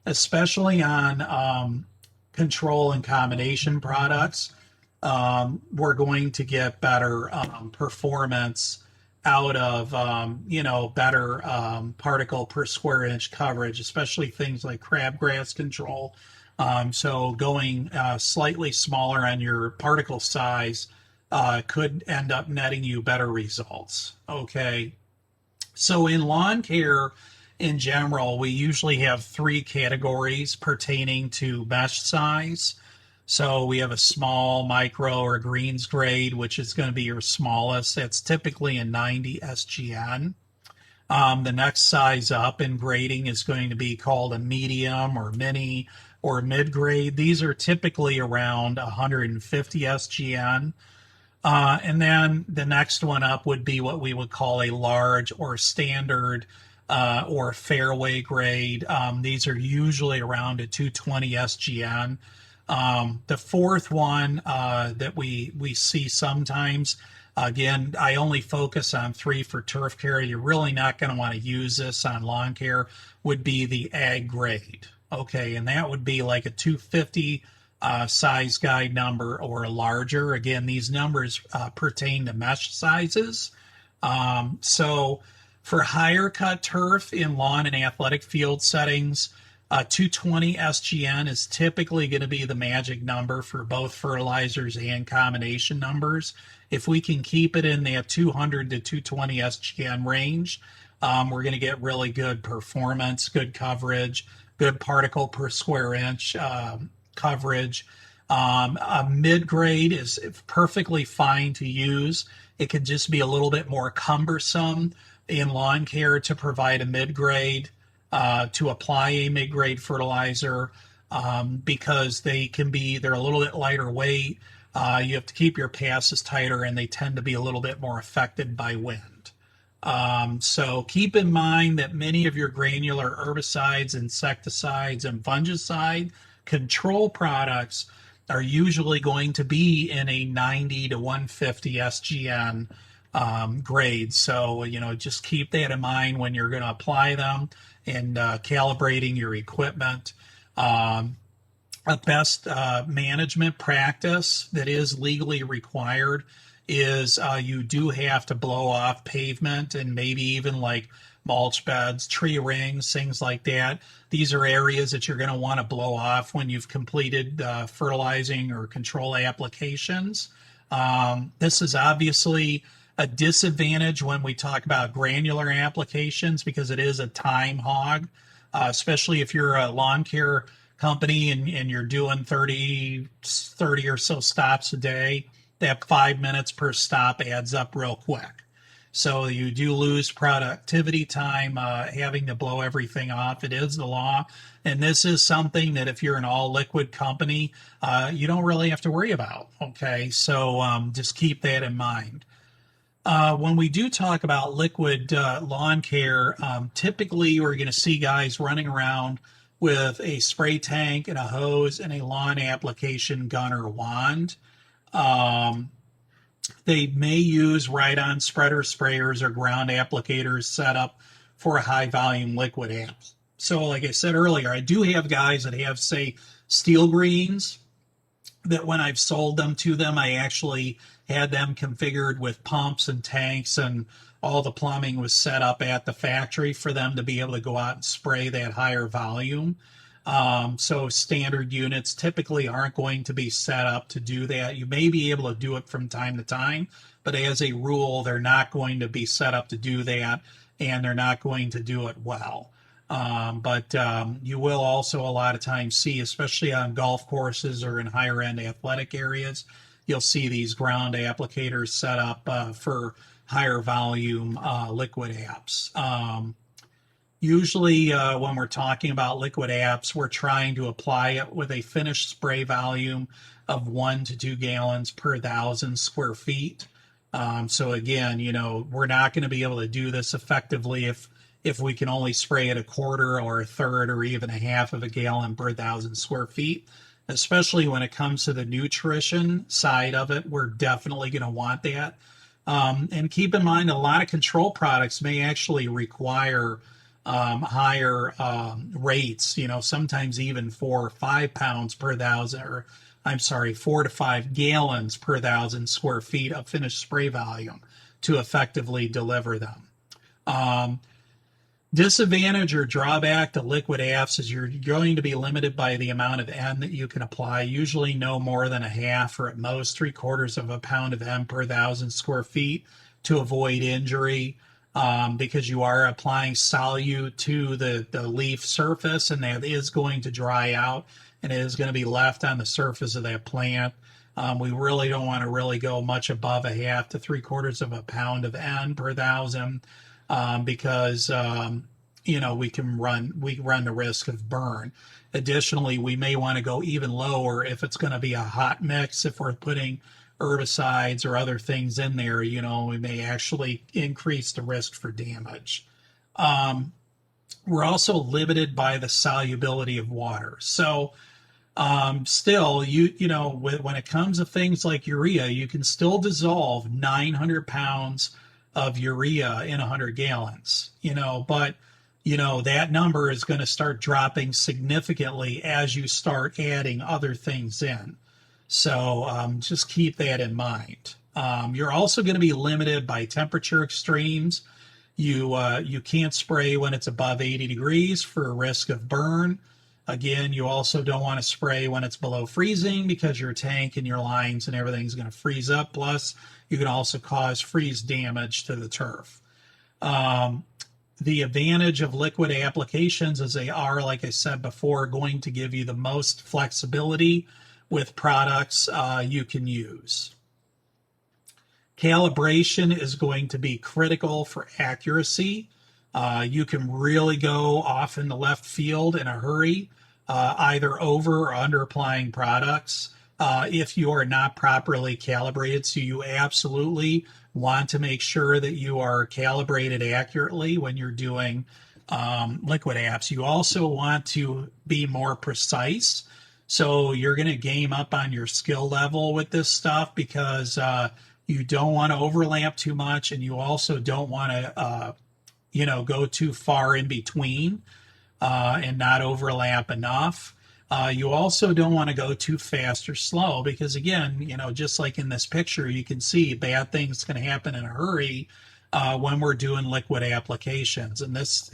especially on control and combination products. We're going to get better performance out of, better particle per square inch coverage, especially things like crabgrass control. So going slightly smaller on your particle size could end up netting you better results. Okay. So in lawn care in general, we usually have three categories pertaining to mesh size. So we have a small, micro, or greens grade, which is going to be your smallest. That's typically a 90 SGN. The next size up in grading is going to be called a medium or mini or mid-grade. These are typically around 150 SGN. And then the next one up would be what we would call a large or standard or fairway grade. These are usually around a 220 SGN. The fourth one that we see sometimes, again, I only focus on three for turf care. You're really not going to want to use this on lawn care, would be the ag grade. Okay, and that would be like a 250 size guide number or larger. Again, these numbers pertain to mesh sizes. So For higher cut turf in lawn and athletic field settings, 220 SGN is typically going to be the magic number for both fertilizers and combination numbers. If we can keep it in that 200 to 220 SGN range, we're going to get really good performance, good coverage, good particle per square inch coverage. A mid grade is perfectly fine to use. It could just be a little bit more cumbersome in lawn care to provide a mid grade, to apply a mid grade fertilizer, because they're a little bit lighter weight. You have to keep your passes tighter, and they tend to be a little bit more affected by wind. So keep in mind that many of your granular herbicides, insecticides, and fungicide control products are usually going to be in a 90 to 150 SGN grade. So, just keep that in mind when you're going to apply them and calibrating your equipment. A best management practice that is legally required is you do have to blow off pavement and maybe even like mulch beds, tree rings, things like that. These are areas that you're going to want to blow off when you've completed fertilizing or control applications. This is obviously a disadvantage when we talk about granular applications because it is a time hog, especially if you're a lawn care company and you're doing 30 or so stops a day. That 5 minutes per stop adds up real quick. So you do lose productivity time having to blow everything off. It is the law. And this is something that if you're an all liquid company, you don't really have to worry about. Okay. So just keep that in mind. When we do talk about liquid lawn care, typically we're going to see guys running around with a spray tank and a hose and a lawn application gun or wand. They may use ride-on spreader sprayers or ground applicators set up for a high-volume liquid app. So like I said earlier, I do have guys that have, say, steel greens that when I've sold them to them, I actually had them configured with pumps and tanks, and all the plumbing was set up at the factory for them to be able to go out and spray that higher volume. So standard units typically aren't going to be set up to do that. You may be able to do it from time to time, but as a rule, they're not going to be set up to do that, and they're not going to do it well. But you will also a lot of times see, especially on golf courses or in higher end athletic areas, you'll see these ground applicators set up for higher volume liquid apps. Usually when we're talking about liquid apps, we're trying to apply it with a finished spray volume of 1 to 2 gallons per 1,000 square feet. So again, we're not going to be able to do this effectively if we can only spray it a quarter or a third or even a half of a gallon per 1,000 square feet. Especially when it comes to the nutrition side of it, we're definitely going to want that. And keep in mind, a lot of control products may actually require higher rates, sometimes even 4 or 5 pounds per 1,000, or I'm sorry, 4 to 5 gallons per 1,000 square feet of finished spray volume to effectively deliver them. Disadvantage or drawback to liquid apps is you're going to be limited by the amount of N that you can apply, usually no more than a half or at most 3/4 of a pound of N per 1,000 square feet to avoid injury. Because you are applying solute to the leaf surface, and that is going to dry out, and it is going to be left on the surface of that plant. We really don't want to really go much above a half to 3/4 of a pound of N per 1,000, because we run the risk of burn. Additionally, we may want to go even lower if it's going to be a hot mix. If we're putting herbicides or other things in there, we may actually increase the risk for damage. We're also limited by the solubility of water. So still, when it comes to things like urea, you can still dissolve 900 pounds of urea in 100 gallons, but that number is going to start dropping significantly as you start adding other things in. So just keep that in mind. You're also going to be limited by temperature extremes You can't spray when it's above 80 degrees for a risk of burn. Again, you also don't want to spray when it's below freezing because your tank and your lines and everything's going to freeze up. Plus, you can also cause freeze damage to the turf. Um, the advantage of liquid applications is they are, like I said before, going to give you the most flexibility with products you can use. Calibration is going to be critical for accuracy. You can really go off in the left field in a hurry, either over or under applying products if you are not properly calibrated. So you absolutely want to make sure that you are calibrated accurately when you're doing liquid apps. You also want to be more precise. So you're going to game up on your skill level with this stuff because you don't want to overlap too much, and you also don't want to go too far in between and not overlap enough. You also don't want to go too fast or slow because, again, just like in this picture, you can see bad things can happen in a hurry when we're doing liquid applications. And this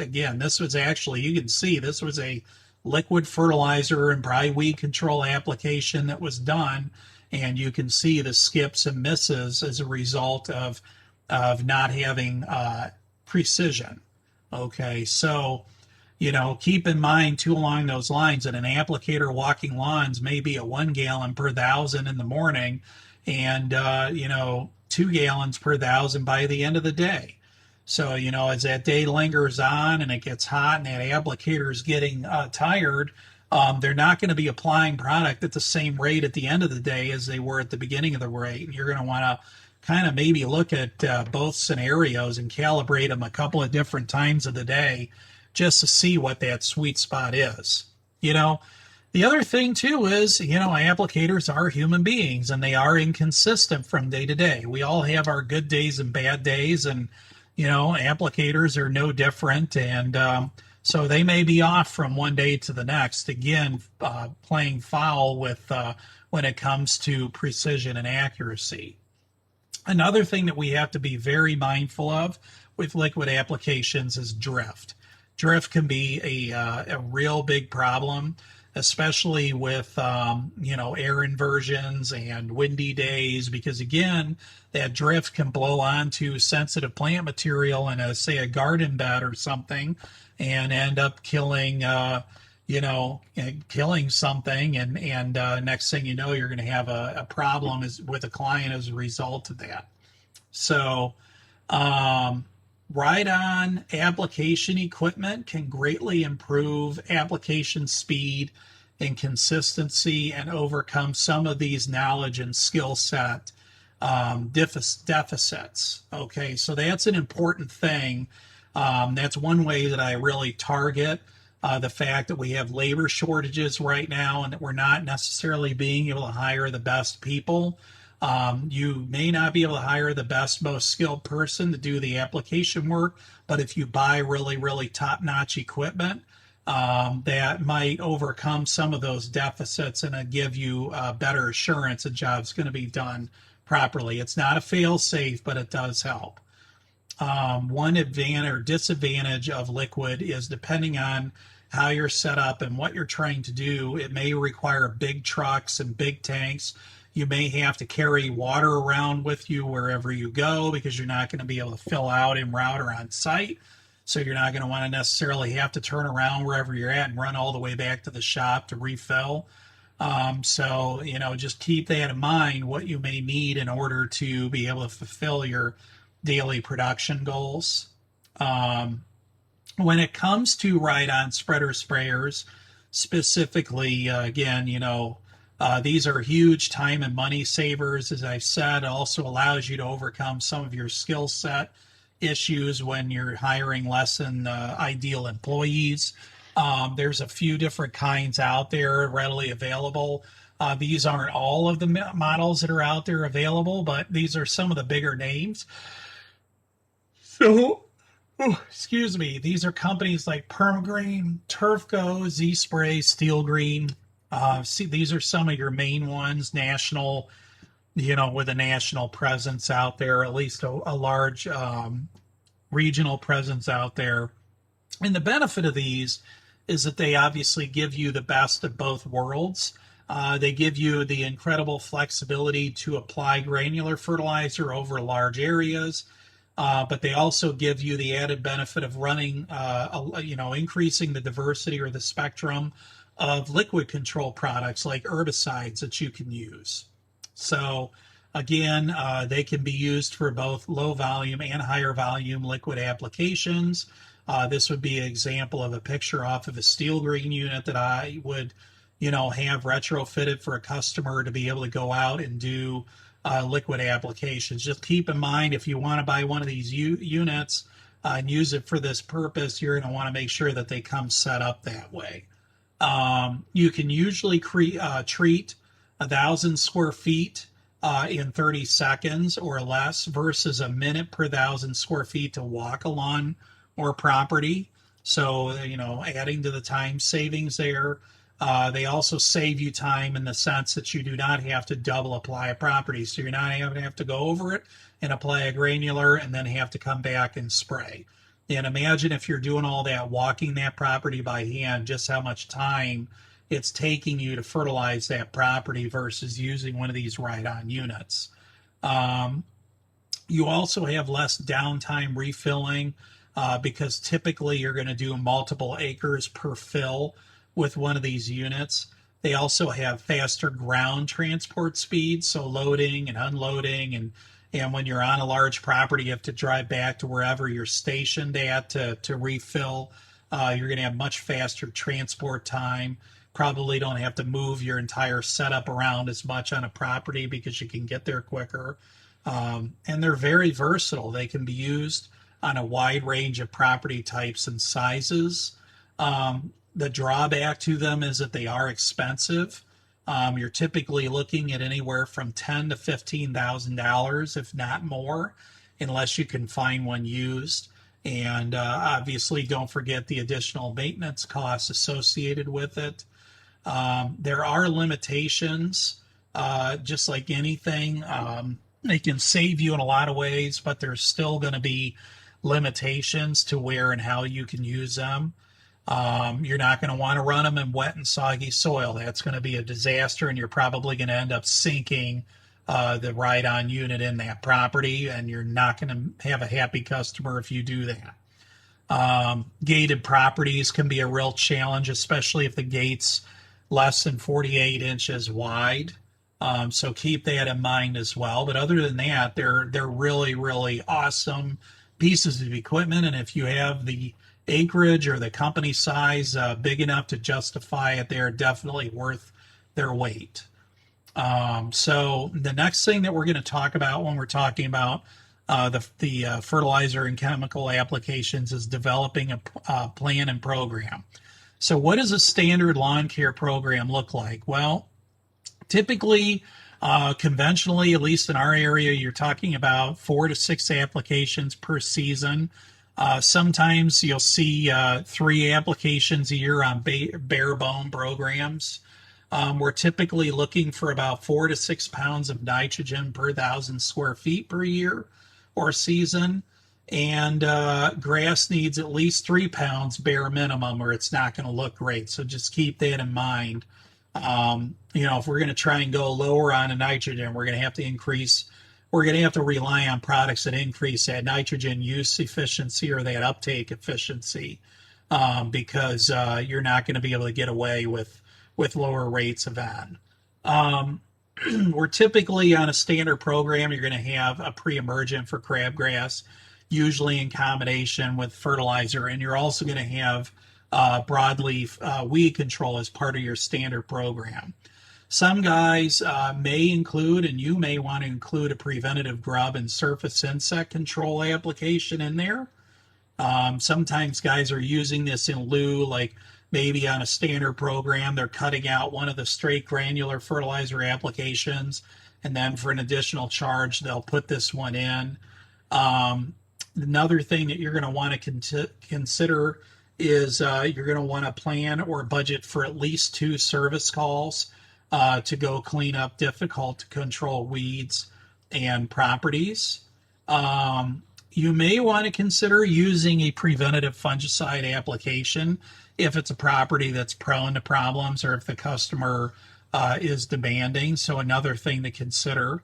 was actually, you can see this was a liquid fertilizer and probably weed control application that was done. And you can see the skips and misses as a result of not having precision. Okay, so keep in mind too along those lines that an applicator walking lawns may be a 1 gallon per thousand in the morning, and 2 gallons per thousand by the end of the day. So as that day lingers on and it gets hot and that applicator is getting tired, they're not going to be applying product at the same rate at the end of the day as they were at the beginning of the rate. And you're going to want to kind of maybe look at both scenarios and calibrate them a couple of different times of the day just to see what that sweet spot is. The other thing too is, applicators are human beings and they are inconsistent from day to day. We all have our good days and bad days, and applicators are no different. And so they may be off from one day to the next, again, playing foul with when it comes to precision and accuracy. Another thing that we have to be very mindful of with liquid applications is drift. Drift can be a real big problem, especially with air inversions and windy days, because again, that drift can blow onto sensitive plant material in say a garden bed or something and end up killing something, and next thing you know, you're going to have a problem with a client as a result of that. So ride-on application equipment can greatly improve application speed and consistency and overcome some of these knowledge and skill set deficits. Okay, so that's an important thing. That's one way that I really target the fact that we have labor shortages right now and that we're not necessarily being able to hire the best people. You may not be able to hire the best, most skilled person to do the application work, but if you buy really, really top-notch equipment, that might overcome some of those deficits and give you better assurance a job's going to be done properly. It's not a fail-safe, but it does help. One advantage or disadvantage of liquid is depending on how you're set up and what you're trying to do, it may require big trucks and big tanks. You may have to carry water around with you wherever you go because you're not going to be able to fill out en route or on site. So you're not going to want to necessarily have to turn around wherever you're at and run all the way back to the shop to refill. So just keep that in mind, what you may need in order to be able to fulfill your daily production goals. When it comes to ride-on spreader sprayers, specifically, again, these are huge time and money savers. As I've said, it also allows you to overcome some of your skill set issues when you're hiring less than ideal employees. There's a few different kinds out there readily available. These aren't all of the models that are out there available, but these are some of the bigger names. So, excuse me, these are companies like Permagreen, Turfco, Z-Spray, Steel Green. These are some of your main ones, national, with a national presence out there, at least a large regional presence out there. And the benefit of these is that they obviously give you the best of both worlds. They give you the incredible flexibility to apply granular fertilizer over large areas, but they also give you the added benefit of running, increasing the diversity or the spectrum of liquid control products like herbicides that you can use. So, again, they can be used for both low volume and higher volume liquid applications. This would be an example of a picture off of a steel green unit that I would, have retrofitted for a customer to be able to go out and do liquid applications. Just keep in mind, if you want to buy one of these units and use it for this purpose, you're going to want to make sure that they come set up that way. You can usually treat 1,000 square feet in 30 seconds or less versus a minute per 1,000 square feet to walk a lawn or property. So, adding to the time savings there. They also save you time in the sense that you do not have to double apply a property. So you're not going to have to go over it and apply a granular and then have to come back and spray. And imagine if you're doing all that, walking that property by hand, just how much time it's taking you to fertilize that property versus using one of these ride-on units. You also have less downtime refilling because typically you're going to do multiple acres per fill with one of these units. They also have faster ground transport speeds, so loading and unloading, and when you're on a large property, you have to drive back to wherever you're stationed at to refill. You're going to have much faster transport time. Probably don't have to move your entire setup around as much on a property because you can get there quicker. And they're very versatile. They can be used on a wide range of property types and sizes. The drawback to them is that they are expensive. You're typically looking at anywhere from $10,000 to $15,000, if not more, unless you can find one used. And obviously, don't forget the additional maintenance costs associated with it. There are limitations, just like anything. They can save you in a lot of ways, but there's still going to be limitations to where and how you can use them. You're not going to want to run them in wet and soggy soil. That's going to be a disaster, and you're probably going to end up sinking the ride-on unit in that property, and you're not going to have a happy customer if you do that. Gated properties can be a real challenge, especially if the gate's less than 48 inches wide. So keep that in mind as well. But other than that, they're really, really awesome pieces of equipment, and if you have the acreage or the company size big enough to justify it, they're definitely worth their weight. So the next thing that we're going to talk about when we're talking about the fertilizer and chemical applications is developing a plan and program. So what does a standard lawn care program look like? Well, typically, conventionally, at least in our area, you're talking about 4 to 6 applications per season. Sometimes you'll see 3 applications a year on bare bone programs. We're typically looking for about 4 to 6 pounds of nitrogen per 1,000 square feet per year or season. And grass needs at least 3 pounds bare minimum, or it's not going to look great. So just keep that in mind. If we're going to try and go lower on a nitrogen, we're going to have to rely on products that increase that nitrogen use efficiency or that uptake efficiency, because you're not going to be able to get away with lower rates of N. We're typically on a standard program, you're going to have a pre-emergent for crabgrass, usually in combination with fertilizer, and you're also going to have broadleaf weed control as part of your standard program. Some guys may include, and you may want to include, a preventative grub and surface insect control application in there. Sometimes guys are using this in lieu, like maybe on a standard program, they're cutting out one of the straight granular fertilizer applications, and then for an additional charge, they'll put this one in. Another thing that you're going to want to consider is you're going to want to plan or budget for at least 2 service calls to go clean up difficult to control weeds and properties. you may want to consider using a preventative fungicide application if it's a property that's prone to problems or if the customer is demanding. So, another thing to consider.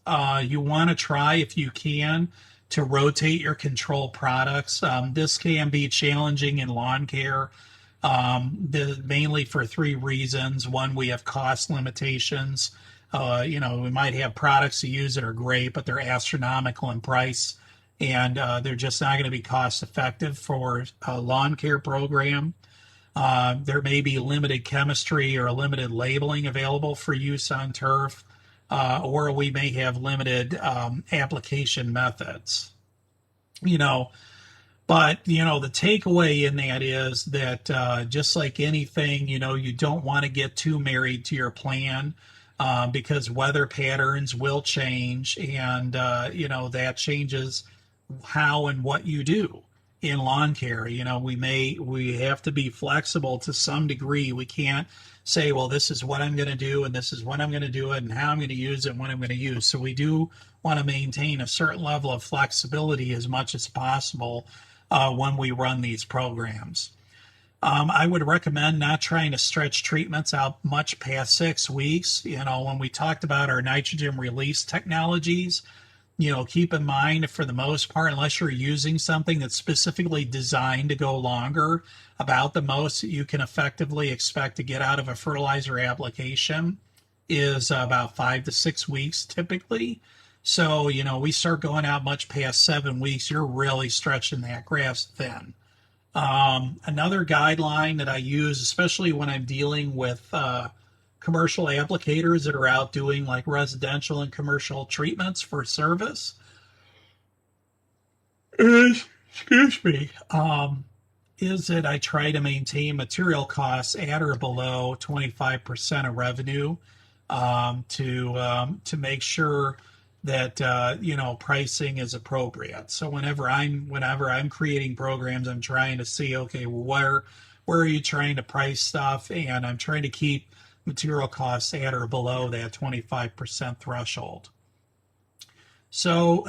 You want to try, if you can, to rotate your control products. This can be challenging in lawn care, mainly for three reasons. One, we have cost limitations. We might have products to use that are great, but they're astronomical in price, and they're just not going to be cost effective for a lawn care program. There may be limited chemistry or limited labeling available for use on turf, or we may have limited application methods. You know, but the takeaway in that is that just like anything, you don't want to get too married to your plan, because weather patterns will change, and that changes how and what you do in lawn care. We have to be flexible to some degree. We can't say, well, this is what I'm going to do, and this is when I'm going to do it, and how I'm going to use it, and when I'm going to use. So we do want to maintain a certain level of flexibility as much as possible when we run these programs. I would recommend not trying to stretch treatments out much past 6 weeks. When we talked about our nitrogen release technologies, keep in mind, for the most part, unless you're using something that's specifically designed to go longer, about the most that you can effectively expect to get out of a fertilizer application is about 5 to 6 weeks typically. So, we start going out much past 7 weeks, you're really stretching that grass thin. Another guideline that I use, especially when I'm dealing with commercial applicators that are out doing like residential and commercial treatments for service, is, excuse me, is that I try to maintain material costs at or below 25% of revenue, to make sure that pricing is appropriate. So whenever I'm creating programs, I'm trying to see, okay, where are you trying to price stuff, and I'm trying to keep material costs at or below that 25% threshold. So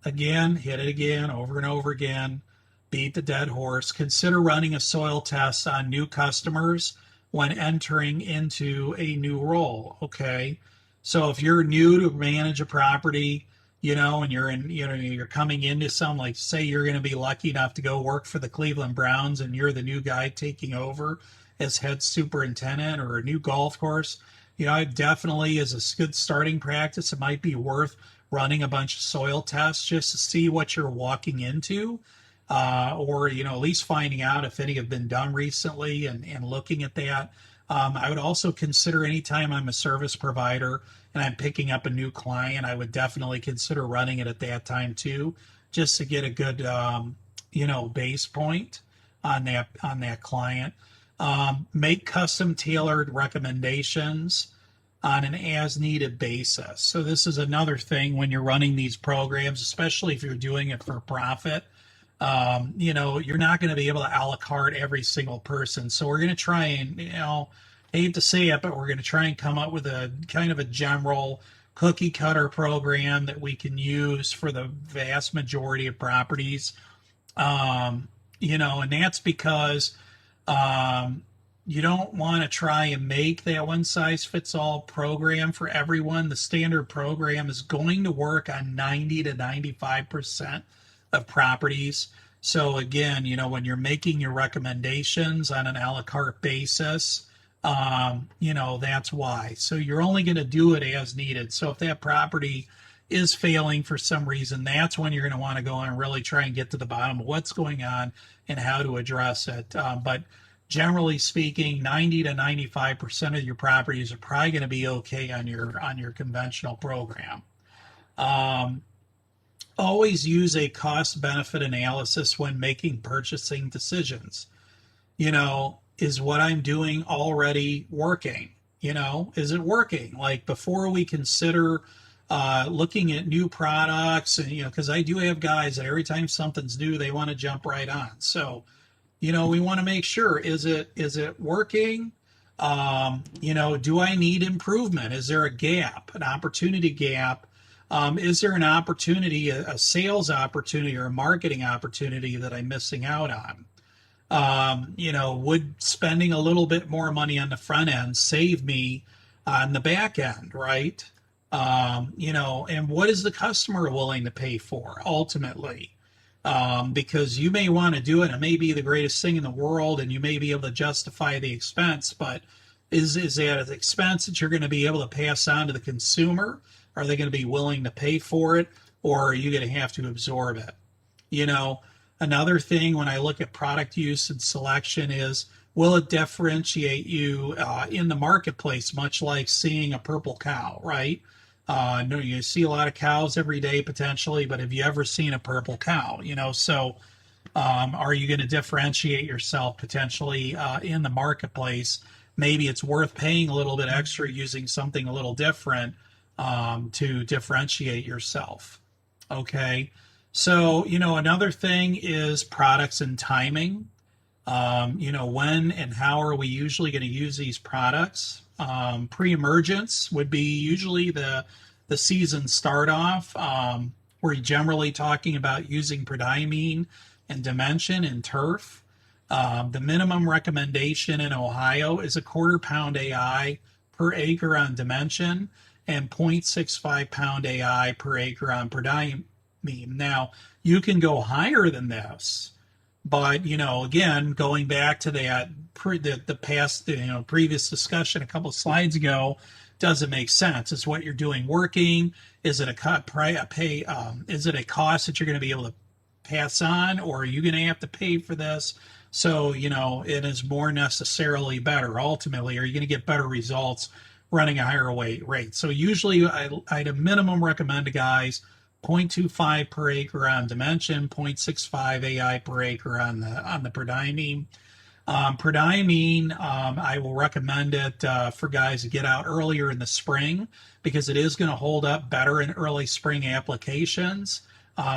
again, hit it again, over and over again, beat the dead horse. Consider running a soil test on new customers when entering into a new role. Okay. So if you're new to manage a property, and you're coming into some, like, say you're going to be lucky enough to go work for the Cleveland Browns and you're the new guy taking over as head superintendent, or a new golf course, I definitely, as a good starting practice, it might be worth running a bunch of soil tests just to see what you're walking into, or at least finding out if any have been done recently, and looking at that. I would also consider, anytime I'm a service provider and I'm picking up a new client, I would definitely consider running it at that time too, just to get a good base point on that client. Make custom tailored recommendations on an as needed basis. So this is another thing when you're running these programs, especially if you're doing it for profit. You're not going to be able to a la carte every single person. So we're going to try and, I hate to say it, but we're going to try and come up with a kind of a general cookie cutter program that we can use for the vast majority of properties. And that's because you don't want to try and make that one size fits all program for everyone. The standard program is going to work on 90 to 95% of properties. So again, when you're making your recommendations on an a la carte basis, that's why. So you're only going to do it as needed. So if that property is failing for some reason, that's when you're going to want to go and really try and get to the bottom of what's going on and how to address it. But generally speaking, 90 to 95% of your properties are probably going to be okay on your conventional program. Always use a cost benefit analysis when making purchasing decisions. Is what I'm doing already working? Is it working? Like, before we consider looking at new products, and because I do have guys that every time something's new, they want to jump right on. So, we want to make sure, is it working? Do I need improvement? Is there a gap, an opportunity gap Is there an opportunity, a sales opportunity or a marketing opportunity that I'm missing out on? Would spending a little bit more money on the front end save me on the back end, right? And what is the customer willing to pay for ultimately? Because you may want to do it, it may be the greatest thing in the world, and you may be able to justify the expense, but is that an expense that you're going to be able to pass on to the consumer? Are they going to be willing to pay for it, or are you going to have to absorb it? You know, Another thing when I look at product use and selection is, will it differentiate you in the marketplace, much like seeing a purple cow, right? No, you see a lot of cows every day potentially, but have you ever seen a purple cow? Are you going to differentiate yourself potentially in the marketplace? Maybe it's worth paying a little bit extra using something a little different to differentiate yourself. Okay. So, another thing is products and timing. When and how are we usually going to use these products? Pre-emergence would be usually the season start off. We're generally talking about using prodiamine and dimension in turf. The minimum recommendation in Ohio is a quarter-pound AI per acre on dimension and 0.65 pound AI per acre on prodiamine. Now, you can go higher than this, but again, going back to the past, previous discussion a couple of slides ago, doesn't make sense. Is what you're doing working? Is it a is it a cost that you're going to be able to pass on, or are you going to have to pay for this? So it is more necessarily better. Ultimately, are you going to get better results running a higher weight rate? So usually, I'd a minimum recommend to guys 0.25 per acre on dimension, 0.65 AI per acre on the prodiamine. Prodiamine, I will recommend it for guys to get out earlier in the spring because it is going to hold up better in early spring applications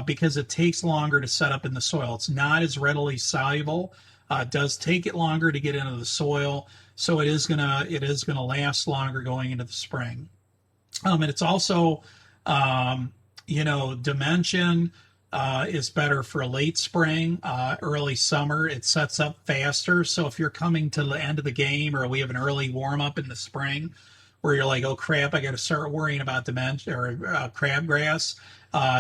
because it takes longer to set up in the soil. It's not as readily soluble. It does take it longer to get into the soil, so it is gonna last longer going into the spring. And it's also dimension is better for late spring, early summer. It sets up faster. So if you're coming to the end of the game or we have an early warm up in the spring where you're like, oh crap, I got to start worrying about dimension or crabgrass,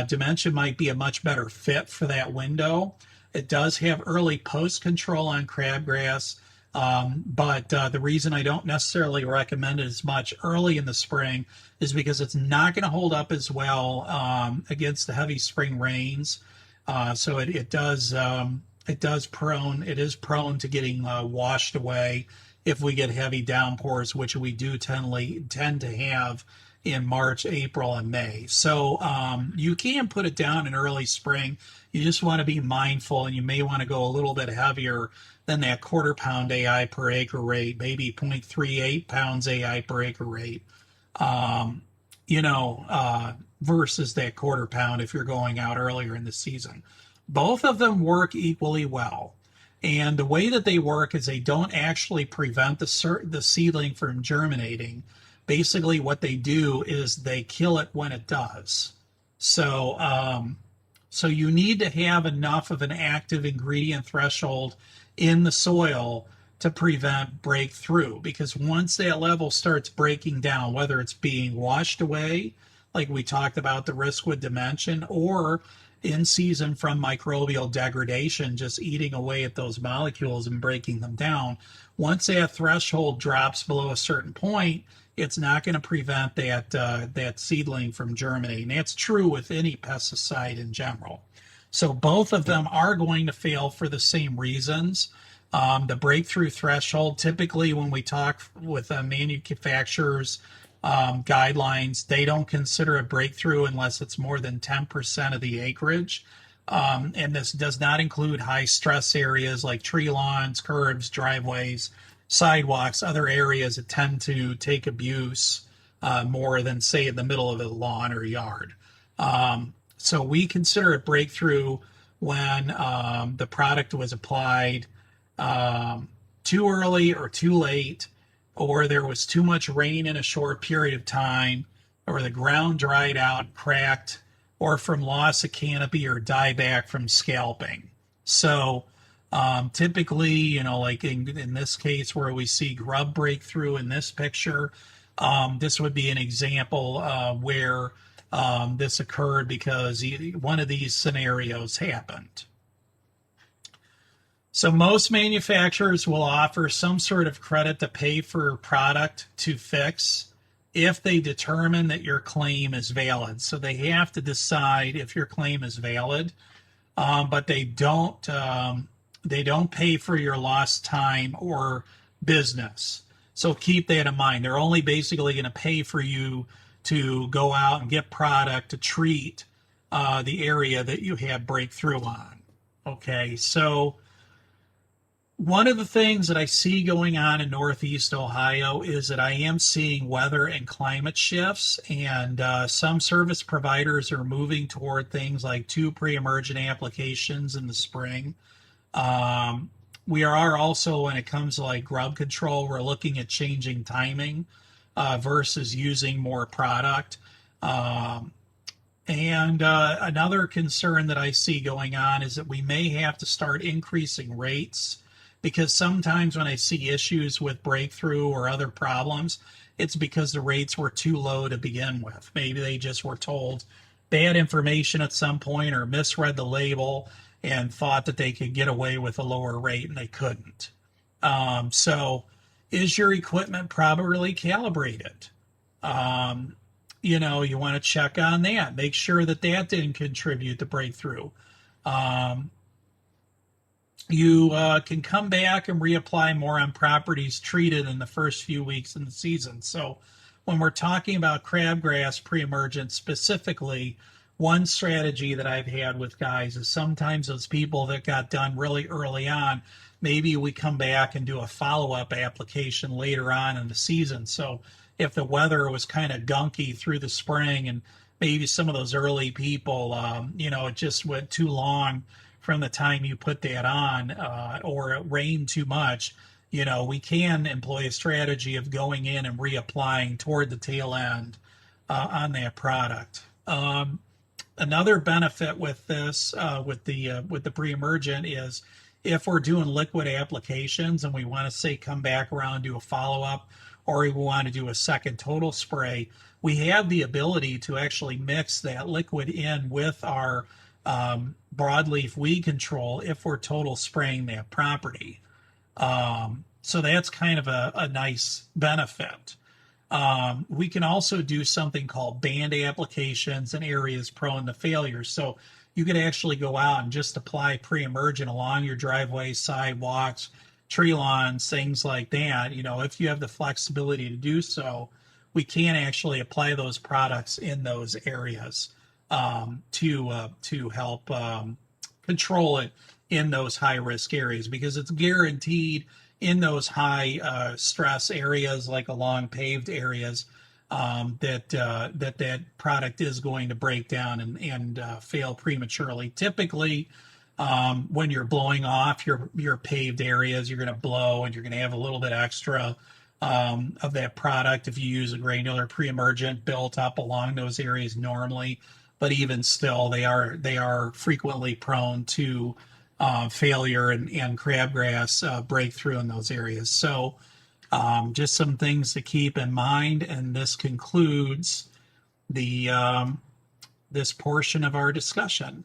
dimension might be a much better fit for that window. It does have early post control on crabgrass. But the reason I don't necessarily recommend it as much early in the spring is because it's not going to hold up as well against the heavy spring rains. So it is prone to getting washed away if we get heavy downpours, which we do tend to have in March, April, and May. So you can put it down in early spring. You just want to be mindful, and you may want to go a little bit heavier than that quarter-pound AI per acre rate, maybe 0.38 pounds AI per acre rate, versus that quarter pound if you're going out earlier in the season. Both of them work equally well. And the way that they work is they don't actually prevent the seedling from germinating. Basically, what they do is they kill it when it does. So you need to have enough of an active ingredient threshold in the soil to prevent breakthrough, because once that level starts breaking down, whether it's being washed away, like we talked about the risk with dimension, or in season from microbial degradation, just eating away at those molecules and breaking them down, once that threshold drops below a certain point, it's not going to prevent that seedling from germinating. That's true with any pesticide in general. So both of them are going to fail for the same reasons. The breakthrough threshold, typically when we talk with manufacturers guidelines, they don't consider a breakthrough unless it's more than 10% of the acreage. And this does not include high stress areas like tree lawns, curbs, driveways, sidewalks, other areas that tend to take abuse more than, say, in the middle of a lawn or yard. So we consider it breakthrough when the product was applied too early or too late, or there was too much rain in a short period of time, or the ground dried out, cracked, or from loss of canopy or dieback from scalping. So typically, like in this case where we see grub breakthrough in this picture, this would be an example where this occurred because one of these scenarios happened. So most manufacturers will offer some sort of credit to pay for product to fix if they determine that your claim is valid. So they have to decide if your claim is valid, but they don't pay for your lost time or business. So keep that in mind. They're only basically going to pay for you to go out and get product to treat the area that you have breakthrough on. Okay, so one of the things that I see going on in Northeast Ohio is that I am seeing weather and climate shifts, and some service providers are moving toward things like 2 pre-emergent applications in the spring. We are also, when it comes to like grub control, we're looking at changing timing versus using more product. And another concern that I see going on is that we may have to start increasing rates, because sometimes when I see issues with breakthrough or other problems, it's because the rates were too low to begin with. Maybe they just were told bad information at some point or misread the label and thought that they could get away with a lower rate, and they couldn't. So is your equipment properly calibrated? You want to check on that. Make sure that that didn't contribute to breakthrough. You can come back and reapply more on properties treated in the first few weeks in the season. So when we're talking about crabgrass pre-emergent specifically, one strategy that I've had with guys is sometimes those people that got done really early on, maybe we come back and do a follow-up application later on in the season. So if the weather was kind of gunky through the spring and maybe some of those early people, it just went too long from the time you put that on, or it rained too much, we can employ a strategy of going in and reapplying toward the tail end on that product. Another benefit with this, with the pre-emergent, is if we're doing liquid applications and we want to say come back around, do a follow-up, or we want to do a second total spray, we have the ability to actually mix that liquid in with our broadleaf weed control if we're total spraying that property. So that's kind of a nice benefit. We can also do something called band applications in areas prone to failure. So you could actually go out and just apply pre-emergent along your driveway, sidewalks, tree lawns, things like that. If you have the flexibility to do so, we can actually apply those products in those areas to help control it in those high risk areas, because it's guaranteed in those high stress areas, like along paved areas, that product is going to break down and fail prematurely. Typically, when you're blowing off your paved areas, you're going to blow and you're going to have a little bit extra of that product if you use a granular pre-emergent built up along those areas normally. But even still, they are frequently prone to failure and crabgrass breakthrough in those areas. So just some things to keep in mind, and this concludes this portion of our discussion.